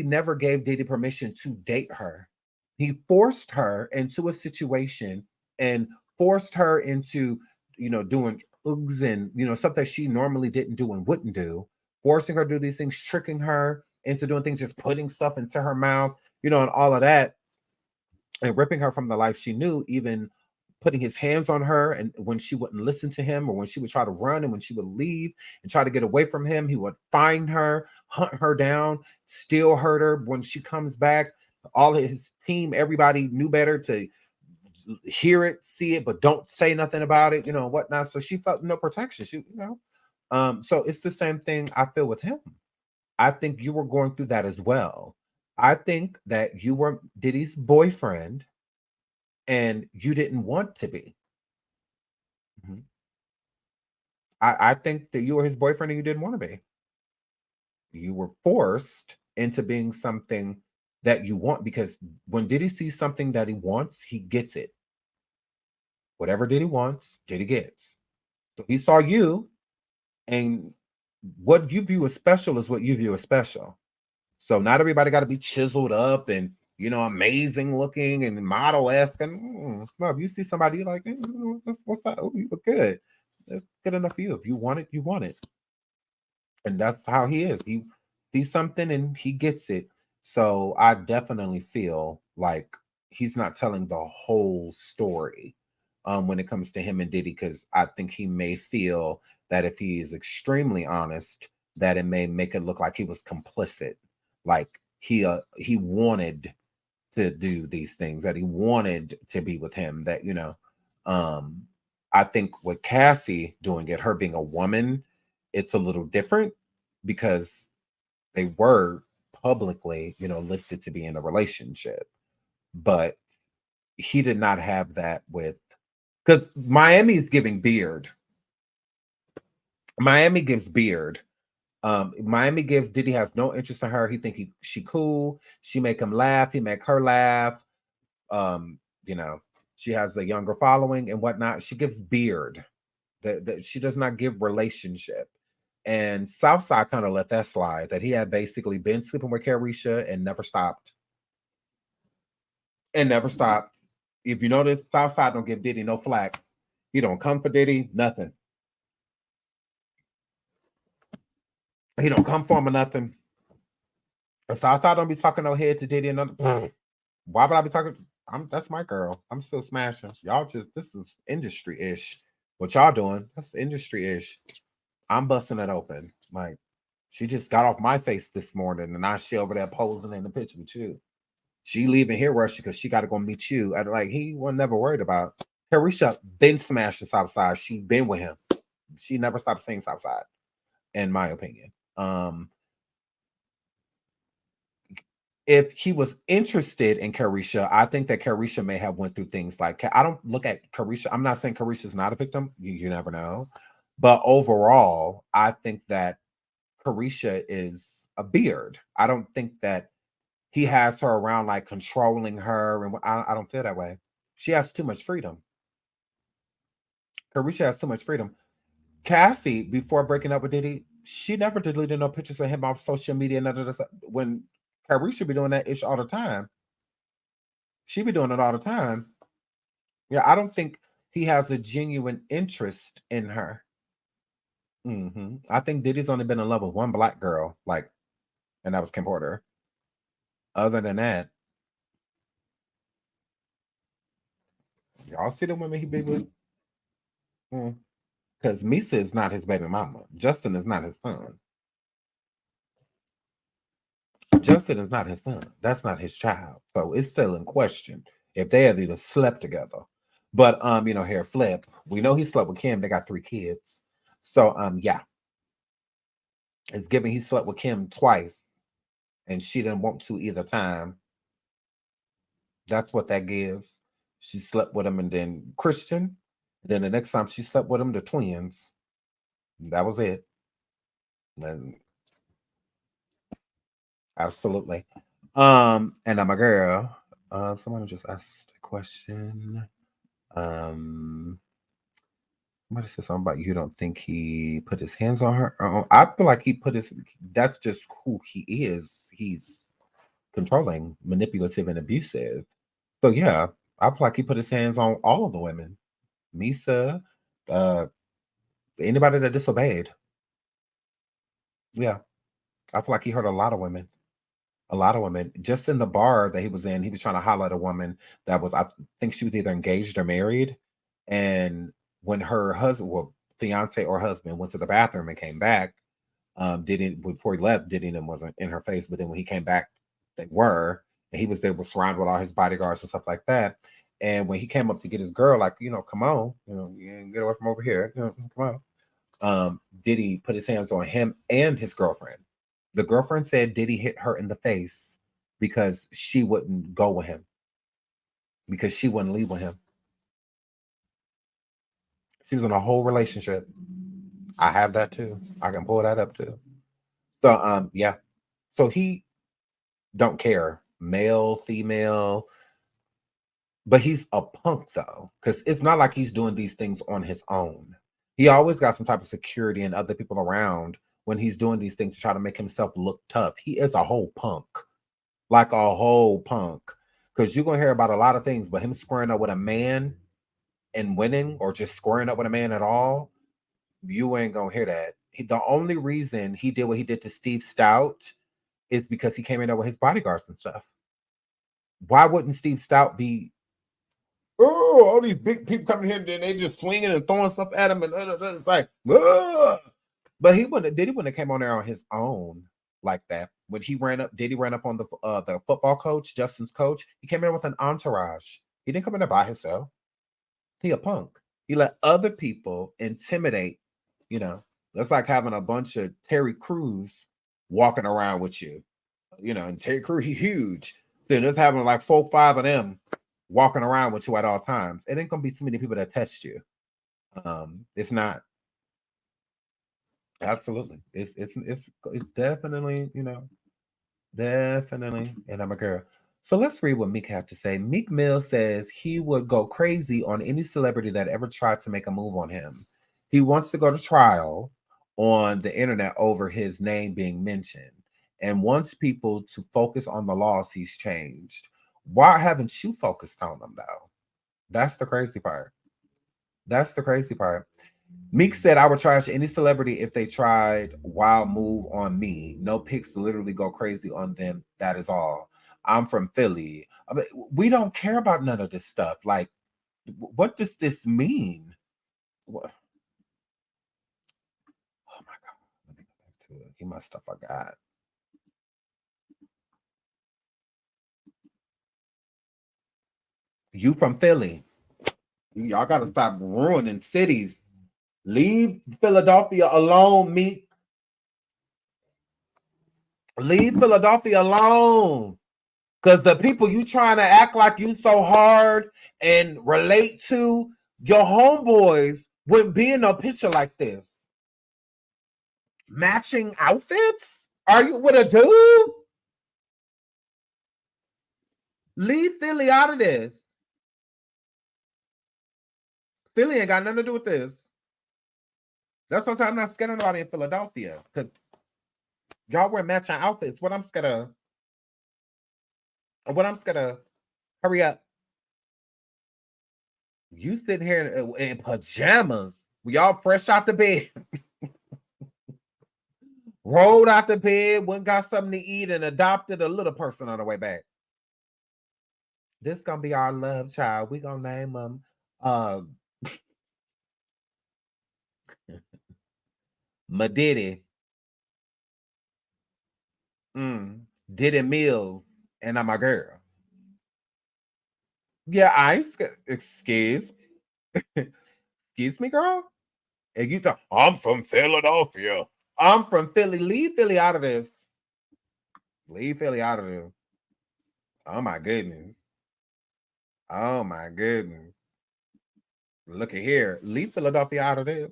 never gave Diddy permission to date her. He forced her into a situation and forced her into, doing drugs and, stuff that she normally didn't do and wouldn't do, forcing her to do these things, tricking her into doing things, just putting stuff into her mouth, and all of that, and ripping her from the life she knew, even putting his hands on her. And when she wouldn't listen to him, or when she would try to run, and when she would leave and try to get away from him, he would find her, hunt her down, still hurt her. When she comes back, all of his team, everybody knew better to hear it, see it, but don't say nothing about it, whatnot. So she felt no protection. So it's the same thing I feel with him. I think you were going through that as well. I think that you were Diddy's boyfriend and you didn't want to be. Mhm. I think that you were his boyfriend and you didn't want to be. You were forced into being something that you want, because when Diddy sees something that he wants, he gets it. Whatever Diddy wants, Diddy gets. So he saw you, and what you view as special is what you view as special. So not everybody got to be chiseled up and, amazing looking and model-esque. And no, if you see somebody, you're like, what's that? Oh, you look good. That's good enough for you. If you want it, you want it. And that's how he is. He sees something and he gets it. So I definitely feel like he's not telling the whole story when it comes to him and Diddy, because I think he may feel that if he is extremely honest, that it may make it look like he was complicit, like he wanted to do these things, that he wanted to be with him, that I think with Cassie doing it, her being a woman, it's a little different because they were publicly, listed to be in a relationship. But he did not have that with, because Miami is giving beard. Miami gives beard. Miami gives Diddy has no interest in her. He think she cool. She make him laugh. He make her laugh. She has a younger following and whatnot. She gives beard. That she does not give relationship. And Southside kind of let that slide, that he had basically been sleeping with Carisha and never stopped. And never stopped. If you notice, Southside don't give Diddy no flack. He don't come for Diddy, nothing. He don't come for him or nothing. And Southside don't be talking no head to Diddy and nothing. Why would I be talking? That's my girl. I'm still smashing. Y'all this is industry-ish. What y'all doing? That's industry-ish. I'm busting it open. Like, she just got off my face this morning, and now she over there posing in the picture with you. She leaving here rushing because she got to go meet you. He wasn't never worried about. Carisha been smashing Southside. She been with him. She never stopped saying Southside, in my opinion. If he was interested in Carisha, I think that Carisha may have went through things like, I don't look at Carisha. I'm not saying Carisha's not a victim. You never know. But overall, I think that Carisha is a beard. I don't think that he has her around like controlling her. And I don't feel that way. She has too much freedom. Carisha has too much freedom. Cassie, before breaking up with Diddy, she never deleted no pictures of him off social media. None of this. When Carisha be doing that ish all the time, She be doing it all the time. Yeah, I don't think he has a genuine interest in her. I think Diddy's only been in love with one black girl, like, and that was Kim Porter. Other than that, y'all see the women he be with? Because Misa is not his baby mama. Justin is not his son. Justin is not his son. That's not his child. So it's still in question if they have even slept together. But here, Flip, we know he slept with Kim. They got 3 kids. So yeah. It's given he slept with Kim twice and she didn't want to either time. That's what that gives. She slept with him and then Christian. Then the next time she slept with him, the twins. That was it. And absolutely. And I'm a girl. Someone just asked a question. Somebody said something about you don't think he put his hands on her. I feel like he put his. That's just who he is. He's controlling, manipulative, and abusive. So yeah, I feel like he put his hands on all of the women. Misa, anybody that disobeyed. Yeah, I feel like he hurt a lot of women. A lot of women. Just in the bar that he was in, he was trying to highlight a woman that was, I think she was either engaged or married. And when her husband, well, fiance or husband went to the bathroom and came back, before he left, Diddy wasn't in her face, but then when he came back, they were, and he was there, was surrounded with all his bodyguards and stuff like that. And when he came up to get his girl, like, come on, get away from over here, come on. Diddy put his hands on him and his girlfriend. The girlfriend said Diddy hit her in the face because she wouldn't go with him, because she wouldn't leave with him. She was in a whole relationship. I have that too. I can pull that up too. So yeah. So he don't care, male, female, but he's a punk though, because it's not like he's doing these things on his own. He always got some type of security and other people around when he's doing these things to try to make himself look tough. He is a whole punk, like a whole punk, because you're gonna hear about a lot of things, but him squaring up with a man and winning, or just squaring up with a man at all, you ain't gonna hear that. The only reason he did what he did to Steve Stout is because he came in there with his bodyguards and stuff. Why wouldn't Steve Stout be, all these big people coming here and then they just swinging and throwing stuff at him and it's like, but he wouldn't. Diddy wouldn't have came on there on his own like that. When Diddy ran up on the football coach, Justin's coach. He came in with an entourage. He didn't come in there by himself. He a punk. He let other people intimidate. That's like having a bunch of Terry Crews walking around with you. And Terry Crews, he huge. Then it's having like 4 or 5 of them walking around with you at all times. It ain't gonna be too many people that test you. It's not. Absolutely. It's definitely, definitely. And I'm a girl. So let's read what Meek had to say. Meek Mill says he would go crazy on any celebrity that ever tried to make a move on him. He wants to go to trial on the internet over his name being mentioned and wants people to focus on the laws he's changed. Why haven't you focused on them, though? That's the crazy part. That's the crazy part. Meek said, I would trash any celebrity if they tried wild move on me. No pics to literally go crazy on them. That is all. I'm from Philly. We don't care about none of this stuff. Like, what does this mean? What? Oh my God. Let me go back to it. He must have forgot. You from Philly. Y'all got to stop ruining cities. Leave Philadelphia alone, Meek. Leave Philadelphia alone. Because the people you trying to act like you so hard and relate to, your homeboys wouldn't be in a picture like this. Matching outfits? Are you with a dude? Leave Philly out of this. Philly ain't got nothing to do with this. That's what I'm not scared of nobody in Philadelphia. Because y'all wear matching outfits. What I'm scared of Hurry up. You sitting here in pajamas. We all fresh out the bed. Rolled out the bed, went got something to eat, and adopted a little person on the way back. This gonna be our love child. We gonna name him Diddy. Diddy Mills, and I'm a girl. Yeah, excuse me, girl. And you thought I'm from Philadelphia. I'm from Philly. Leave Philly out of this. Leave Philly out of this. Oh my goodness. Oh my goodness. Look at here. Leave Philadelphia out of this.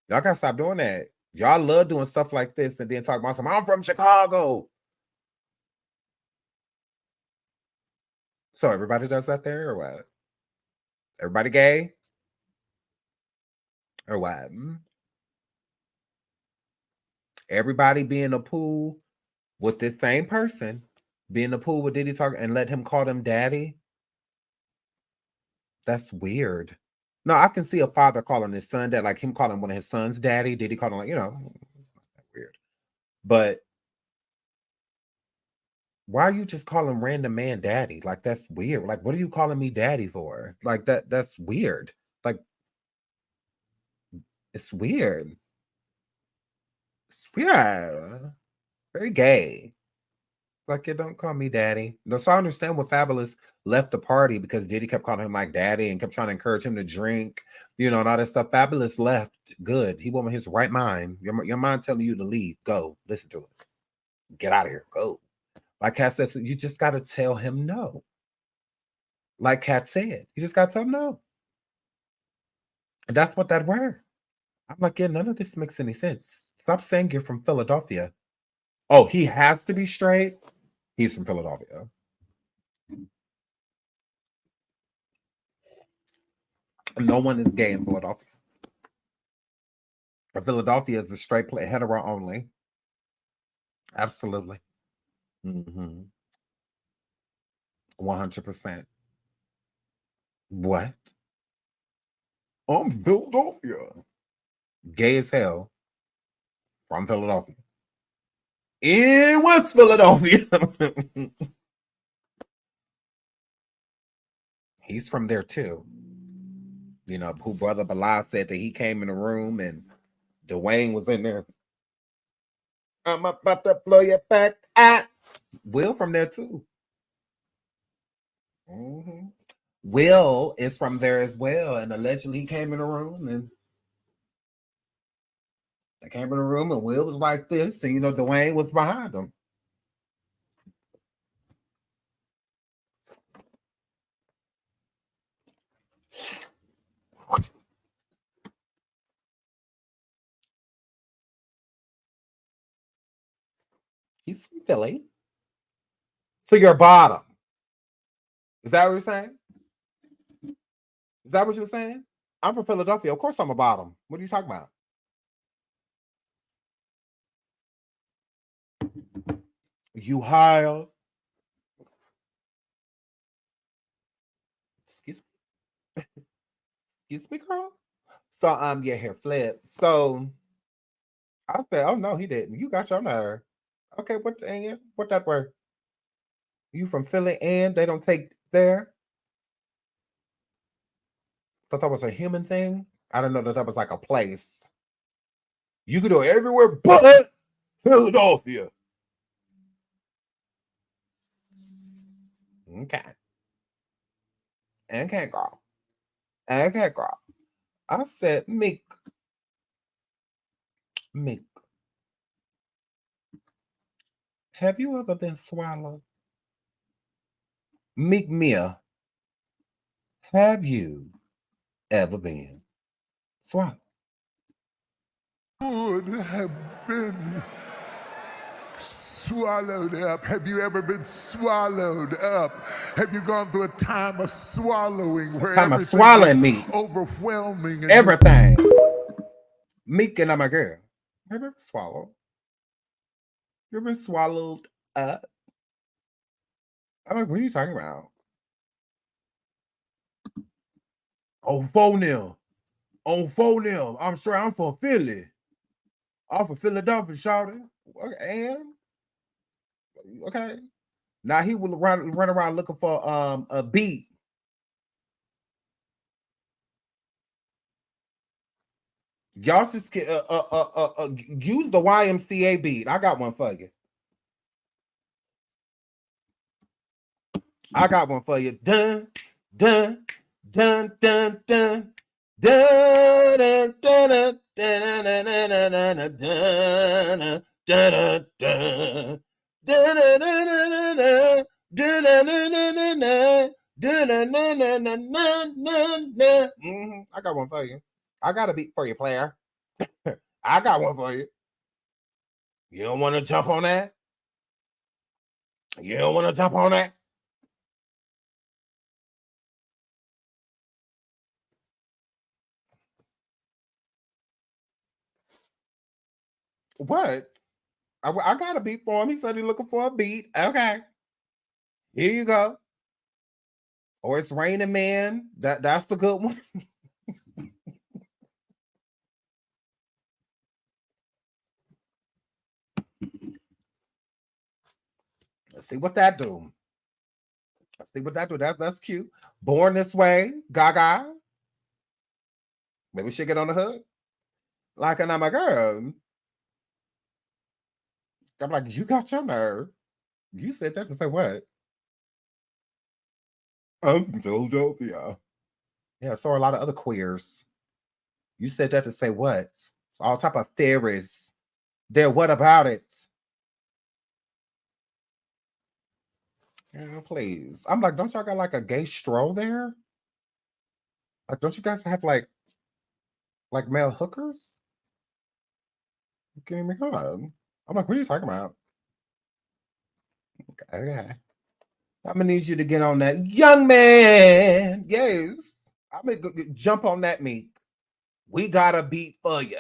Y'all gotta stop doing that. Y'all love doing stuff like this and then talk about something. I'm from Chicago. So everybody does that there or what? Everybody gay? Or what? Everybody be in a pool with this same person, be in the pool with Diddy talk and let him call them daddy? That's weird. No, I can see a father calling his son dad, like him calling one of his sons daddy. Diddy calling, like, weird. But why are you just calling random man daddy? Like, that's weird. Like, what are you calling me daddy for? Like, that's weird. Like, it's weird. It's weird. Very gay. Like, you don't call me daddy. No, so I understand when Fabulous left the party because Diddy kept calling him like daddy and kept trying to encourage him to drink, and all that stuff. Fabulous left good. He wasn't his right mind. Your mind telling you to leave. Go. Listen to it. Get out of here. Go. Like Kat says, you just got to tell him no. Like Kat said, you just got to tell him no. And that's what that were. I'm like, yeah, none of this makes any sense. Stop saying you're from Philadelphia. Oh, he has to be straight. He's from Philadelphia. No one is gay in Philadelphia. But Philadelphia is a straight play, hetero only. Absolutely. 100%. What? I'm Philadelphia. Gay as hell. From Philadelphia. In West Philadelphia. He's from there too. Who Brother Bilal said that he came in the room and Dwayne was in there. I'm about to blow your back out. Will from there too. Will is from there as well, and allegedly he came in the room and they came in the room and Will was like this, and Dwayne was behind him. He's from Philly. So you're bottom. Is that what you're saying? Is that what you're saying? I'm from Philadelphia. Of course I'm a bottom. What are you talking about? You high. Excuse me. Excuse me, girl. So your hair flip. So I said, oh no, he didn't. You got your nerve. Okay, what that word? You from Philly and they don't take there? Thought that was a human thing. I don't know that was like a place. You could go everywhere but Philadelphia. Okay. Okay, girl. Okay, girl. I said, Meek. Have you ever been swallowed? Meek Mia. Have you ever been swallowed? Would have been swallowed up. Have you ever been swallowed up? Have you gone through a time of swallowing where everything was me overwhelming? And everything. Meek and I'm a girl. Have you ever swallowed? You ever been swallowed up? I'm like, what are you talking about? On phone them. On phone them. I'm sure I'm from Philly. I'm from Philadelphia, shouting. And okay. Now he will run around looking for a beat. Y'all just use the YMCA beat. I got one for you. I got one for you. Dun dun dun dun dun dun dun dun dun dun. I got one for you. I got a beat for you, player. I got one for you. You don't want to jump on that? You don't want to jump on that? What? I got a beat for him. He said he's looking for a beat. Okay. Here you go. Or it's Raining Man. That's the good one. Let's see what that do. Let's see what that do. That's cute. Born This Way. Gaga. Maybe she get on the hook. Like, and I'm a girl. I'm like, you got your nerve. You said that to say what? I'm from Philadelphia. Yeah, so are a lot of other queers. You said that to say what? It's all type of theories. There, what about it? Yeah, please. I'm like, don't y'all got like a gay stroll there? Like, don't you guys have like male hookers? You kidding me? God. I'm like, what are you talking about? Okay. I'm gonna need you to get on that, young man. Yes. I'm gonna jump on that, Meek. We got a beat for you.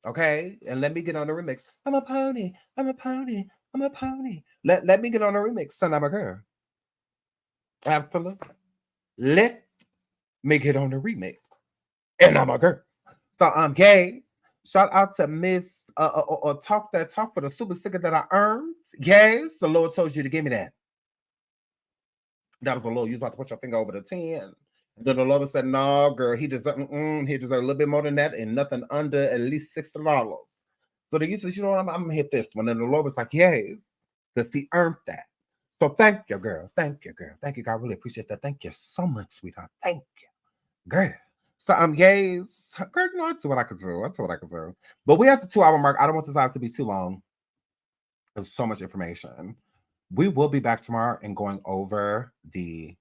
Okay? And let me get on the remix. I'm a pony. I'm a pony. I'm a pony. Let me get on the remix, son of a girl. Absolutely. Let me get on the remix. And I'm a girl. So I'm gay. Shout out to Miss or talk that talk for the super sticker that I earned. Yes, the Lord told you to give me that. That was the Lord. You was about to put your finger over the 10. And then the Lord said, no, girl, he deserves a little bit more than that and nothing under at least $60. So the said, you know what, I'm gonna hit this one. And the Lord was like, yes, because he earned that. So thank you, girl. Thank you, girl. Thank you, God. I really appreciate that. Thank you so much, sweetheart. Thank you. Girl. So yes, girl, you know, that's what I could do. That's what I could do. But we have the 2-hour mark. I don't want this live to be too long. There's so much information. We will be back tomorrow and going over the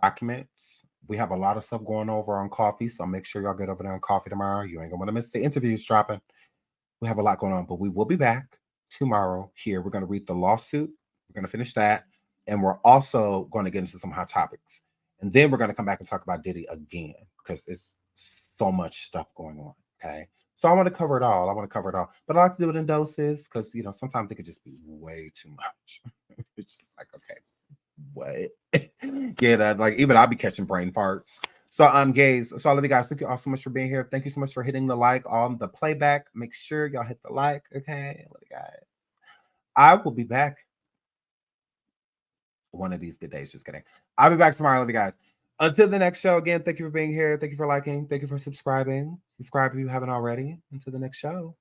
documents. We have a lot of stuff going over on coffee, so make sure y'all get over there on coffee tomorrow. You ain't gonna want to miss the interviews dropping. We have a lot going on, but we will be back tomorrow here. We're going to read the lawsuit. We're going to finish that. And we're also going to get into some hot topics. And then we're going to come back and talk about Diddy again because it's so much stuff going on. Okay. So I want to cover it all. But I like to do it in doses because, you know, sometimes it could just be way too much. It's just like, okay, what? Yeah, like even I'll be catching brain farts. So gays. So I love you guys. Thank you all so much for being here. Thank you so much for hitting the like on the playback. Make sure y'all hit the like. Okay. I love you guys. I will be back one of these good days. Just kidding. I'll be back tomorrow. I love you guys. Until the next show, again, thank you for being here. Thank you for liking. Thank you for subscribing. Subscribe if you haven't already. Until the next show.